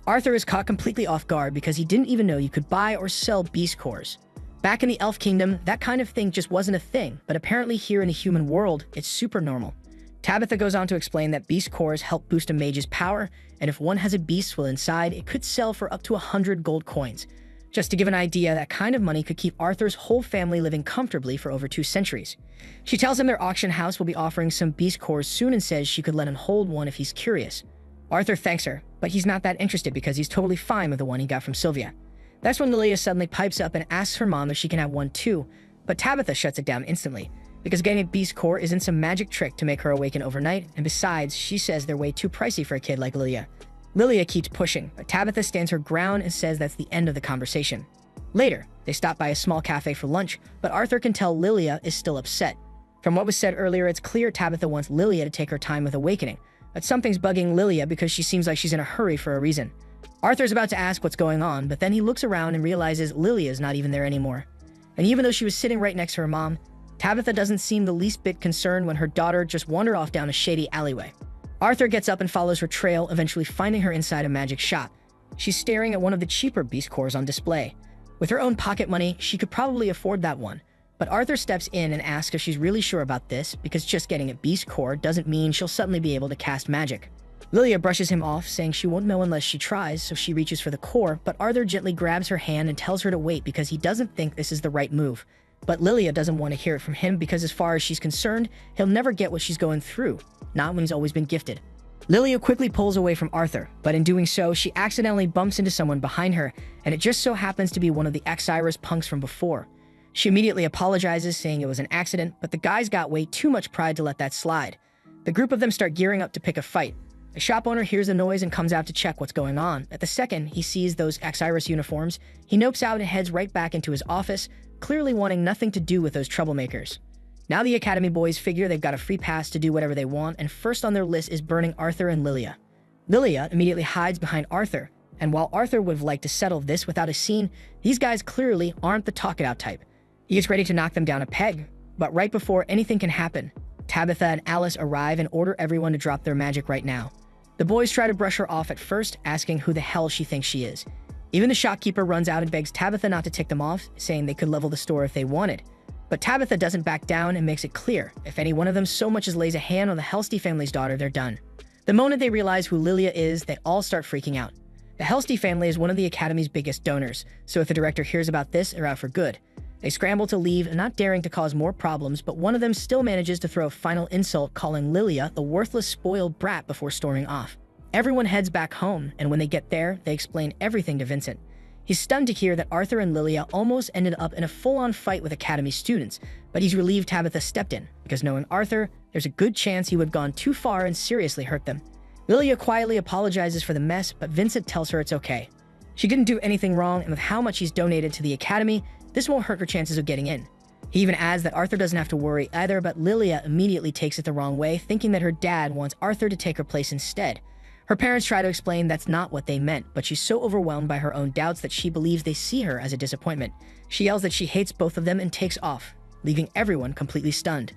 Arthur is caught completely off guard because he didn't even know you could buy or sell beast cores. Back in the Elf Kingdom, that kind of thing just wasn't a thing, but apparently here in the human world, it's super normal. Tabitha goes on to explain that beast cores help boost a mage's power, and if one has a beast will inside, it could sell for up to 100 gold coins. Just to give an idea, that kind of money could keep Arthur's whole family living comfortably for over 2 centuries. She tells him their auction house will be offering some beast cores soon and says she could let him hold one if he's curious. Arthur thanks her, but he's not that interested because he's totally fine with the one he got from Sylvia. That's when Lilia suddenly pipes up and asks her mom if she can have one too, but Tabitha shuts it down instantly, because getting a beast core isn't some magic trick to make her awaken overnight, and besides, she says they're way too pricey for a kid like Lilia. Lilia keeps pushing, but Tabitha stands her ground and says that's the end of the conversation. Later, they stop by a small cafe for lunch, but Arthur can tell Lilia is still upset. From what was said earlier, it's clear Tabitha wants Lilia to take her time with awakening, but something's bugging Lilia because she seems like she's in a hurry for a reason. Arthur's about to ask what's going on, but then he looks around and realizes Lilia's not even there anymore. And even though she was sitting right next to her mom, Tabitha doesn't seem the least bit concerned when her daughter just wandered off down a shady alleyway. Arthur gets up and follows her trail, eventually finding her inside a magic shop. She's staring at one of the cheaper beast cores on display. With her own pocket money, she could probably afford that one. But Arthur steps in and asks if she's really sure about this, because just getting a beast core doesn't mean she'll suddenly be able to cast magic. Lilia brushes him off, saying she won't know unless she tries, so she reaches for the core, but Arthur gently grabs her hand and tells her to wait because he doesn't think this is the right move. But Lilia doesn't want to hear it from him because as far as she's concerned, he'll never get what she's going through, not when he's always been gifted. Lilia quickly pulls away from Arthur, but in doing so, she accidentally bumps into someone behind her, and it just so happens to be one of the ex-Iris punks from before. She immediately apologizes, saying it was an accident, but the guys got way too much pride to let that slide. The group of them start gearing up to pick a fight. The shop owner hears the noise and comes out to check what's going on. At the second he sees those ex-Iris uniforms, he nopes out and heads right back into his office, clearly wanting nothing to do with those troublemakers. Now the Academy boys figure they've got a free pass to do whatever they want, and first on their list is burning Arthur and Lilia. Lilia immediately hides behind Arthur, and while Arthur would have liked to settle this without a scene, these guys clearly aren't the talk-it-out type. He gets ready to knock them down a peg, But right before anything can happen, Tabitha and Alice arrive and order everyone to drop their magic right now. The boys try to brush her off at first, asking who the hell she thinks she is. Even the shopkeeper runs out and begs Tabitha not to tick them off, saying they could level the store if they wanted. But Tabitha doesn't back down and makes it clear, if any one of them so much as lays a hand on the Helsty family's daughter, they're done. The moment they realize who Lilia is, they all start freaking out. The Helsty family is one of the Academy's biggest donors, so if the director hears about this, they're out for good. They scramble to leave, not daring to cause more problems, but one of them still manages to throw a final insult, calling Lilia the worthless, spoiled brat before storming off. Everyone heads back home, and when they get there, they explain everything to Vincent. He's stunned to hear that Arthur and Lilia almost ended up in a full-on fight with Academy students, but he's relieved Tabitha stepped in, because knowing Arthur, there's a good chance he would have gone too far and seriously hurt them. Lilia quietly apologizes for the mess, but Vincent tells her it's okay. She didn't do anything wrong, and with how much he's donated to the Academy, this won't hurt her chances of getting in. He even adds that Arthur doesn't have to worry either, but Lilia immediately takes it the wrong way, thinking that her dad wants Arthur to take her place instead. Her parents try to explain that's not what they meant, but she's so overwhelmed by her own doubts that she believes they see her as a disappointment. She yells that she hates both of them and takes off, leaving everyone completely stunned.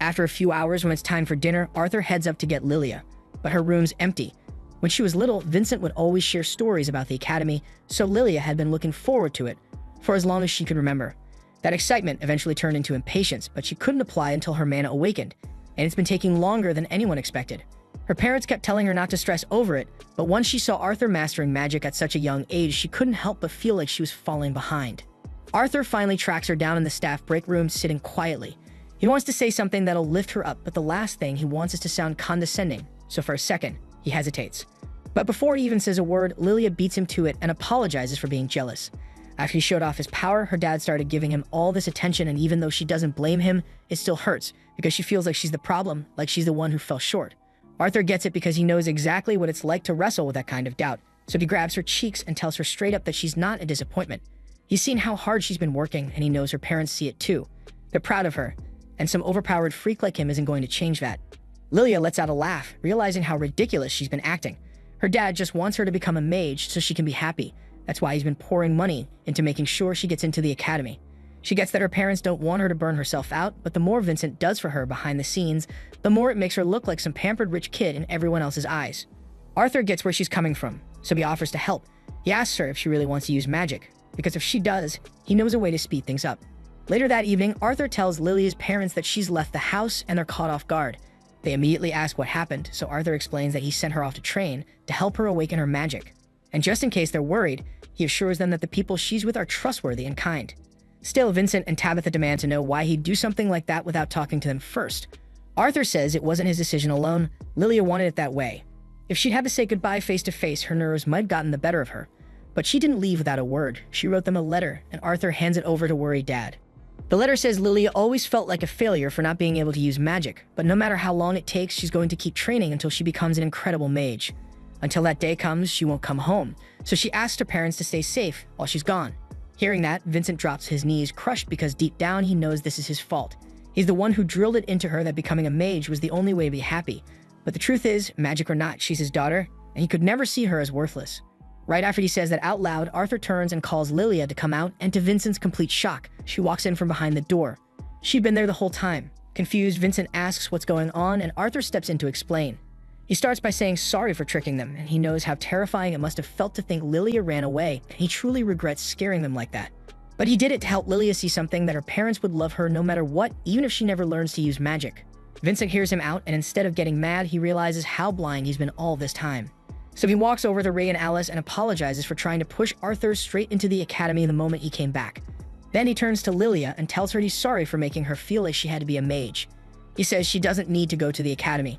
After a few hours, when it's time for dinner, Arthur heads up to get Lilia, but her room's empty. When she was little, Vincent would always share stories about the Academy, so Lilia had been looking forward to it for as long as she could remember. That excitement eventually turned into impatience, but she couldn't apply until her mana awakened, and it's been taking longer than anyone expected. Her parents kept telling her not to stress over it, but once she saw Arthur mastering magic at such a young age, she couldn't help but feel like she was falling behind. Arthur finally tracks her down in the staff break room, sitting quietly. He wants to say something that'll lift her up, but the last thing he wants is to sound condescending, so for a second, he hesitates. But before he even says a word, Lilia beats him to it and apologizes for being jealous. After he showed off his power, her dad started giving him all this attention, and even though she doesn't blame him, it still hurts, because she feels like she's the problem, like she's the one who fell short. Arthur gets it because he knows exactly what it's like to wrestle with that kind of doubt, so he grabs her cheeks and tells her straight up that she's not a disappointment. He's seen how hard she's been working, and he knows her parents see it too. They're proud of her, and some overpowered freak like him isn't going to change that. Lilia lets out a laugh, realizing how ridiculous she's been acting. Her dad just wants her to become a mage so she can be happy. That's why he's been pouring money into making sure she gets into the Academy. She gets that her parents don't want her to burn herself out, but the more Vincent does for her behind the scenes, the more it makes her look like some pampered rich kid in everyone else's eyes. Arthur gets where she's coming from, so he offers to help. He asks her if she really wants to use magic, because if she does, he knows a way to speed things up. Later that evening, Arthur tells Lilia's parents that she's left the house and they're caught off guard. They immediately ask what happened, so Arthur explains that he sent her off to train to help her awaken her magic. And just in case they're worried, he assures them that the people she's with are trustworthy and kind. Still, Vincent and Tabitha demand to know why he'd do something like that without talking to them first. Arthur says it wasn't his decision alone, Lilia wanted it that way. If she'd had to say goodbye face to face, her nerves might have gotten the better of her. But she didn't leave without a word. She wrote them a letter, and Arthur hands it over to worried Dad. The letter says Lilia always felt like a failure for not being able to use magic, but no matter how long it takes, she's going to keep training until she becomes an incredible mage. Until that day comes, she won't come home, so she asks her parents to stay safe while she's gone. Hearing that, Vincent drops his knees, crushed because deep down he knows this is his fault. He's the one who drilled it into her that becoming a mage was the only way to be happy. But the truth is, magic or not, she's his daughter, and he could never see her as worthless. Right after he says that out loud, Arthur turns and calls Lilia to come out, and to Vincent's complete shock, she walks in from behind the door. She'd been there the whole time. Confused, Vincent asks what's going on, and Arthur steps in to explain. He starts by saying sorry for tricking them, and he knows how terrifying it must have felt to think Lilia ran away, and he truly regrets scaring them like that. But he did it to help Lilia see something that her parents would love her no matter what, even if she never learns to use magic. Vincent hears him out, and instead of getting mad, he realizes how blind he's been all this time. So he walks over to Ray and Alice and apologizes for trying to push Arthur straight into the Academy the moment he came back. Then he turns to Lilia and tells her he's sorry for making her feel like she had to be a mage. He says she doesn't need to go to the Academy.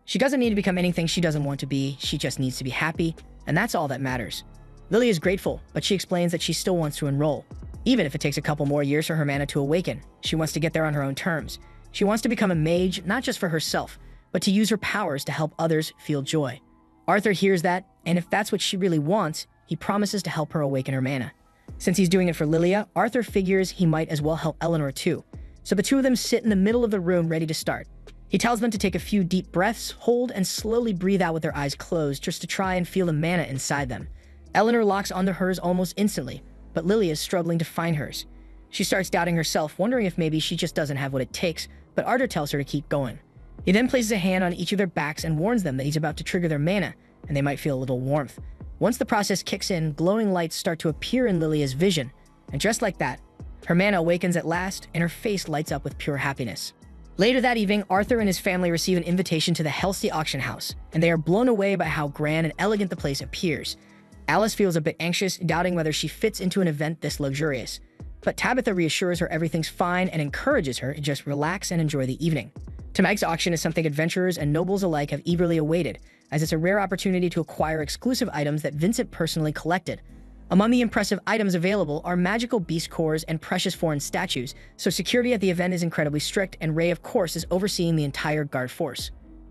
She doesn't need to become anything she doesn't want to be, she just needs to be happy, and that's all that matters. Lilia is grateful, but she explains that she still wants to enroll. Even if it takes a couple more years for her mana to awaken, she wants to get there on her own terms. She wants to become a mage, not just for herself, but to use her powers to help others feel joy. Arthur hears that, and if that's what she really wants, he promises to help her awaken her mana. Since he's doing it for Lilia, Arthur figures he might as well help Eleanor too. So the two of them sit in the middle of the room ready to start. He tells them to take a few deep breaths, hold, and slowly breathe out with their eyes closed just to try and feel the mana inside them. Eleanor locks onto hers almost instantly, but Lilia is struggling to find hers. She starts doubting herself, wondering if maybe she just doesn't have what it takes, but Arthur tells her to keep going. He then places a hand on each of their backs and warns them that he's about to trigger their mana, and they might feel a little warmth. Once the process kicks in, glowing lights start to appear in Lilia's vision, and just like that, her mana awakens at last, and her face lights up with pure happiness. Later that evening, Arthur and his family receive an invitation to the Helsey auction house, and they are blown away by how grand and elegant the place appears. Alice feels a bit anxious, doubting whether she fits into an event this luxurious. But Tabitha reassures her everything's fine and encourages her to just relax and enjoy the evening. Tonight's auction is something adventurers and nobles alike have eagerly awaited, as it's a rare opportunity to acquire exclusive items that Vincent personally collected. Among the impressive items available are magical beast cores and precious foreign statues, so security at the event is incredibly strict, and Ray, of course, is overseeing the entire guard force.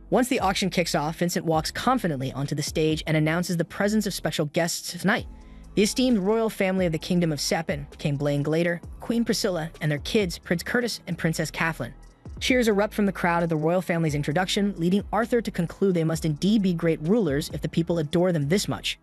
Once the auction kicks off, Vincent walks confidently onto the stage and announces the presence of special guests tonight. The esteemed royal family of the Kingdom of Sepin, King Blaine Glader, Queen Priscilla, and their kids, Prince Curtis and Princess Kathleen. Cheers erupt from the crowd at the royal family's introduction, leading Arthur to conclude they must indeed be great rulers if the people adore them this much.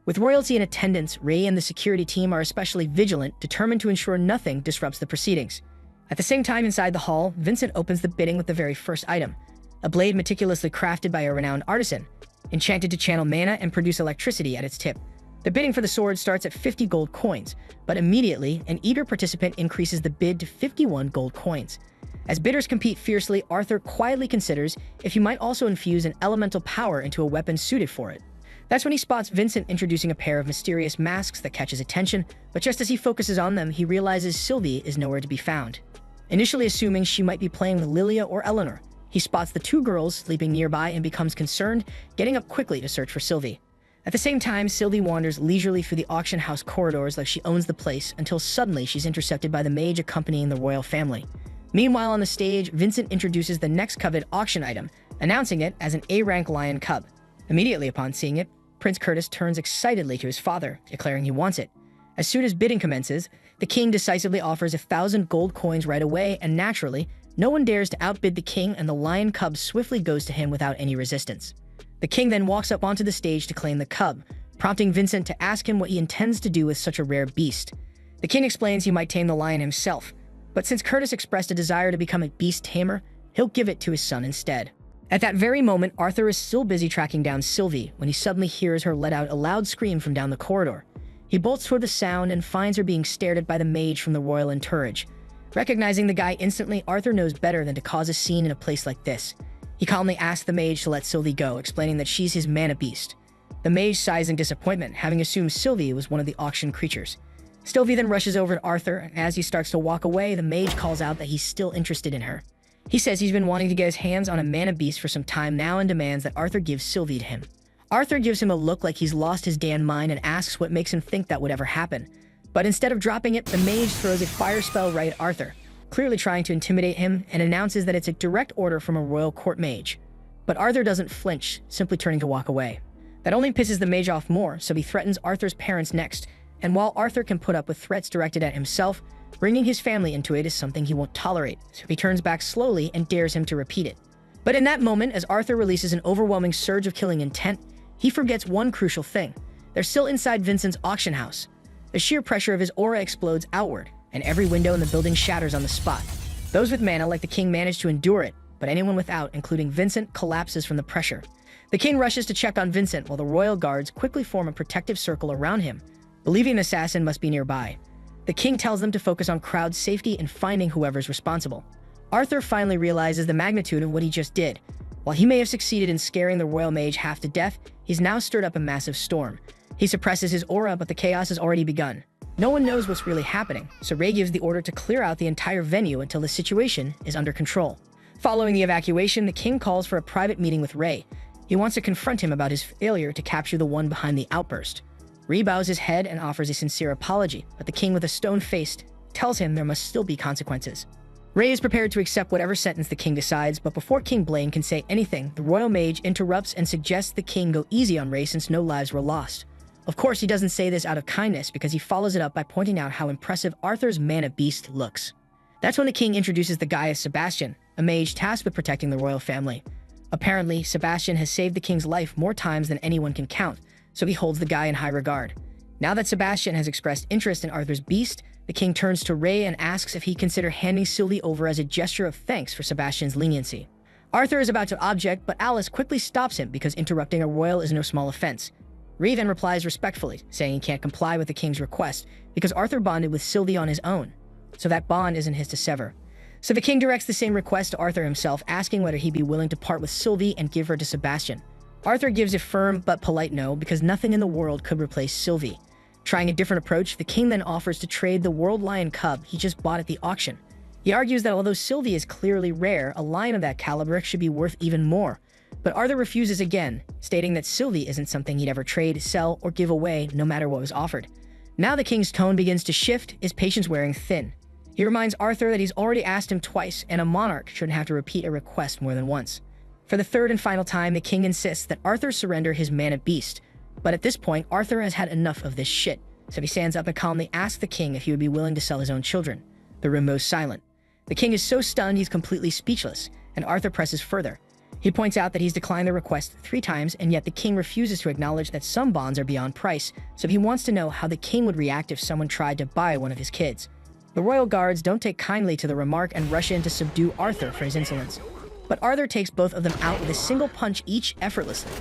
With royalty in attendance, Ray and the security team are especially vigilant, determined to ensure nothing disrupts the proceedings. At the same time, inside the hall, Vincent opens the bidding with the very first item, a blade meticulously crafted by a renowned artisan, enchanted to channel mana and produce electricity at its tip. The bidding for the sword starts at 50 gold coins, but immediately, an eager participant increases the bid to 51 gold coins. As bidders compete fiercely, Arthur quietly considers if he might also infuse an elemental power into a weapon suited for it. That's when he spots Vincent introducing a pair of mysterious masks that catch his attention, but just as he focuses on them, he realizes Sylvie is nowhere to be found. Initially assuming she might be playing with Lilia or Eleanor, he spots the two girls sleeping nearby and becomes concerned, getting up quickly to search for Sylvie. At the same time, Sylvie wanders leisurely through the auction house corridors like she owns the place, until suddenly she's intercepted by the mage accompanying the royal family. Meanwhile, on the stage, Vincent introduces the next coveted auction item, announcing it as an A-rank lion cub. Immediately upon seeing it, Prince Curtis turns excitedly to his father, declaring he wants it. As soon as bidding commences, the king decisively offers 1,000 gold coins right away, and naturally, no one dares to outbid the king, and the lion cub swiftly goes to him without any resistance. The king then walks up onto the stage to claim the cub, prompting Vincent to ask him what he intends to do with such a rare beast. The king explains he might tame the lion himself, but since Curtis expressed a desire to become a beast tamer, he'll give it to his son instead. At that very moment, Arthur is still busy tracking down Sylvie when he suddenly hears her let out a loud scream from down the corridor. He bolts toward the sound and finds her being stared at by the mage from the royal entourage. Recognizing the guy instantly, Arthur knows better than to cause a scene in a place like this. He calmly asks the mage to let Sylvie go, explaining that she's his mana beast. The mage sighs in disappointment, having assumed Sylvie was one of the auction creatures. Sylvie then rushes over to Arthur, and as he starts to walk away, the mage calls out that he's still interested in her. He says he's been wanting to get his hands on a mana beast for some time now and demands that Arthur gives Sylvie to him. Arthur gives him a look like he's lost his damn mind and asks what makes him think that would ever happen. But instead of dropping it, the mage throws a fire spell right at Arthur, clearly trying to intimidate him, and announces that it's a direct order from a royal court mage. But Arthur doesn't flinch, simply turning to walk away. That only pisses the mage off more, so he threatens Arthur's parents next, and while Arthur can put up with threats directed at himself, bringing his family into it is something he won't tolerate, so he turns back slowly and dares him to repeat it. But in that moment, as Arthur releases an overwhelming surge of killing intent, he forgets one crucial thing. They're still inside Vincent's auction house. The sheer pressure of his aura explodes outward, and every window in the building shatters on the spot. Those with mana like the king manage to endure it, but anyone without, including Vincent, collapses from the pressure. The king rushes to check on Vincent while the royal guards quickly form a protective circle around him, believing an assassin must be nearby. The king tells them to focus on crowd safety and finding whoever's responsible. Arthur finally realizes the magnitude of what he just did. While he may have succeeded in scaring the royal mage half to death, he's now stirred up a massive storm. He suppresses his aura, but the chaos has already begun. No one knows what's really happening, so Ray gives the order to clear out the entire venue until the situation is under control. Following the evacuation, the king calls for a private meeting with Ray. He wants to confront him about his failure to capture the one behind the outburst. Ray bows his head and offers a sincere apology, but the king, with a stone face, tells him there must still be consequences. Ray is prepared to accept whatever sentence the king decides, but before King Blaine can say anything, the royal mage interrupts and suggests the king go easy on Ray since no lives were lost. Of course, he doesn't say this out of kindness because he follows it up by pointing out how impressive Arthur's mana beast looks. That's when the king introduces the guy as Sebastian, a mage tasked with protecting the royal family. Apparently, Sebastian has saved the king's life more times than anyone can count, so he holds the guy in high regard. Now that Sebastian has expressed interest in Arthur's beast, the king turns to Ray and asks if he'd consider handing Sylvie over as a gesture of thanks for Sebastian's leniency. Arthur is about to object, but Alice quickly stops him because interrupting a royal is no small offense. Ray then replies respectfully, saying he can't comply with the king's request because Arthur bonded with Sylvie on his own, so that bond isn't his to sever. So the king directs the same request to Arthur himself, asking whether he'd be willing to part with Sylvie and give her to Sebastian. Arthur gives a firm but polite no because nothing in the world could replace Sylvie. Trying a different approach, the king then offers to trade the world lion cub he just bought at the auction. He argues that although Sylvie is clearly rare, a lion of that caliber should be worth even more. But Arthur refuses again, stating that Sylvie isn't something he'd ever trade, sell, or give away, no matter what was offered. Now the king's tone begins to shift, his patience wearing thin. He reminds Arthur that he's already asked him twice, and a monarch shouldn't have to repeat a request more than once. For the third and final time, the king insists that Arthur surrender his mana beast. But at this point, Arthur has had enough of this shit, so he stands up and calmly asks the king if he would be willing to sell his own children. The room goes silent. The king is so stunned he's completely speechless, and Arthur presses further. He points out that he's declined the request 3 times, and yet the king refuses to acknowledge that some bonds are beyond price, so he wants to know how the king would react if someone tried to buy one of his kids. The royal guards don't take kindly to the remark and rush in to subdue Arthur for his insolence. But Arthur takes both of them out with a single punch each effortlessly.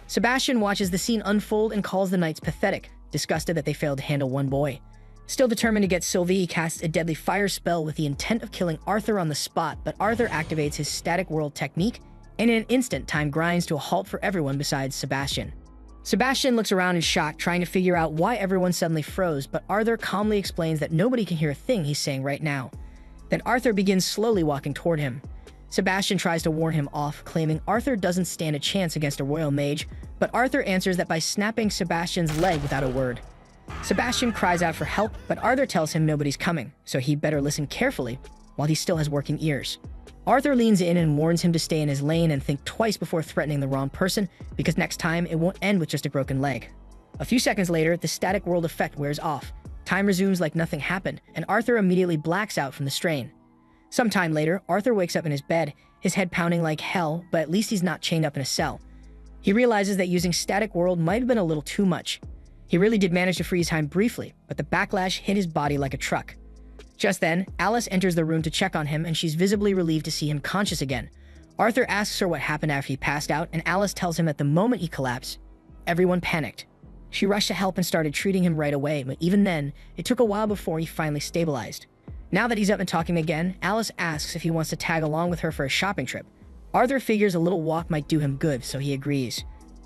Sebastian watches the scene unfold and calls the knights pathetic, disgusted that they failed to handle one boy. Still determined to get Sylvie, he casts a deadly fire spell with the intent of killing Arthur on the spot, but Arthur activates his static world technique, and in an instant, time grinds to a halt for everyone besides Sebastian. Sebastian looks around in shock, trying to figure out why everyone suddenly froze, but Arthur calmly explains that nobody can hear a thing he's saying right now. Then Arthur begins slowly walking toward him. Sebastian tries to warn him off, claiming Arthur doesn't stand a chance against a royal mage, but Arthur answers that by snapping Sebastian's leg without a word. Sebastian cries out for help, but Arthur tells him nobody's coming, so he'd better listen carefully while he still has working ears. Arthur leans in and warns him to stay in his lane and think twice before threatening the wrong person, because next time it won't end with just a broken leg. A few seconds later, the static world effect wears off. Time resumes like nothing happened, and Arthur immediately blacks out from the strain. Sometime later, Arthur wakes up in his bed, his head pounding like hell, but at least he's not chained up in a cell. He realizes that using static world might have been a little too much. He really did manage to freeze time briefly, but the backlash hit his body like a truck. Just then, Alice enters the room to check on him, and she's visibly relieved to see him conscious again. Arthur asks her what happened after he passed out, and Alice tells him that the moment he collapsed, everyone panicked. She rushed to help and started treating him right away, but even then, it took a while before he finally stabilized. Now that he's up and talking again, Alice asks if he wants to tag along with her for a shopping trip. Arthur figures a little walk might do him good, so he agrees.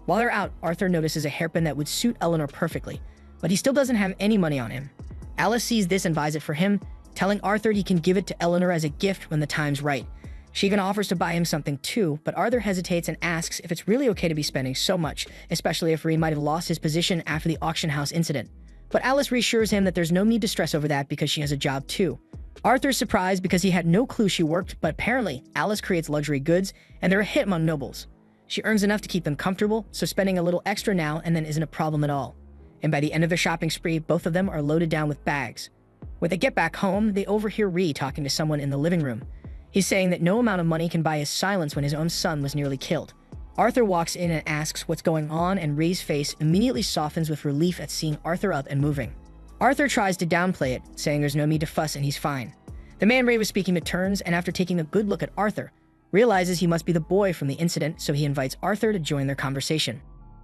While they're out, Arthur notices a hairpin that would suit Eleanor perfectly, but he still doesn't have any money on him. Alice sees this and buys it for him, telling Arthur he can give it to Eleanor as a gift when the time's right. She even offers to buy him something too, but Arthur hesitates and asks if it's really okay to be spending so much, especially if Ree might have lost his position after the auction house incident. But Alice reassures him that there's no need to stress over that because she has a job too. Arthur's surprised because he had no clue she worked, but apparently Alice creates luxury goods, and they're a hit among nobles. She earns enough to keep them comfortable, so spending a little extra now and then isn't a problem at all. And by the end of their shopping spree, both of them are loaded down with bags. When they get back home, they overhear Ree talking to someone in the living room. He's saying that no amount of money can buy his silence when his own son was nearly killed. Arthur walks in and asks what's going on, and Ree's face immediately softens with relief at seeing Arthur up and moving. Arthur tries to downplay it, saying there's no need to fuss and he's fine. The man Ray was speaking returns, and after taking a good look at Arthur, realizes he must be the boy from the incident, so he invites Arthur to join their conversation.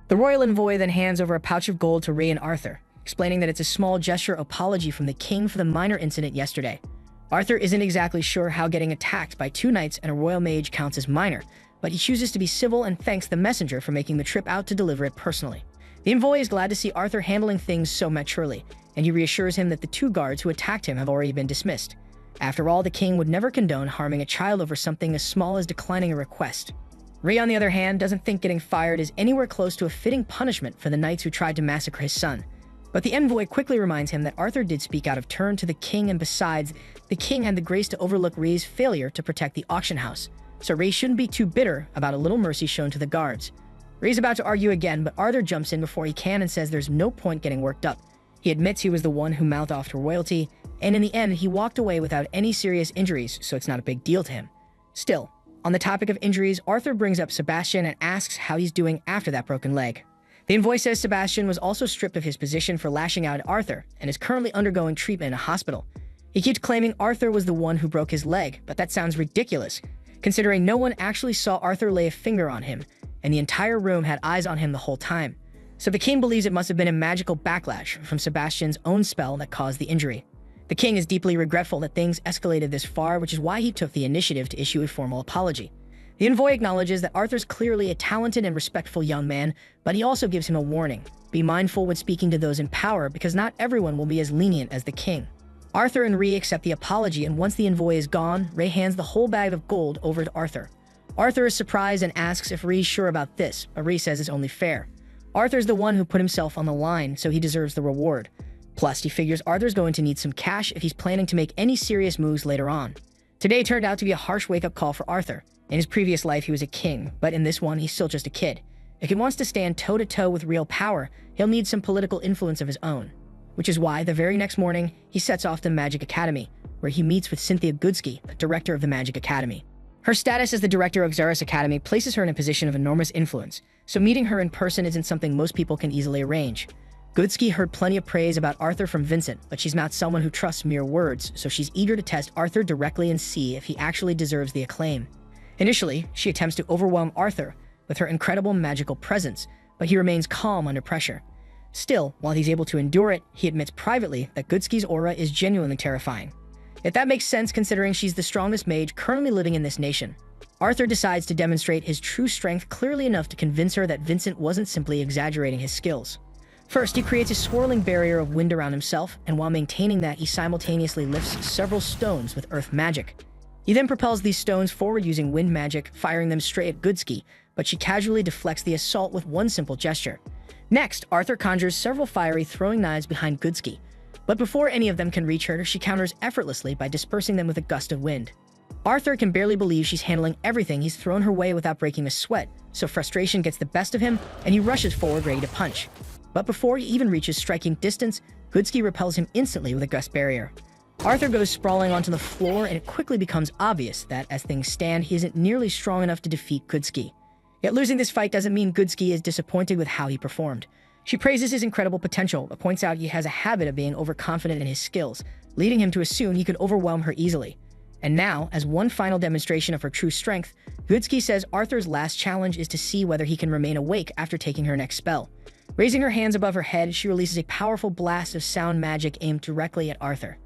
The royal envoy then hands over a pouch of gold to Ray and Arthur, explaining that it's a small gesture of apology from the king for the minor incident yesterday. Arthur isn't exactly sure how getting attacked by 2 knights and a royal mage counts as minor, but he chooses to be civil and thanks the messenger for making the trip out to deliver it personally. The envoy is glad to see Arthur handling things so maturely, and he reassures him that the 2 guards who attacked him have already been dismissed. After all, the king would never condone harming a child over something as small as declining a request. Ray, on the other hand, doesn't think getting fired is anywhere close to a fitting punishment for the knights who tried to massacre his son. But the envoy quickly reminds him that Arthur did speak out of turn to the king, and besides, the king had the grace to overlook Ray's failure to protect the auction house, so Ray shouldn't be too bitter about a little mercy shown to the guards. Ray's about to argue again, but Arthur jumps in before he can and says there's no point getting worked up. He admits he was the one who mouthed off to royalty, and in the end, he walked away without any serious injuries, so it's not a big deal to him. Still, on the topic of injuries, Arthur brings up Sebastian and asks how he's doing after that broken leg. The envoy says Sebastian was also stripped of his position for lashing out at Arthur and is currently undergoing treatment in a hospital. He keeps claiming Arthur was the one who broke his leg, but that sounds ridiculous, considering no one actually saw Arthur lay a finger on him, and the entire room had eyes on him the whole time. So the king believes it must have been a magical backlash from Sebastian's own spell that caused the injury. The king is deeply regretful that things escalated this far, which is why he took the initiative to issue a formal apology. The envoy acknowledges that Arthur's clearly a talented and respectful young man, but he also gives him a warning. Be mindful when speaking to those in power, because not everyone will be as lenient as the king. Arthur and Rei accept the apology, and once the envoy is gone, Rei hands the whole bag of gold over to Arthur. Arthur is surprised and asks if Rei's sure about this, but Rei says it's only fair. Arthur's the one who put himself on the line, so he deserves the reward. Plus, he figures Arthur's going to need some cash if he's planning to make any serious moves later on. Today turned out to be a harsh wake-up call for Arthur. In his previous life, he was a king, but in this one, he's still just a kid. If he wants to stand toe-to-toe with real power, he'll need some political influence of his own. Which is why, the very next morning, he sets off to Magic Academy, where he meets with Cynthia Goodsky, the director of the Magic Academy. Her status as the director of Xeris Academy places her in a position of enormous influence, so meeting her in person isn't something most people can easily arrange. Goodsky heard plenty of praise about Arthur from Vincent, but she's not someone who trusts mere words, so she's eager to test Arthur directly and see if he actually deserves the acclaim. Initially, she attempts to overwhelm Arthur with her incredible magical presence, but he remains calm under pressure. Still, while he's able to endure it, he admits privately that Goodsky's aura is genuinely terrifying. If that makes sense considering she's the strongest mage currently living in this nation. Arthur decides to demonstrate his true strength clearly enough to convince her that Vincent wasn't simply exaggerating his skills. First, he creates a swirling barrier of wind around himself, and while maintaining that, he simultaneously lifts several stones with earth magic. He then propels these stones forward using wind magic, firing them straight at Goodsky, but she casually deflects the assault with one simple gesture. Next, Arthur conjures several fiery throwing knives behind Goodsky, but before any of them can reach her, she counters effortlessly by dispersing them with a gust of wind. Arthur can barely believe she's handling everything he's thrown her way without breaking a sweat, so frustration gets the best of him, and he rushes forward ready to punch. But before he even reaches striking distance, Goodsky repels him instantly with a gust barrier. Arthur goes sprawling onto the floor, and it quickly becomes obvious that, as things stand, he isn't nearly strong enough to defeat Goodsky. Yet losing this fight doesn't mean Goodsky is disappointed with how he performed. She praises his incredible potential, but points out he has a habit of being overconfident in his skills, leading him to assume he could overwhelm her easily. And now, as one final demonstration of her true strength, Goodsky says Arthur's last challenge is to see whether he can remain awake after taking her next spell. Raising her hands above her head, she releases a powerful blast of sound magic aimed directly at Arthur.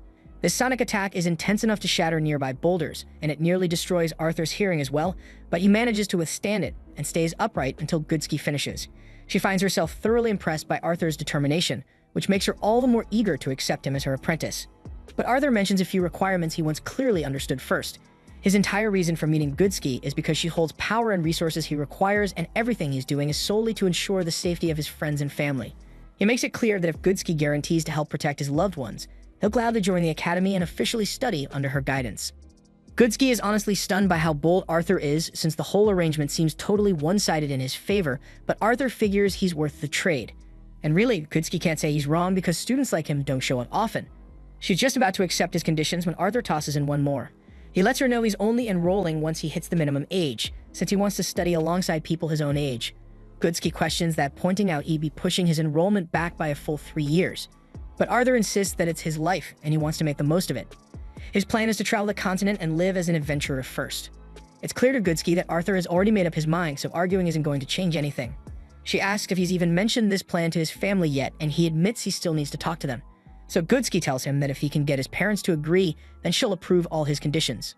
This sonic attack is intense enough to shatter nearby boulders, and it nearly destroys Arthur's hearing as well, but he manages to withstand it and stays upright until Goodsky finishes. She finds herself thoroughly impressed by Arthur's determination, which makes her all the more eager to accept him as her apprentice. But Arthur mentions a few requirements he once clearly understood first. His entire reason for meeting Goodsky is because she holds power and resources he requires, and everything he's doing is solely to ensure the safety of his friends and family. He makes it clear that if Goodsky guarantees to help protect his loved ones, he'll gladly join the academy and officially study under her guidance. Goodsky is honestly stunned by how bold Arthur is, since the whole arrangement seems totally one-sided in his favor, but Arthur figures he's worth the trade. And really, Goodsky can't say he's wrong because students like him don't show up often. She's just about to accept his conditions when Arthur tosses in one more. He lets her know he's only enrolling once he hits the minimum age, since he wants to study alongside people his own age. Goodsky questions that, pointing out he'd be pushing his enrollment back by a full 3 years. But Arthur insists that it's his life, and he wants to make the most of it. His plan is to travel the continent and live as an adventurer first. It's clear to Goodsky that Arthur has already made up his mind, so arguing isn't going to change anything. She asks if he's even mentioned this plan to his family yet, and he admits he still needs to talk to them. So Goodsky tells him that if he can get his parents to agree, then she'll approve all his conditions.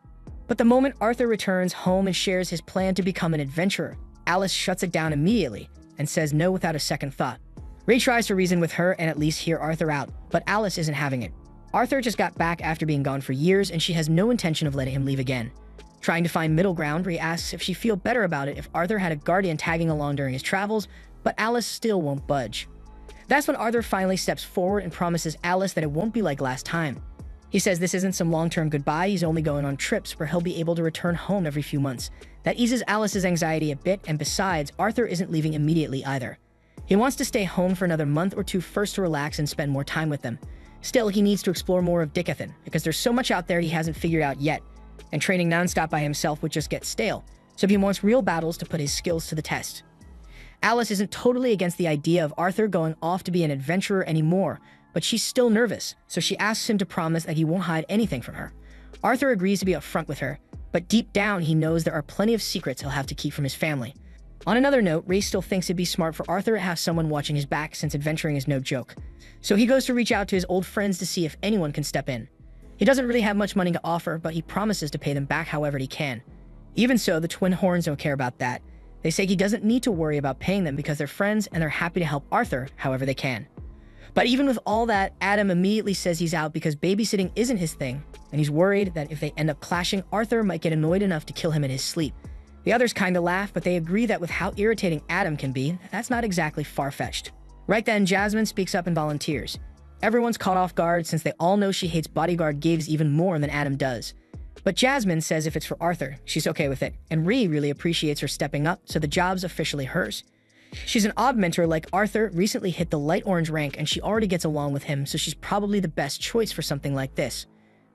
But the moment Arthur returns home and shares his plan to become an adventurer, Alice shuts it down immediately and says no without a second thought. Ray tries to reason with her and at least hear Arthur out, but Alice isn't having it. Arthur just got back after being gone for years, and she has no intention of letting him leave again. Trying to find middle ground, Ray asks if she'd feel better about it if Arthur had a guardian tagging along during his travels, but Alice still won't budge. That's when Arthur finally steps forward and promises Alice that it won't be like last time. He says this isn't some long-term goodbye, he's only going on trips where he'll be able to return home every few months. That eases Alice's anxiety a bit, and besides, Arthur isn't leaving immediately either. He wants to stay home for another month or two first to relax and spend more time with them. Still, he needs to explore more of Dicathan, because there's so much out there he hasn't figured out yet, and training nonstop by himself would just get stale, so he wants real battles to put his skills to the test. Alice isn't totally against the idea of Arthur going off to be an adventurer anymore, but she's still nervous, so she asks him to promise that he won't hide anything from her. Arthur agrees to be upfront with her, but deep down he knows there are plenty of secrets he'll have to keep from his family. On another note, Ray still thinks it'd be smart for Arthur to have someone watching his back since adventuring is no joke. So he goes to reach out to his old friends to see if anyone can step in. He doesn't really have much money to offer, but he promises to pay them back however he can. Even so, the twin horns don't care about that. They say he doesn't need to worry about paying them because they're friends and they're happy to help Arthur however they can. But even with all that, Adam immediately says he's out because babysitting isn't his thing, and he's worried that if they end up clashing, Arthur might get annoyed enough to kill him in his sleep. The others kinda laugh, but they agree that with how irritating Adam can be, that's not exactly far-fetched. Right then, Jasmine speaks up and volunteers. Everyone's caught off guard since they all know she hates bodyguard gigs even more than Adam does. But Jasmine says if it's for Arthur, she's okay with it, and Ree really appreciates her stepping up, so the job's officially hers. She's an odd mentor like Arthur, recently hit the light orange rank, and she already gets along with him, so she's probably the best choice for something like this.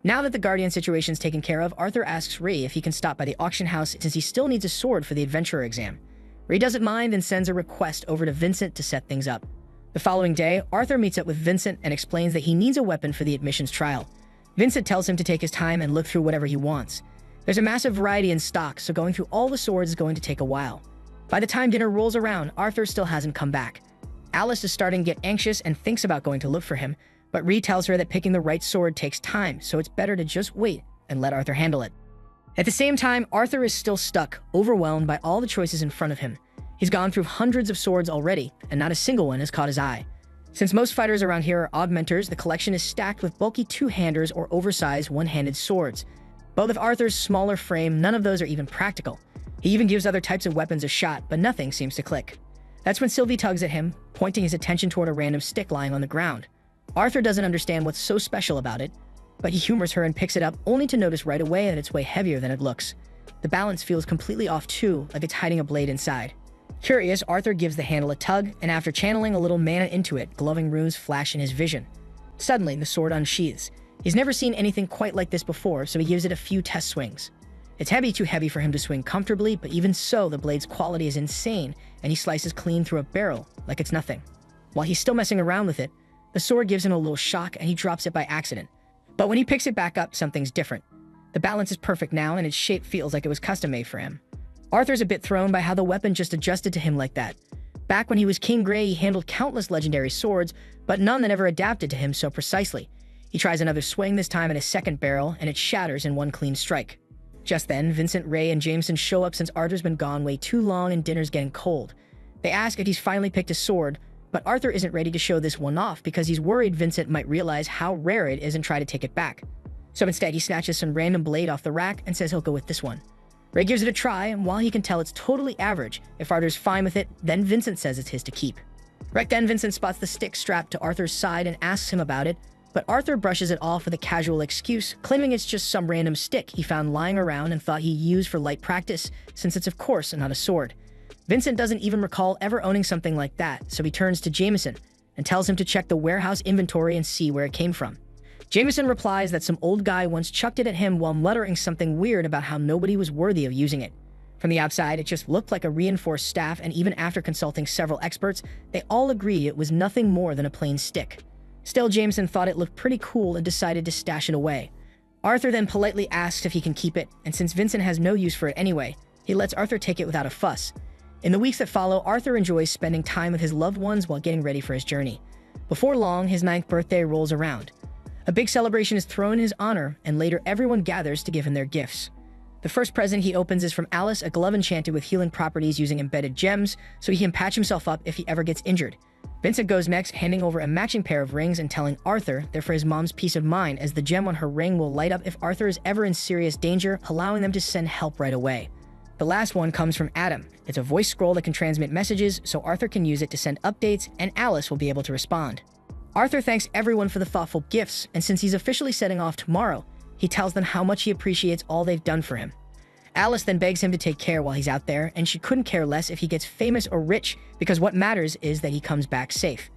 Now that the Guardian situation's taken care of, Arthur asks Ree if he can stop by the auction house since he still needs a sword for the adventurer exam. Ree doesn't mind and sends a request over to Vincent to set things up. The following day, Arthur meets up with Vincent and explains that he needs a weapon for the admissions trial. Vincent tells him to take his time and look through whatever he wants. There's a massive variety in stock, so going through all the swords is going to take a while. By the time dinner rolls around, Arthur still hasn't come back. Alice is starting to get anxious and thinks about going to look for him, but Ree tells her that picking the right sword takes time, so it's better to just wait and let Arthur handle it. At the same time, Arthur is still stuck, overwhelmed by all the choices in front of him. He's gone through hundreds of swords already, and not a single one has caught his eye. Since most fighters around here are augmenters, the collection is stacked with bulky two-handers or oversized one-handed swords. But with Arthur's smaller frame, none of those are even practical. He even gives other types of weapons a shot, but nothing seems to click. That's when Sylvie tugs at him, pointing his attention toward a random stick lying on the ground. Arthur doesn't understand what's so special about it, but he humors her and picks it up, only to notice right away that it's way heavier than it looks. The balance feels completely off too, like it's hiding a blade inside. Curious, Arthur gives the handle a tug, and after channeling a little mana into it, glowing runes flash in his vision. Suddenly, the sword unsheathes. He's never seen anything quite like this before, so he gives it a few test swings. It's too heavy for him to swing comfortably, but even so, the blade's quality is insane, and he slices clean through a barrel, like it's nothing. While he's still messing around with it, the sword gives him a little shock and he drops it by accident. But when he picks it back up, something's different. The balance is perfect now, and its shape feels like it was custom-made for him. Arthur's a bit thrown by how the weapon just adjusted to him like that. Back when he was King Gray, he handled countless legendary swords, but none that ever adapted to him so precisely. He tries another swing, this time at his second barrel, and it shatters in one clean strike. Just then, Vincent, Ray, and Jameson show up since Arthur's been gone way too long and dinner's getting cold. They ask if he's finally picked a sword, but Arthur isn't ready to show this one off because he's worried Vincent might realize how rare it is and try to take it back. So instead, he snatches some random blade off the rack and says he'll go with this one. Ray gives it a try, and while he can tell it's totally average, if Arthur's fine with it, then Vincent says it's his to keep. Right then, Vincent spots the stick strapped to Arthur's side and asks him about it, but Arthur brushes it off with a casual excuse, claiming it's just some random stick he found lying around and thought he used for light practice, since it's of course not a sword. Vincent doesn't even recall ever owning something like that, so he turns to Jameson and tells him to check the warehouse inventory and see where it came from. Jameson replies that some old guy once chucked it at him while muttering something weird about how nobody was worthy of using it. From the outside, it just looked like a reinforced staff, and even after consulting several experts, they all agreed it was nothing more than a plain stick. Still, Jameson thought it looked pretty cool and decided to stash it away. Arthur then politely asks if he can keep it, and since Vincent has no use for it anyway, he lets Arthur take it without a fuss. In the weeks that follow, Arthur enjoys spending time with his loved ones while getting ready for his journey. Before long, his 9th birthday rolls around. A big celebration is thrown in his honor, and later everyone gathers to give him their gifts. The first present he opens is from Alice, a glove enchanted with healing properties using embedded gems, so he can patch himself up if he ever gets injured. Vincent goes next, handing over a matching pair of rings and telling Arthur they're for his mom's peace of mind, as the gem on her ring will light up if Arthur is ever in serious danger, allowing them to send help right away. The last one comes from Adam. It's a voice scroll that can transmit messages, so Arthur can use it to send updates, and Alice will be able to respond. Arthur thanks everyone for the thoughtful gifts, and since he's officially setting off tomorrow, he tells them how much he appreciates all they've done for him. Alice then begs him to take care while he's out there, and she couldn't care less if he gets famous or rich, because what matters is that he comes back safe.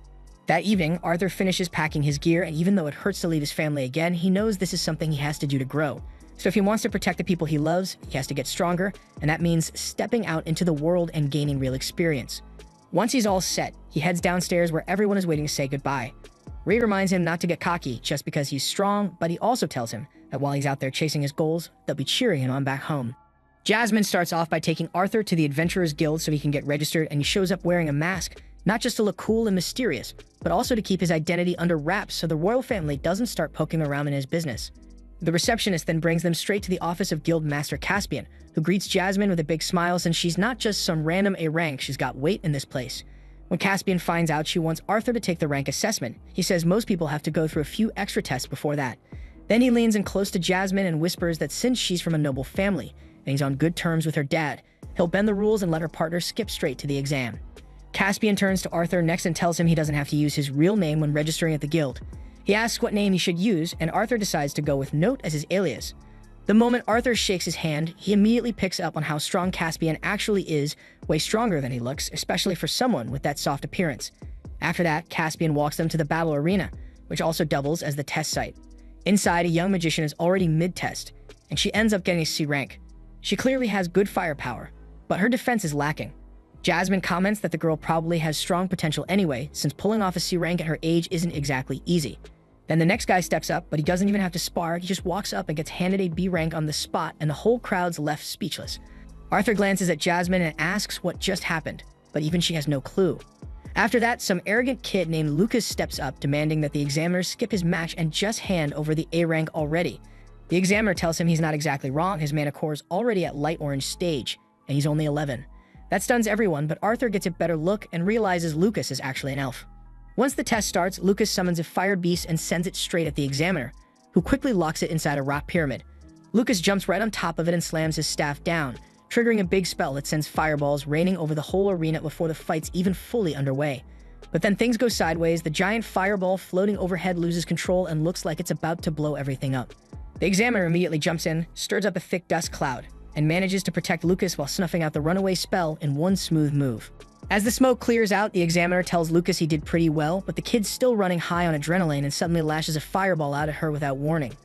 That evening, Arthur finishes packing his gear, and even though it hurts to leave his family again, he knows this is something he has to do to grow. So if he wants to protect the people he loves, he has to get stronger, and that means stepping out into the world and gaining real experience. Once he's all set, he heads downstairs where everyone is waiting to say goodbye. Rei reminds him not to get cocky just because he's strong, but he also tells him that while he's out there chasing his goals, they'll be cheering him on back home. Jasmine starts off by taking Arthur to the Adventurers Guild so he can get registered, and he shows up wearing a mask, not just to look cool and mysterious, but also to keep his identity under wraps so the royal family doesn't start poking around in his business. The receptionist then brings them straight to the office of Guild Master Caspian, who greets Jasmine with a big smile since she's not just some random A rank, she's got weight in this place. When Caspian finds out she wants Arthur to take the rank assessment, he says most people have to go through a few extra tests before that. Then he leans in close to Jasmine and whispers that since she's from a noble family, and he's on good terms with her dad, he'll bend the rules and let her partner skip straight to the exam. Caspian turns to Arthur next and tells him he doesn't have to use his real name when registering at the guild. He asks what name he should use, and Arthur decides to go with Note as his alias. The moment Arthur shakes his hand, he immediately picks up on how strong Caspian actually is, way stronger than he looks, especially for someone with that soft appearance. After that, Caspian walks them to the battle arena, which also doubles as the test site. Inside, a young magician is already mid-test, and she ends up getting a C rank. She clearly has good firepower, but her defense is lacking. Jasmine comments that the girl probably has strong potential anyway, since pulling off a C rank at her age isn't exactly easy. Then the next guy steps up, but he doesn't even have to spar, he just walks up and gets handed a B rank on the spot, and the whole crowd's left speechless. Arthur glances at Jasmine and asks what just happened, but even she has no clue. After that, some arrogant kid named Lucas steps up, demanding that the examiner skip his match and just hand over the A rank already. The examiner tells him he's not exactly wrong, his mana core is already at light orange stage, and he's only 11. That stuns everyone, but Arthur gets a better look and realizes Lucas is actually an elf. Once the test starts, Lucas summons a fire beast and sends it straight at the examiner, who quickly locks it inside a rock pyramid. Lucas jumps right on top of it and slams his staff down, triggering a big spell that sends fireballs raining over the whole arena before the fight's even fully underway. But then things go sideways, the giant fireball floating overhead loses control and looks like it's about to blow everything up. The examiner immediately jumps in, stirs up a thick dust cloud, and manages to protect Lucas while snuffing out the runaway spell in one smooth move. As the smoke clears out, the examiner tells Lucas he did pretty well, but the kid's still running high on adrenaline and suddenly lashes a fireball out at her without warning.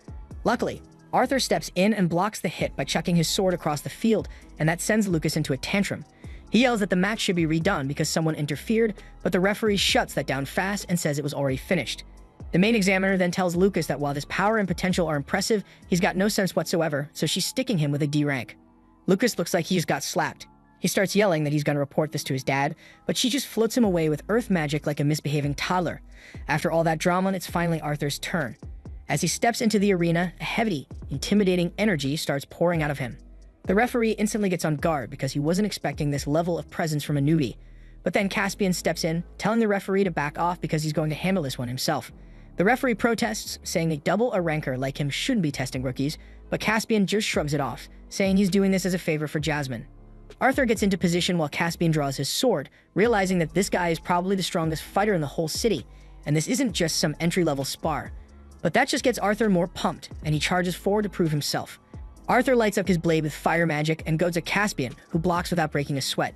Luckily, Arthur steps in and blocks the hit by chucking his sword across the field, and that sends Lucas into a tantrum. He yells that the match should be redone because someone interfered, but the referee shuts that down fast and says it was already finished. The main examiner then tells Lucas that while his power and potential are impressive, he's got no sense whatsoever, so she's sticking him with a D rank. Lucas looks like he just got slapped. He starts yelling that he's going to report this to his dad, but she just floats him away with earth magic like a misbehaving toddler. After all that drama, it's finally Arthur's turn. As he steps into the arena, a heavy, intimidating energy starts pouring out of him. The referee instantly gets on guard because he wasn't expecting this level of presence from a newbie. But then Caspian steps in, telling the referee to back off because he's going to handle this one himself. The referee protests, saying a double A ranker like him shouldn't be testing rookies, but Caspian just shrugs it off, saying he's doing this as a favor for Jasmine. Arthur gets into position while Caspian draws his sword, realizing that this guy is probably the strongest fighter in the whole city, and this isn't just some entry-level spar. But that just gets Arthur more pumped, and he charges forward to prove himself. Arthur lights up his blade with fire magic and goes at Caspian, who blocks without breaking a sweat.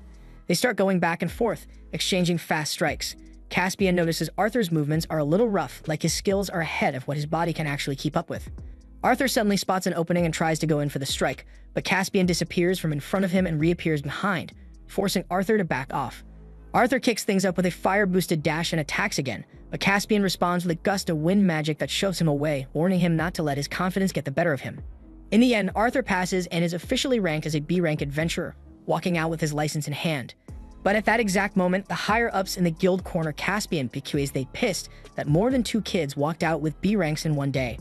They start going back and forth, exchanging fast strikes. Caspian notices Arthur's movements are a little rough, like his skills are ahead of what his body can actually keep up with. Arthur suddenly spots an opening and tries to go in for the strike, but Caspian disappears from in front of him and reappears behind, forcing Arthur to back off. Arthur kicks things up with a fire-boosted dash and attacks again, but Caspian responds with a gust of wind magic that shoves him away, warning him not to let his confidence get the better of him. In the end, Arthur passes and is officially ranked as a B-rank adventurer, walking out with his license in hand. But at that exact moment, the higher-ups in the guild corner Caspian because they pissed that more than 2 kids walked out with B ranks in one day.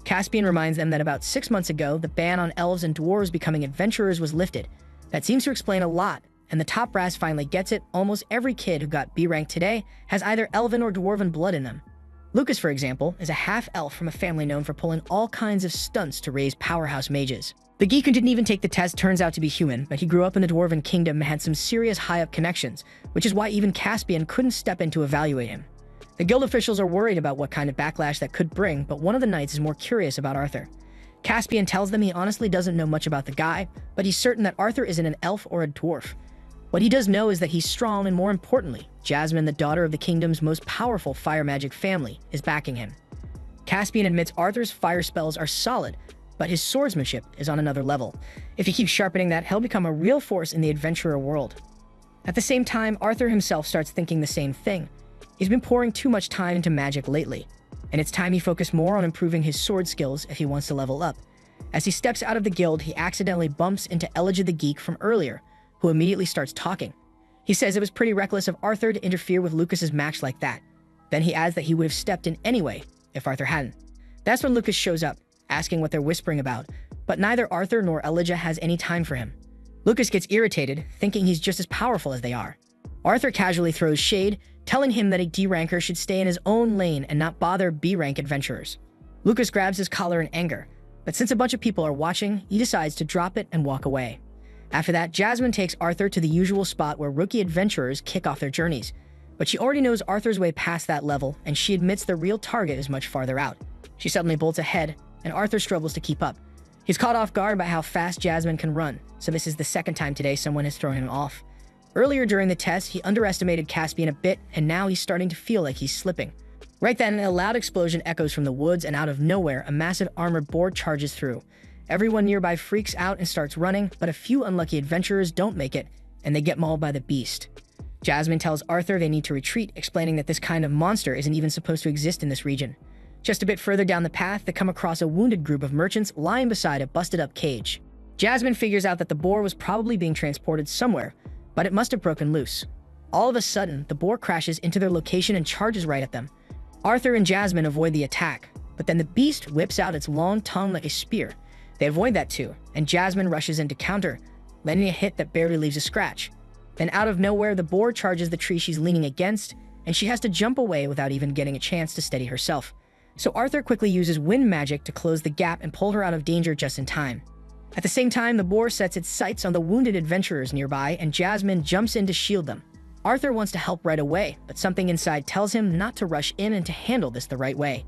Caspian reminds them that about 6 months ago, the ban on elves and dwarves becoming adventurers was lifted. That seems to explain a lot, and the top brass finally gets it. Almost every kid who got B rank today has either elven or dwarven blood in them. Lucas, for example, is a half-elf from a family known for pulling all kinds of stunts to raise powerhouse mages. The geek who didn't even take the test turns out to be human, but he grew up in the Dwarven Kingdom and had some serious high-up connections, which is why even Caspian couldn't step in to evaluate him. The guild officials are worried about what kind of backlash that could bring, but one of the knights is more curious about Arthur. Caspian tells them he honestly doesn't know much about the guy, but he's certain that Arthur isn't an elf or a dwarf. What he does know is that he's strong, and more importantly, Jasmine, the daughter of the kingdom's most powerful fire magic family, is backing him. Caspian admits Arthur's fire spells are solid, but his swordsmanship is on another level. If he keeps sharpening that, he'll become a real force in the adventurer world. At the same time, Arthur himself starts thinking the same thing. He's been pouring too much time into magic lately, and it's time he focused more on improving his sword skills if he wants to level up. As he steps out of the guild, he accidentally bumps into Elijah the Geek from earlier, who immediately starts talking. He says it was pretty reckless of Arthur to interfere with Lucas's match like that. Then he adds that he would have stepped in anyway if Arthur hadn't. That's when Lucas shows up, asking what they're whispering about, but neither Arthur nor Elijah has any time for him. Lucas gets irritated, thinking he's just as powerful as they are. Arthur casually throws shade, telling him that a D-ranker should stay in his own lane and not bother B-rank adventurers. Lucas grabs his collar in anger, but since a bunch of people are watching, he decides to drop it and walk away. After that, Jasmine takes Arthur to the usual spot where rookie adventurers kick off their journeys, but she already knows Arthur's way past that level, and she admits the real target is much farther out. She suddenly bolts ahead, and Arthur struggles to keep up. He's caught off guard by how fast Jasmine can run, so this is the second time today someone has thrown him off. Earlier during the test, he underestimated Caspian a bit, and now he's starting to feel like he's slipping. Right then, a loud explosion echoes from the woods, and out of nowhere, a massive armored boar charges through. Everyone nearby freaks out and starts running, but a few unlucky adventurers don't make it, and they get mauled by the beast. Jasmine tells Arthur they need to retreat, explaining that this kind of monster isn't even supposed to exist in this region. Just a bit further down the path, they come across a wounded group of merchants lying beside a busted-up cage. Jasmine figures out that the boar was probably being transported somewhere, but it must have broken loose. All of a sudden, the boar crashes into their location and charges right at them. Arthur and Jasmine avoid the attack, but then the beast whips out its long tongue like a spear. They avoid that too, and Jasmine rushes in to counter, landing a hit that barely leaves a scratch. Then out of nowhere, the boar charges the tree she's leaning against, and she has to jump away without even getting a chance to steady herself. So Arthur quickly uses wind magic to close the gap and pull her out of danger just in time. At the same time, the boar sets its sights on the wounded adventurers nearby, and Jasmine jumps in to shield them. Arthur wants to help right away, but something inside tells him not to rush in and to handle this the right way.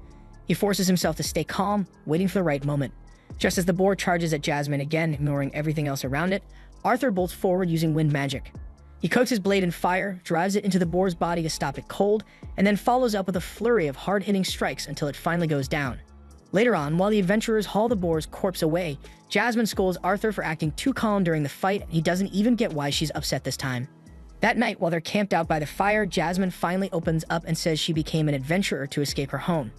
He forces himself to stay calm, waiting for the right moment. Just as the boar charges at Jasmine again, ignoring everything else around it, Arthur bolts forward using wind magic. He coats his blade in fire, drives it into the boar's body to stop it cold, and then follows up with a flurry of hard-hitting strikes until it finally goes down. Later on, while the adventurers haul the boar's corpse away, Jasmine scolds Arthur for acting too calm during the fight, and he doesn't even get why she's upset this time. That night, while they're camped out by the fire, Jasmine finally opens up and says she became an adventurer to escape her home.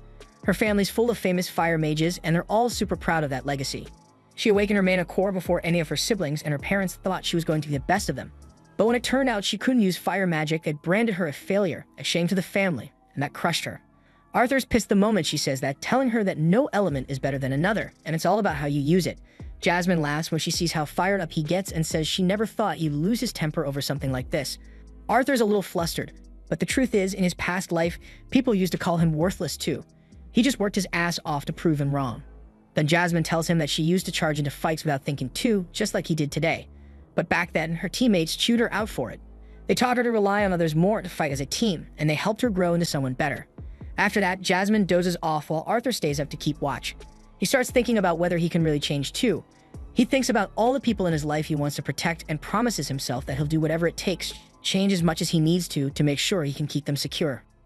Her family's full of famous fire mages, and they're all super proud of that legacy. She awakened her mana core before any of her siblings, and her parents thought she was going to be the best of them. But when it turned out she couldn't use fire magic, it branded her a failure, a shame to the family, and that crushed her. Arthur's pissed the moment she says that, telling her that no element is better than another, and it's all about how you use it. Jasmine laughs when she sees how fired up he gets and says she never thought he'd lose his temper over something like this. Arthur's a little flustered, but the truth is, in his past life, people used to call him worthless too. He just worked his ass off to prove him wrong. Then Jasmine tells him that she used to charge into fights without thinking too, just like he did today. But back then, her teammates chewed her out for it. They taught her to rely on others more to fight as a team, and they helped her grow into someone better. After that, Jasmine dozes off while Arthur stays up to keep watch. He starts thinking about whether he can really change too. He thinks about all the people in his life he wants to protect and promises himself that he'll do whatever it takes, change as much as he needs to make sure he can keep them secure.